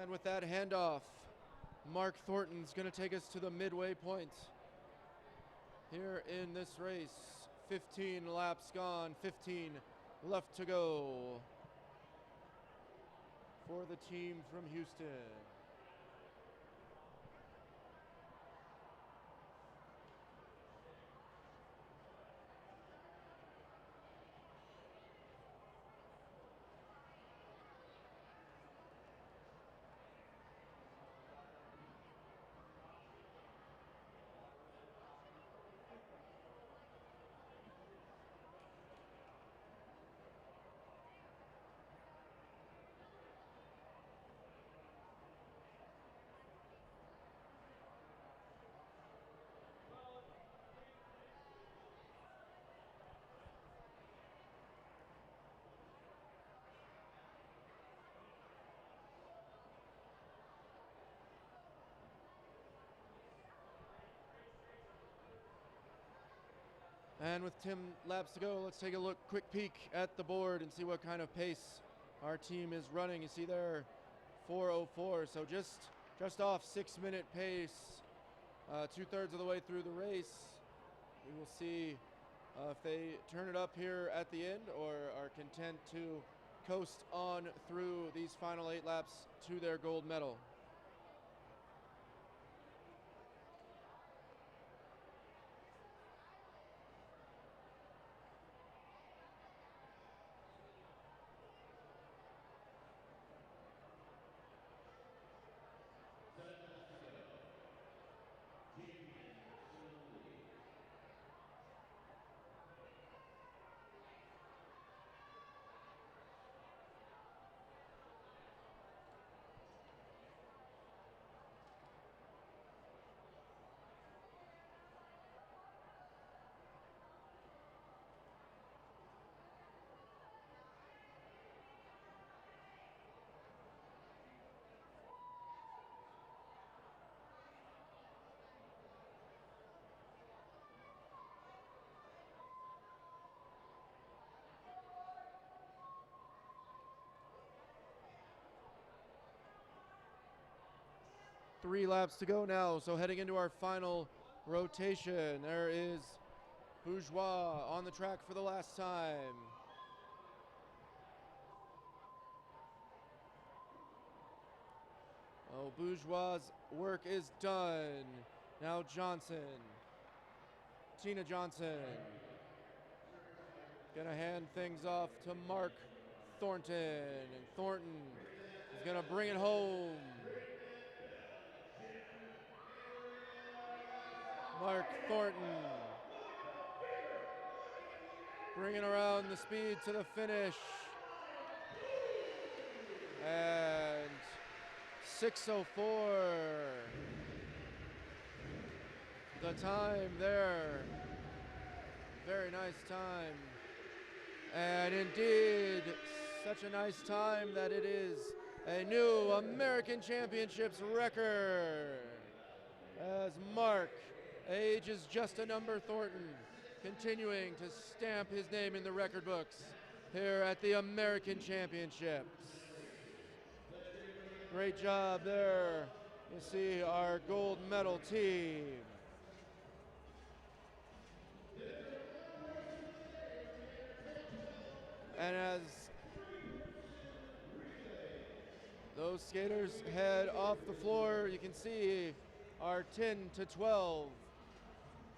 And with that handoff, Mark Thornton's going to take us to the midway point here in this race. 15 laps gone, 15 left to go for the team from Houston. And with 10 laps to go, let's take a quick peek at the board and see what kind of pace our team is running. You see there, 4:04, so just off 6-minute pace, 2/3 of the way through the race. We will see if they turn it up here at the end or are content to coast on through these final 8 laps to their gold medal. Three laps to go now, so heading into our final rotation. There is Bourgeois on the track for the last time. Oh, Bourgeois' work is done. Now Johnson. Tina Johnson. Gonna hand things off to Mark Thornton. And Thornton is gonna bring it home. Mark Thornton bringing around the speed to the finish. And 6:04. The time there. Very nice time. And indeed, such a nice time that it is a new American Championships record. As Mark, age is just a number, Thornton, continuing to stamp his name in the record books here at the American Championships. Great job there. You see our gold medal team. And as those skaters head off the floor, you can see our 10 to 12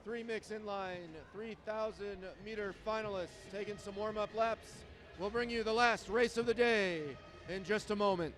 three mix inline 3,000 meter finalists taking some warm-up laps. We'll bring you the last race of the day in just a moment.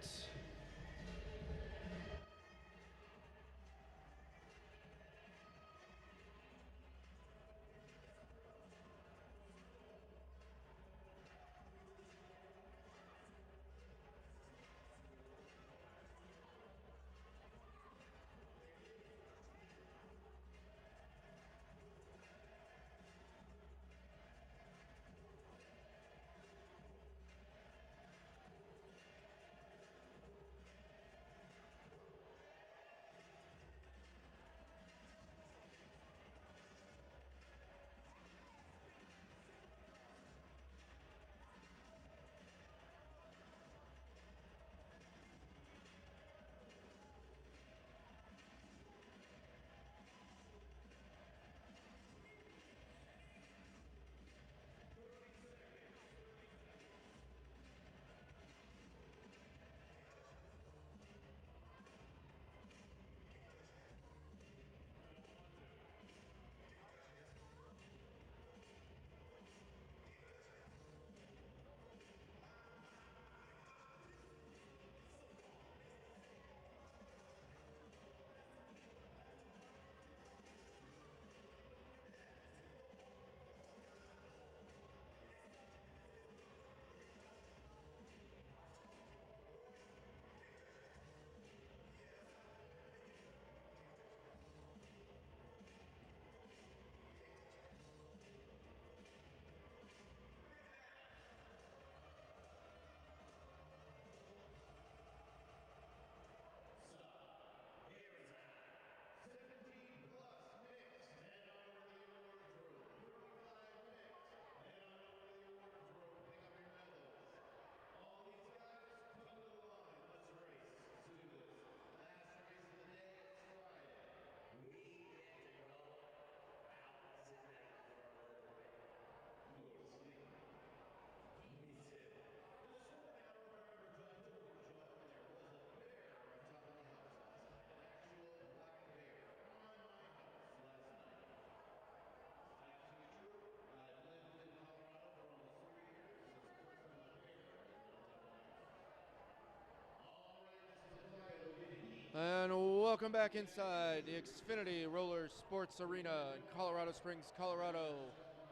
And welcome back inside the Xfinity Roller Sports Arena in Colorado Springs, Colorado.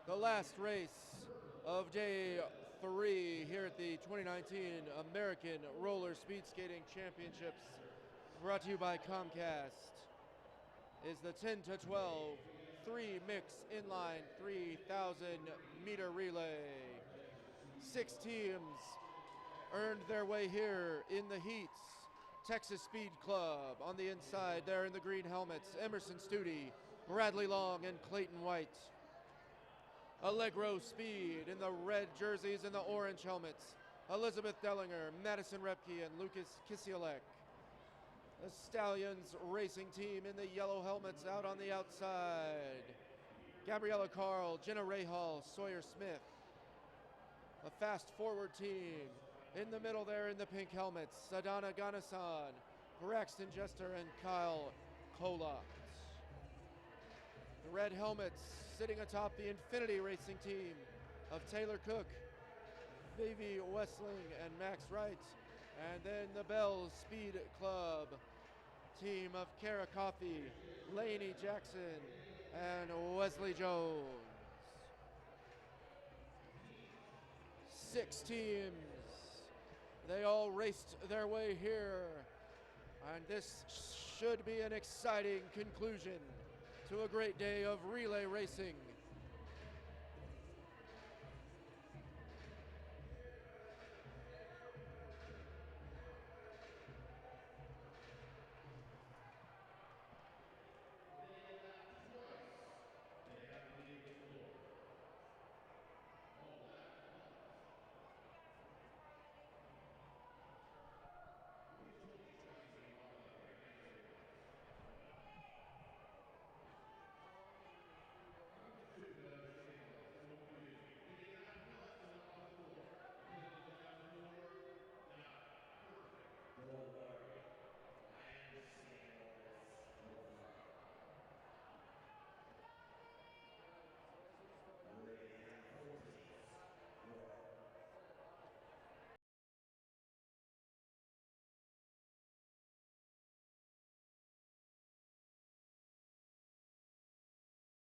The last race of day 3 here at the 2019 American Roller Speed Skating Championships, brought to you by Comcast, is the 10 to 12 3-mix inline 3,000 meter relay. 6 teams earned their way here in the heats. Texas Speed Club on the inside there in the green helmets. Emerson Studi, Bradley Long, and Clayton White. Allegro Speed in the red jerseys and the orange helmets. Elizabeth Dellinger, Madison Repke, and Lucas Kisielek. The Stallions Racing Team in the yellow helmets out on the outside. Gabriella Carl, Jenna Rahal, Sawyer Smith. A fast forward team in the middle there in the pink helmets. Sadana Ganasan, Braxton Jester, and Kyle Kolot. The red helmets sitting atop the Infinity Racing Team of Taylor Cook, Vivi Wessling, and Max Wright. And then the Bell Speed Club team of Kara Coffey, Lainey Jackson, and Wesley Jones. 6 teams. They all raced their way here. And this should be an exciting conclusion to a great day of relay racing